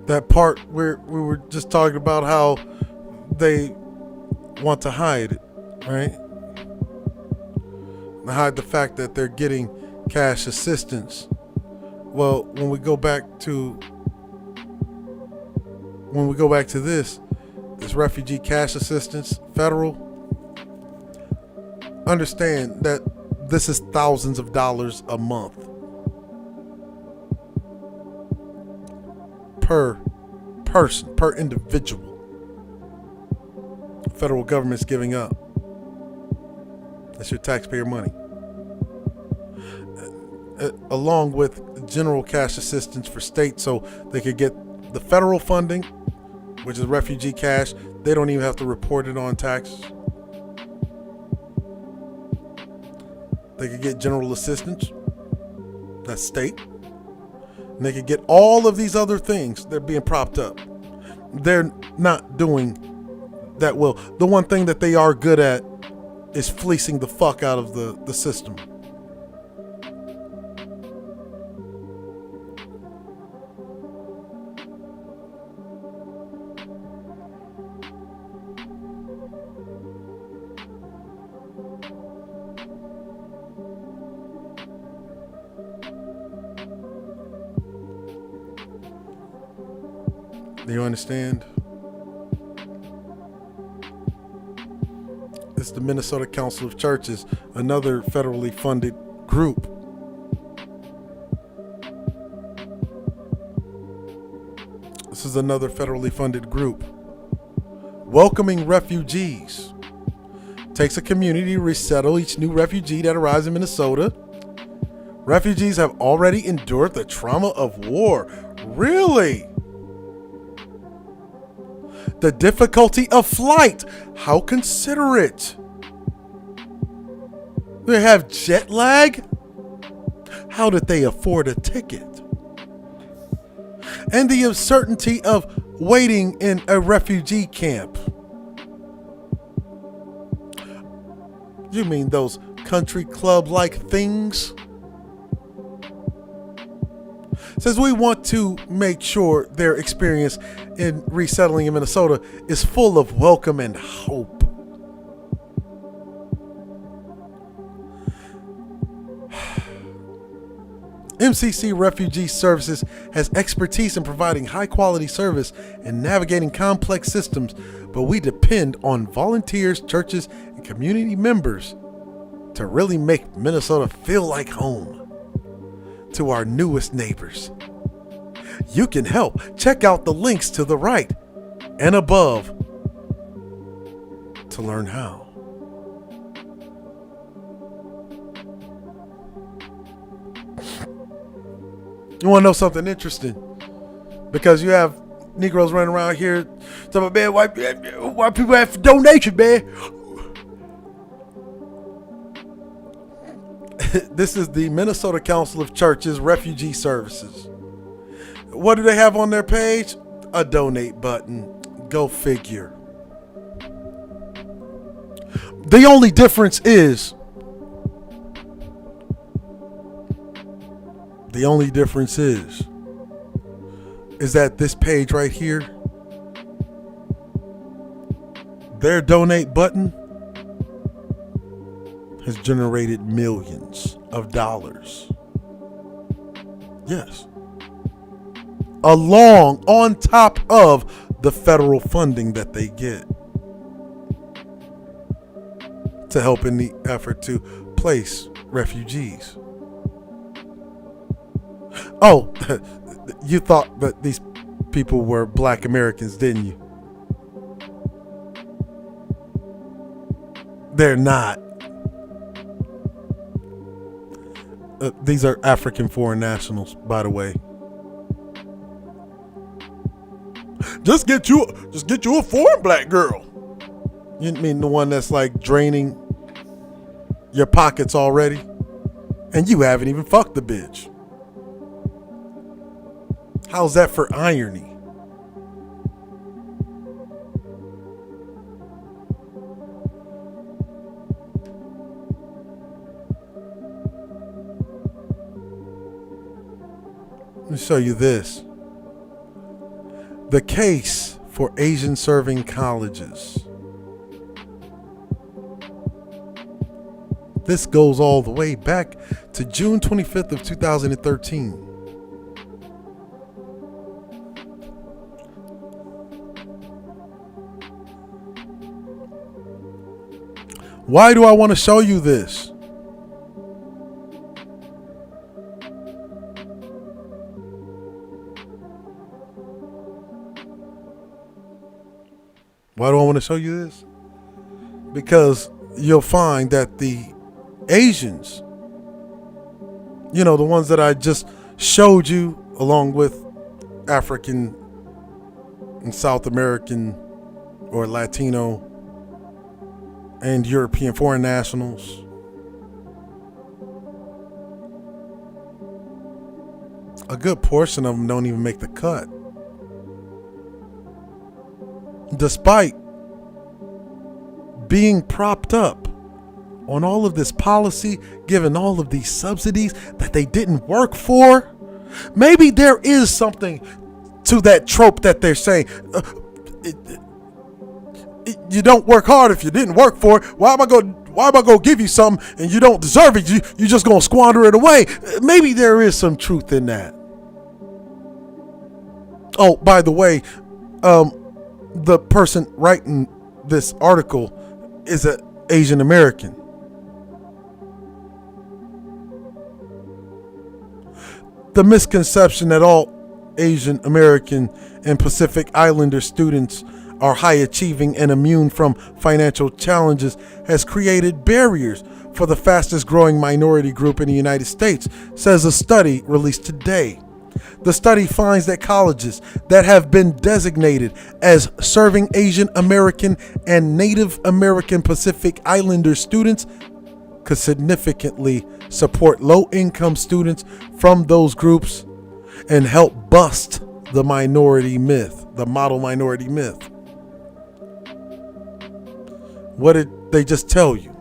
That part where we were just talking about how they want to hide it, right? Hide the fact that they're getting cash assistance. Well, when we go back to this refugee cash assistance, federal, understand that this is thousands of dollars a month per person, per individual. Federal government's giving up. That's your taxpayer money. Along with general cash assistance for states, so they could get the federal funding, which is refugee cash. They don't even have to report it on taxes. They could get general assistance. That's state. And they could get all of these other things. They're being propped up. They're not doing that well. The one thing that they are good at is fleecing the fuck out of the system. Do you understand? It's the Minnesota Council of Churches, another federally funded group. This is another federally funded group. Welcoming refugees. Takes a community to resettle each new refugee that arrives in Minnesota. Refugees have already endured the trauma of war. Really? The difficulty of flight. How considerate. They have jet lag? How did they afford a ticket? And the uncertainty of waiting in a refugee camp. You mean those country club-like things? Says we want to make sure their experience in resettling in Minnesota is full of welcome and hope. MCC Refugee Services has expertise in providing high-quality service and navigating complex systems, but we depend on volunteers, churches, and community members to really make Minnesota feel like home to our newest neighbors. You can help. Check out the links to the right and above to learn how. You want to know something interesting? Because you have Negroes running around here talking about, man, white people have donation, man. This is the Minnesota Council of Churches Refugee Services. What do they have on their page? A donate button. Go figure. The only difference is that this page right here Their donate button has generated millions of dollars. Yes. Along on top of the federal funding that they get to help in the effort to place refugees. Oh, you thought that these people were black Americans, didn't you? They're not. These are African foreign nationals, by the way. Just get you a foreign black girl. You mean the one that's like draining your pockets already? And you haven't even fucked the bitch. How's that for irony? Let me show you this. The case for Asian serving colleges. This goes all the way back to June 25th of 2013. Why do I want to show you this? Why do I want to show you this? Because you'll find that the Asians, the ones that I just showed you, along with African and South American or Latino and European foreign nationals, a good portion of them don't even make the cut. Despite being propped up on all of this policy, given all of these subsidies that they didn't work for, maybe there is something to that trope that they're saying. You don't work hard if you didn't work for it. Why am I going to give you something and you don't deserve it? You just going to squander it away. Maybe there is some truth in that. Oh, by the way, the person writing this article is an Asian American. The misconception that all Asian American and Pacific Islander students are high achieving and immune from financial challenges has created barriers for the fastest growing minority group in the United States, says a study released today. The study finds that colleges that have been designated as serving Asian American and Native American Pacific Islander students could significantly support low-income students from those groups and help bust the minority myth, the model minority myth. What did they just tell you?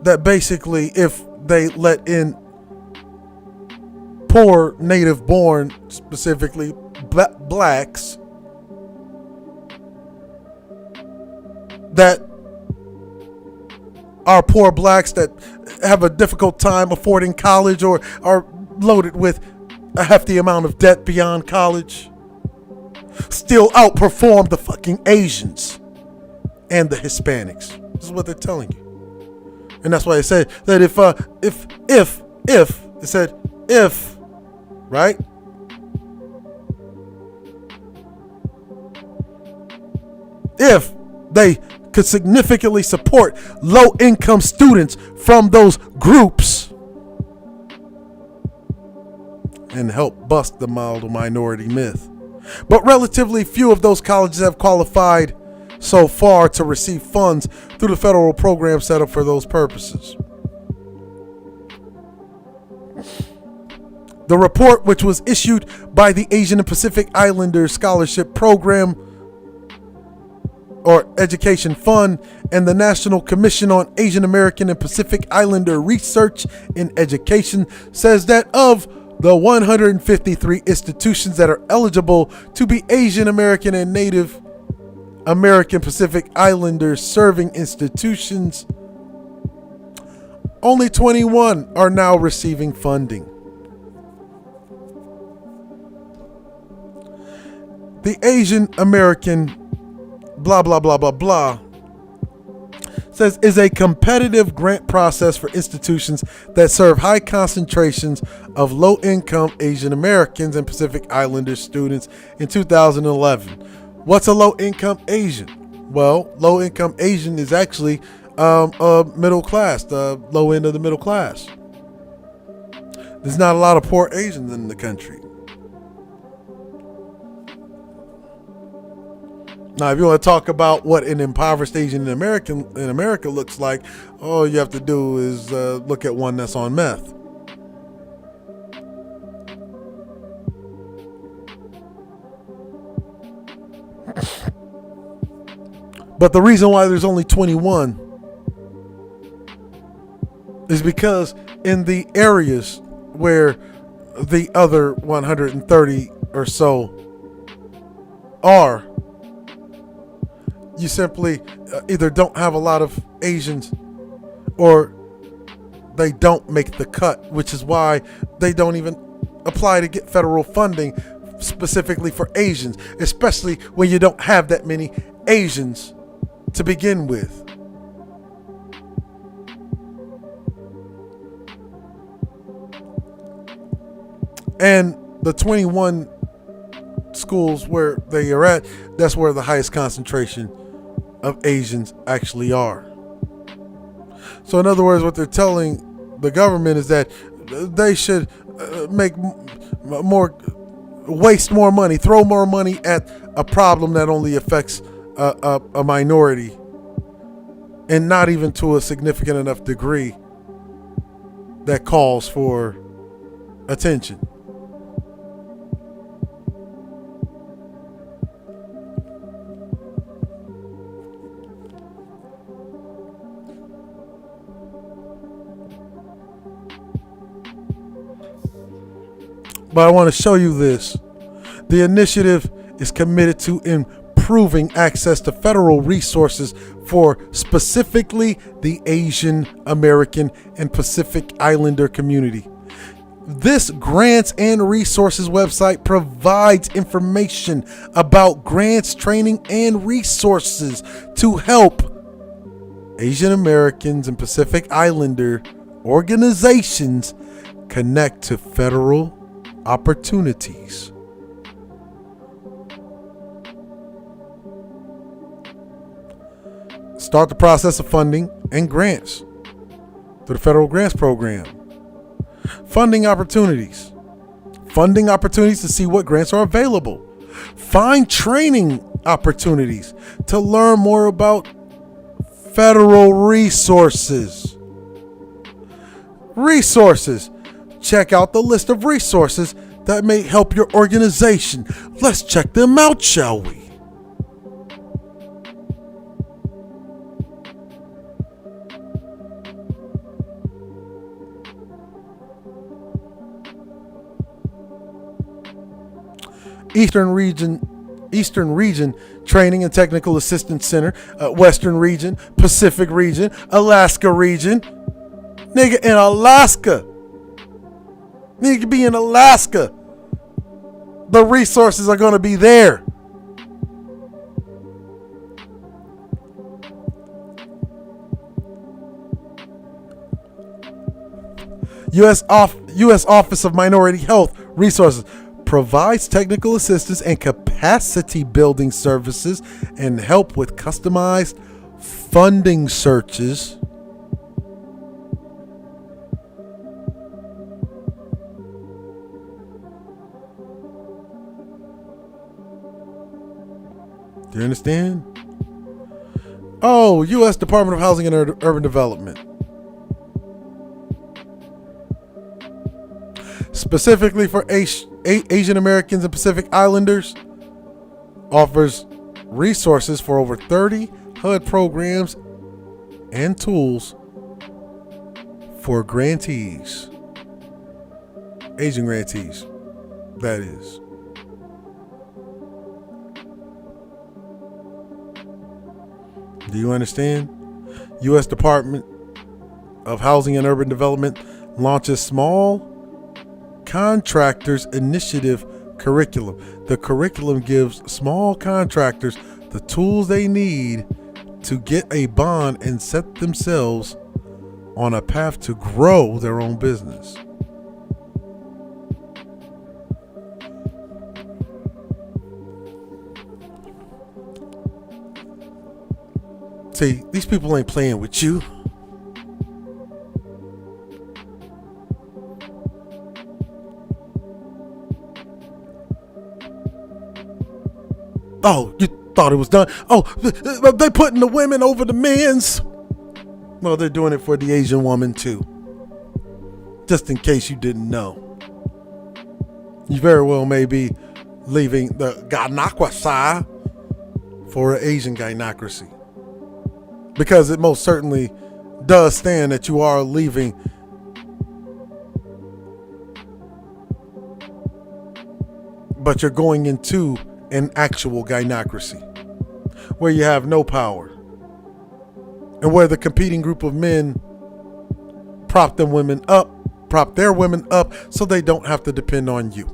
That basically if they let in poor native born, specifically blacks, that are poor blacks that have a difficult time affording college or are loaded with a hefty amount of debt beyond college, still outperform the fucking Asians and the Hispanics. This is what they're telling you. And that's why I said that if it said if, right? If they could significantly support low-income students from those groups and help bust the model minority myth. But relatively few of those colleges have qualified so far to receive funds through the federal program set up for those purposes. The report, which was issued by the Asian and Pacific Islander Scholarship Program or Education Fund and the National Commission on Asian American and Pacific Islander Research in Education, says that of the 153 institutions that are eligible to be Asian American and Native American Pacific Islanders serving institutions, only 21 are now receiving funding. The Asian American blah blah blah blah blah says is a competitive grant process for institutions that serve high concentrations of low-income Asian Americans and Pacific Islander students in 2011. What's a low-income Asian? Well, low-income Asian is actually middle class, the low end of the middle class. There's not a lot of poor Asians in the country. Now, if you want to talk about what an impoverished Asian in America looks like, all you have to do is look at one that's on meth. But the reason why there's only 21 is because in the areas where the other 130 or so are, you simply either don't have a lot of Asians or they don't make the cut, which is why they don't even apply to get federal funding specifically for Asians, especially when you don't have that many Asians to begin with. And the 21 schools where they are at, that's where the highest concentration of Asians actually are. So in other words, what they're telling the government is that they should waste more money, throw more money at a problem that only affects a minority, and not even to a significant enough degree that calls for attention. But I want to show you this. The initiative is committed to improving access to federal resources for specifically the Asian American and Pacific Islander community. This grants and resources website provides information about grants, training, and resources to help Asian Americans and Pacific Islander organizations connect to federal opportunities. Start the process of funding and grants through the federal grants program. Funding opportunities. Funding opportunities to see what grants are available. Find training opportunities to learn more about federal resources. Resources. Check out the list of resources that may help your organization. Let's check them out, shall we? Eastern Region Training and Technical Assistance Center, Western Region, Pacific Region, Alaska Region. Nigga, in Alaska. Need to be in Alaska. The resources are going to be there. U.S. Office of Minority Health Resources provides technical assistance and capacity building services and help with customized funding searches. Do you understand? Oh, U.S. Department of Housing and Urban Development. Specifically for Asian Americans and Pacific Islanders, offers resources for over 30 HUD programs and tools for grantees. Asian grantees, that is. Do you understand? U.S. Department of Housing and Urban Development launches Small Contractors Initiative curriculum. The curriculum gives small contractors the tools they need to get a bond and set themselves on a path to grow their own business. See, these people ain't playing with you. Oh, you thought it was done? Oh, they putting the women over the men's. Well, they're doing it for the Asian woman too. Just in case you didn't know. You very well may be leaving the gynecologist for an Asian gynocracy. Because it most certainly does stand that you are leaving but you're going into an actual gynocracy where you have no power and where the competing group of men prop their women up so they don't have to depend on you.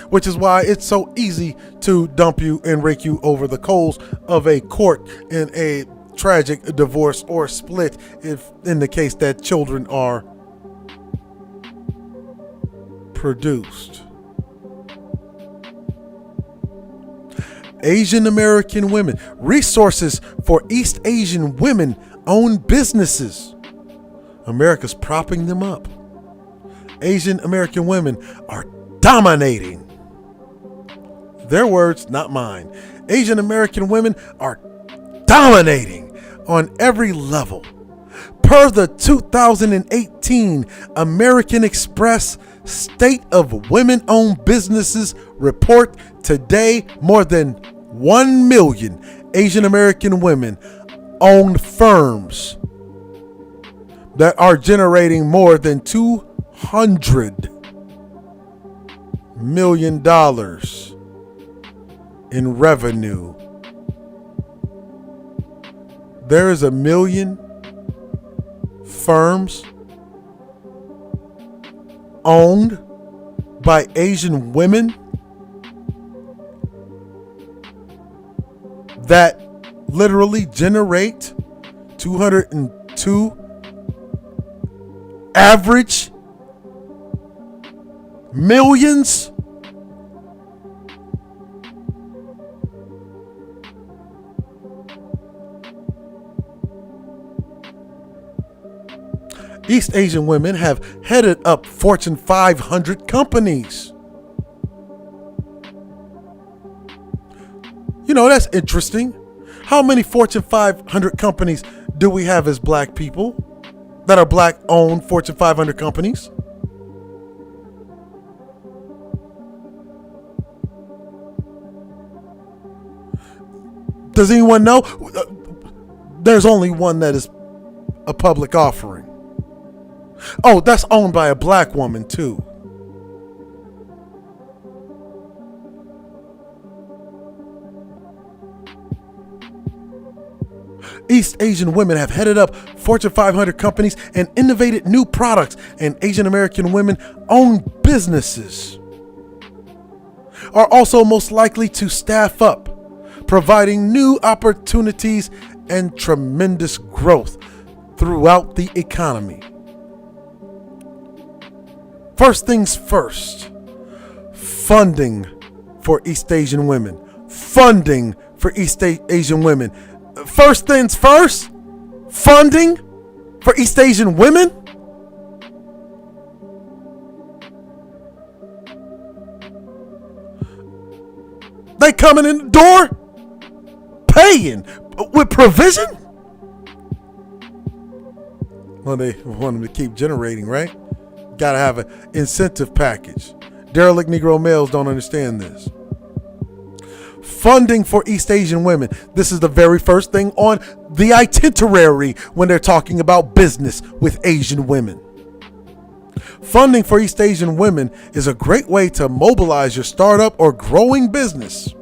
Which is why it's so easy to dump you and rake you over the coals of a court in a tragic divorce or split, if in the case that children are produced. Asian American women. Resources for East Asian women own businesses. America's propping them up. Asian American women are dominating. Their words, not mine. Asian American women are dominating on every level. Per the 2018 American Express State of Women-Owned Businesses report, today more than 1 million Asian American women own firms that are generating more than $200 million in revenue. There is 1 million firms owned by Asian women that literally generate 202 average millions. East Asian women have headed up Fortune 500 companies. You know, that's interesting. How many Fortune 500 companies do we have as black people that are black-owned Fortune 500 companies? Does anyone know? There's only one that is a public offering. Oh, that's owned by a black woman too. East Asian women have headed up Fortune 500 companies and innovated new products, and Asian American women own businesses are also most likely to staff up, providing new opportunities and tremendous growth throughout the economy. First things first, funding for East Asian women. Funding for East Asian women. First things first, funding for East Asian women. They coming in the door, paying with provision. Well, they want them to keep generating, right? Got to have an incentive package. Derelict Negro males don't understand this. Funding for East Asian women. This is the very first thing on the itinerary when they're talking about business with Asian women. Funding for East Asian women is a great way to mobilize your startup or growing business.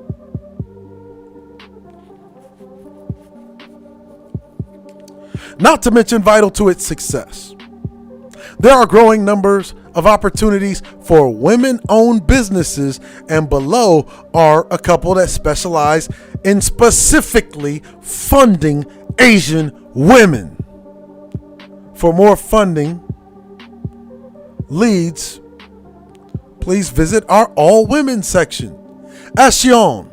not to mention vital to its success. There are growing numbers of opportunities for women-owned businesses, and below are a couple that specialize in specifically funding Asian women. For more funding leads, please visit our all-women section. Ashion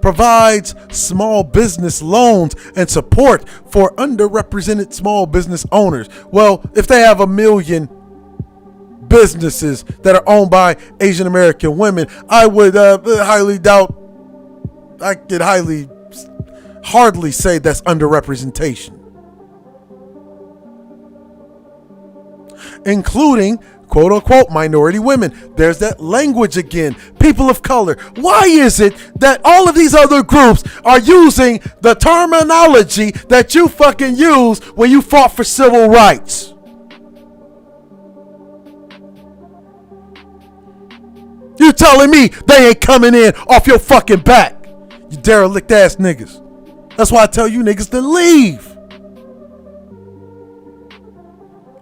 provides small business loans and support for underrepresented small business owners. Well, if they have 1 million businesses that are owned by Asian American women, I would highly doubt, I could hardly say that's underrepresentation. Including quote unquote minority women. There's that language again. People of color. Why is it that all of these other groups are using the terminology that you fucking used when you fought for civil rights? You telling me they ain't coming in off your fucking back? You derelict ass niggas. That's why I tell you niggas to leave.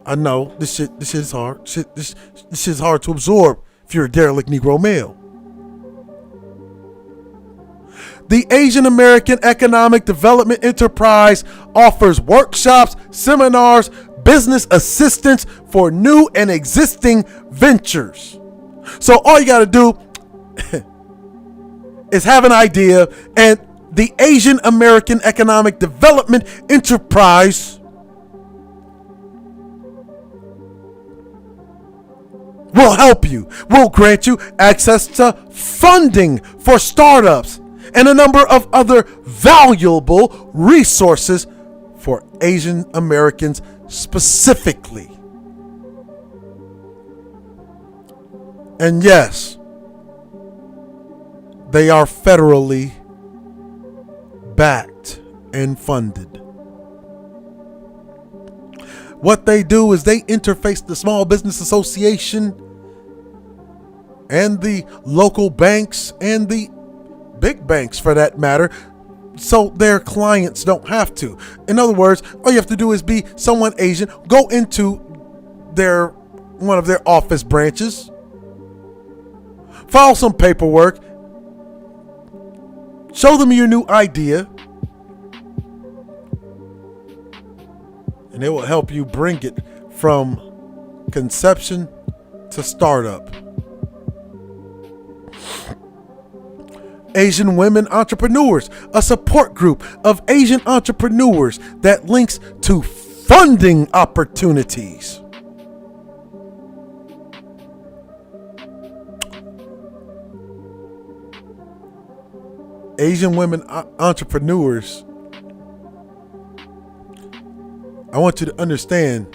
I know this shit is hard. This shit's hard to absorb if you're a derelict Negro male. The Asian American Economic Development Enterprise offers workshops, seminars, business assistance for new and existing ventures. So all you got to do is have an idea, and the Asian American Economic Development Enterprise will help you, will grant you access to funding for startups and a number of other valuable resources for Asian Americans specifically. And yes, they are federally backed and funded. What they do is they interface the Small Business Association and the local banks and the big banks for that matter, so their clients don't have to. In other words, all you have to do is be someone Asian, go into one of their office branches, file some paperwork, show them your new idea, and they will help you bring it from conception to startup. Asian Women Entrepreneurs, a support group of Asian entrepreneurs that links to funding opportunities. Asian Women Entrepreneurs, I want you to understand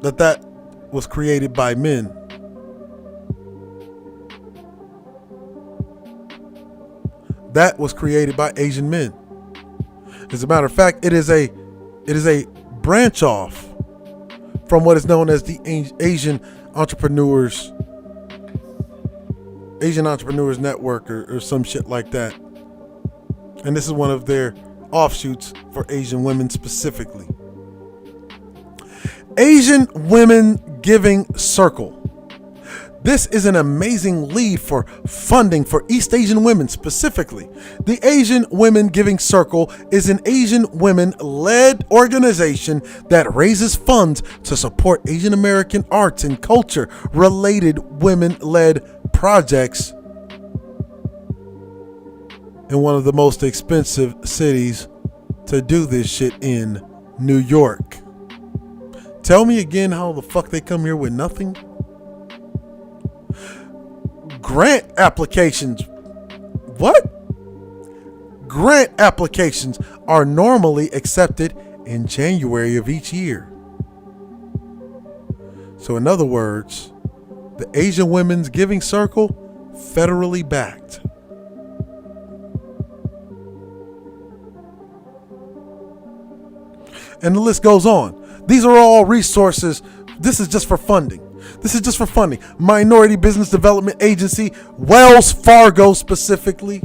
that was created by men. That was created by Asian men. As a matter of fact, it is a branch off from what is known as the Asian Entrepreneurs Network or some shit like that. And this is one of their offshoots for Asian women specifically. Asian Women Giving Circle. This is an amazing lead for funding for East Asian women specifically. The Asian Women Giving Circle is an Asian women-led organization that raises funds to support Asian American arts and culture-related women-led projects in one of the most expensive cities to do this shit in, New York. Tell me again how the fuck they come here with nothing? Grant applications. What? Grant applications are normally accepted in January of each year. So in other words, the Asian Women's Giving Circle, federally backed. And the list goes on. These are all resources. This is just for funding. Minority Business Development Agency, Wells Fargo specifically.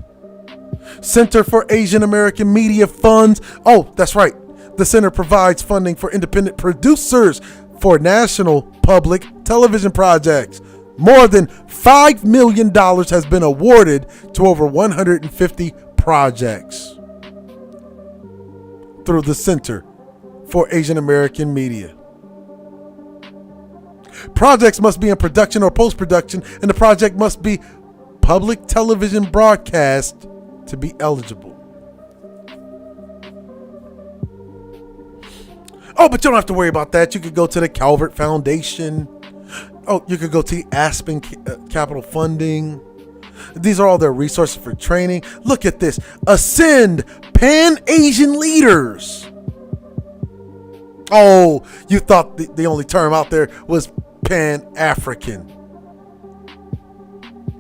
Center for Asian American Media funds. Oh, that's right. The center provides funding for independent producers for national public television projects. More than $5 million has been awarded to over 150 projects through the Center for Asian American Media. Projects must be in production or post-production, and the project must be public television broadcast to be eligible. Oh, but you don't have to worry about that. You could go to the Calvert Foundation. Oh, you could go to the Aspen Capital Funding. These are all their resources for training. Look at this. Ascend Pan-Asian Leaders. Oh, you thought the only term out there was Pan-African.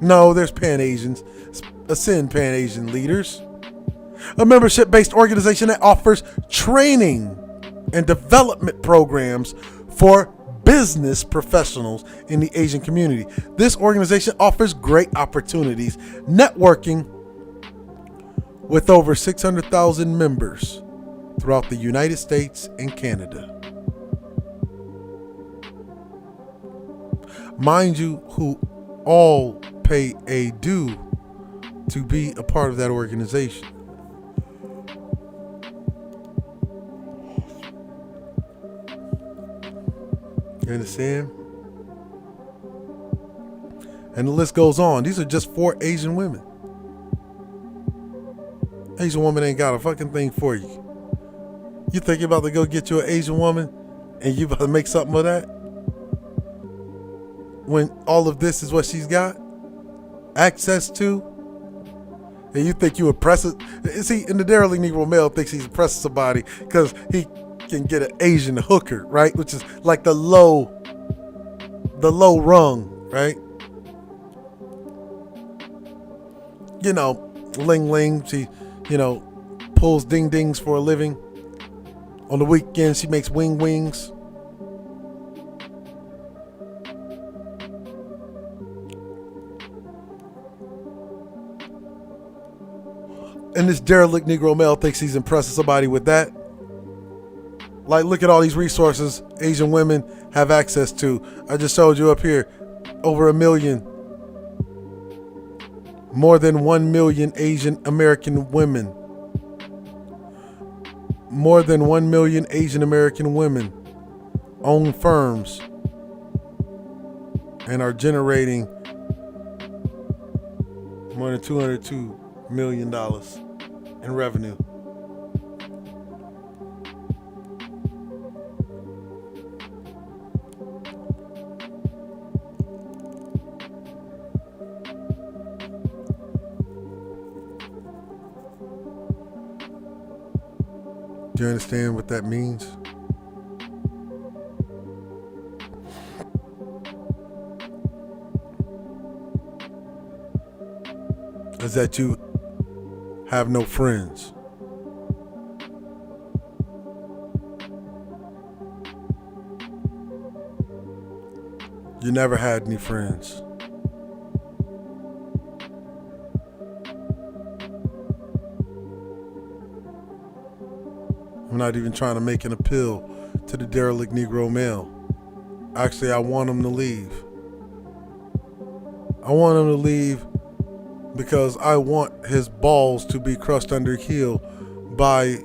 No, there's Pan-Asians. Ascend Pan-Asian Leaders. A membership-based organization that offers training and development programs for business professionals in the Asian community. This organization offers great opportunities, networking with over 600,000 members throughout the United States and Canada. Mind you, who all pay a due to be a part of that organization. You understand? And the list goes on. These are just 4 Asian women. Asian woman ain't got a fucking thing for you. You think you're about to go get you an Asian woman and you about to make something of that? When all of this is what she's got access to? And you think you impress it? See, and the derelict Negro male thinks he's impressing somebody because he can get an Asian hooker, right? Which is like the low rung, right? You know, Ling Ling, she, pulls ding dings for a living. On the weekend, she makes wings. And this derelict Negro male thinks he's impressing somebody with that. Like, look at all these resources Asian women have access to. I just showed you up here, over 1 million. More than 1 million Asian American women. More than 1 million Asian American women own firms and are generating more than $202 million in revenue. Do you understand what that means? Is that you have no friends. You never had any friends. I'm not even trying to make an appeal to the derelict Negro male. Actually, I want him to leave. I want him to leave because I want his balls to be crushed under heel by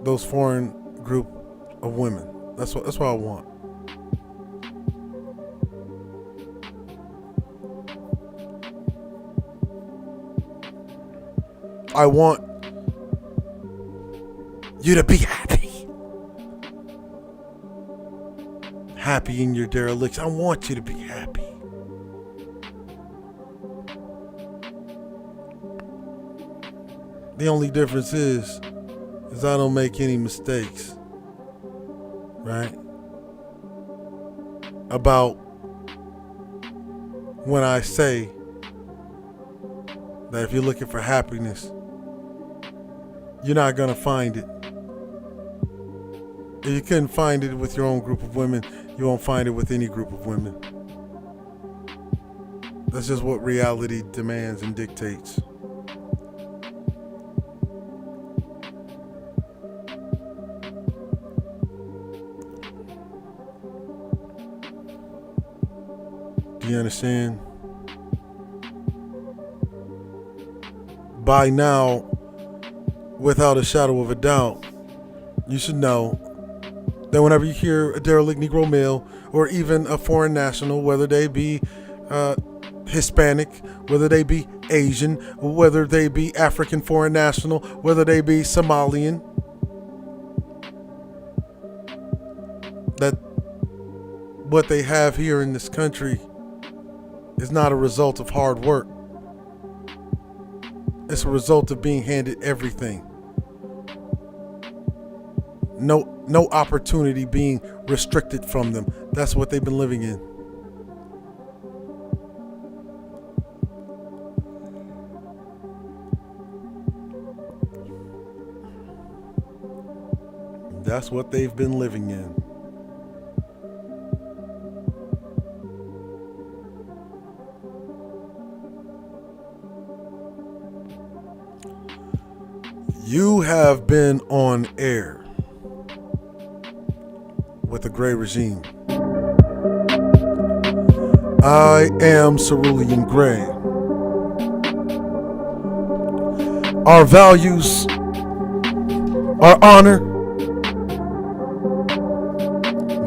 those foreign group of women. That's what I want. I want you to be happy. Happy in your dereliction. I want you to be happy. The only difference is I don't make any mistakes, right? About when I say that if you're looking for happiness, you're not going to find it. If you couldn't find it with your own group of women, you won't find it with any group of women. That's just what reality demands and dictates. You understand? By now, without a shadow of a doubt, you should know that whenever you hear a derelict Negro male or even a foreign national, whether they be Hispanic, whether they be Asian, whether they be African foreign national, whether they be Somalian, that what they have here in this country is not a result of hard work. It's a result of being handed everything. No opportunity being restricted from them. That's what they've been living in. That's what they've been living in. You have been on air with the Gray Regime. I am Cerulean Gray. Our values are honor,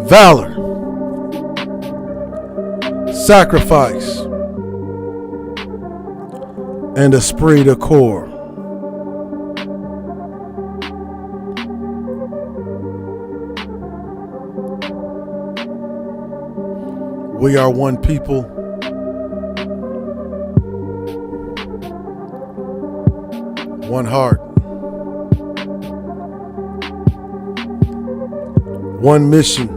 valor, sacrifice, and esprit de corps. We are one people, one heart, one mission,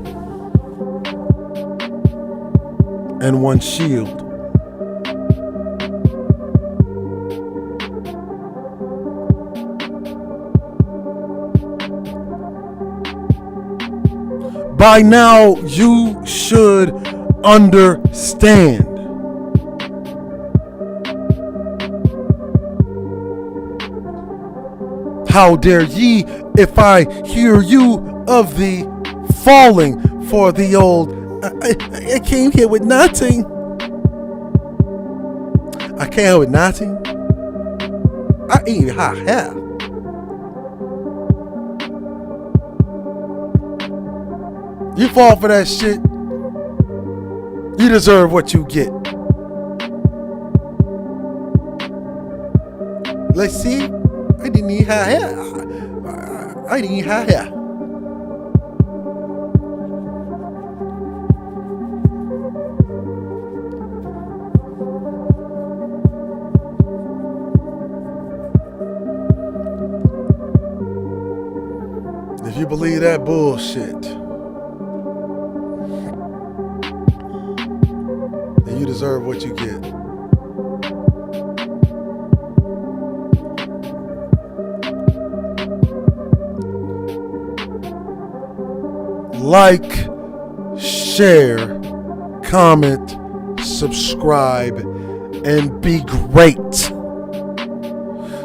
and one shield. By now, you should understand. How dare ye if I hear you of the falling for the old I came here with nothing. I came here with nothing. I ain't hot hair. You fall for that shit, you deserve what you get. Let's see. I didn't need her hair. I didn't need her hair. If you believe that bullshit, then you deserve what you get. Like, share, comment, subscribe, and be great.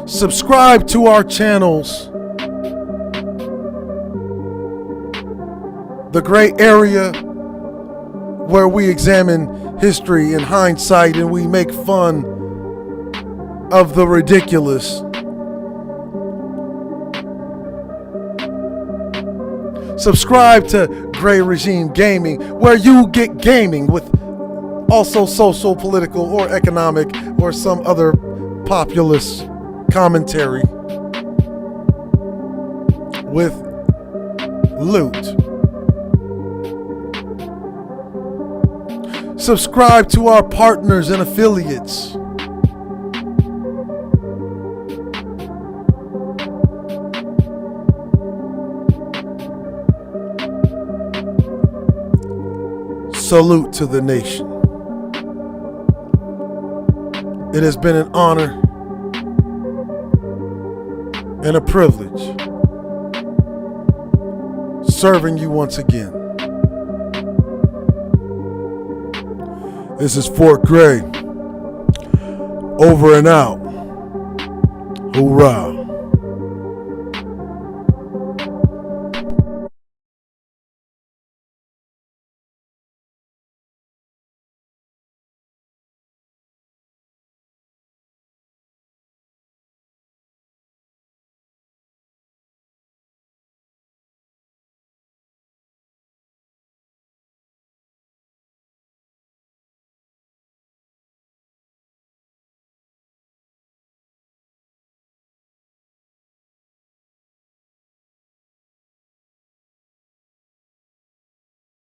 Subscribe to our channels. The Gray Area, where we examine history in hindsight and we make fun of the ridiculous. Subscribe to Gray Regime Gaming, where you get gaming with also social, political, or economic, or some other populist commentary with loot. Subscribe to our partners and affiliates. Salute to the nation. It has been an honor and a privilege serving you once again. This is Fort Gray. Over and out. Hoorah.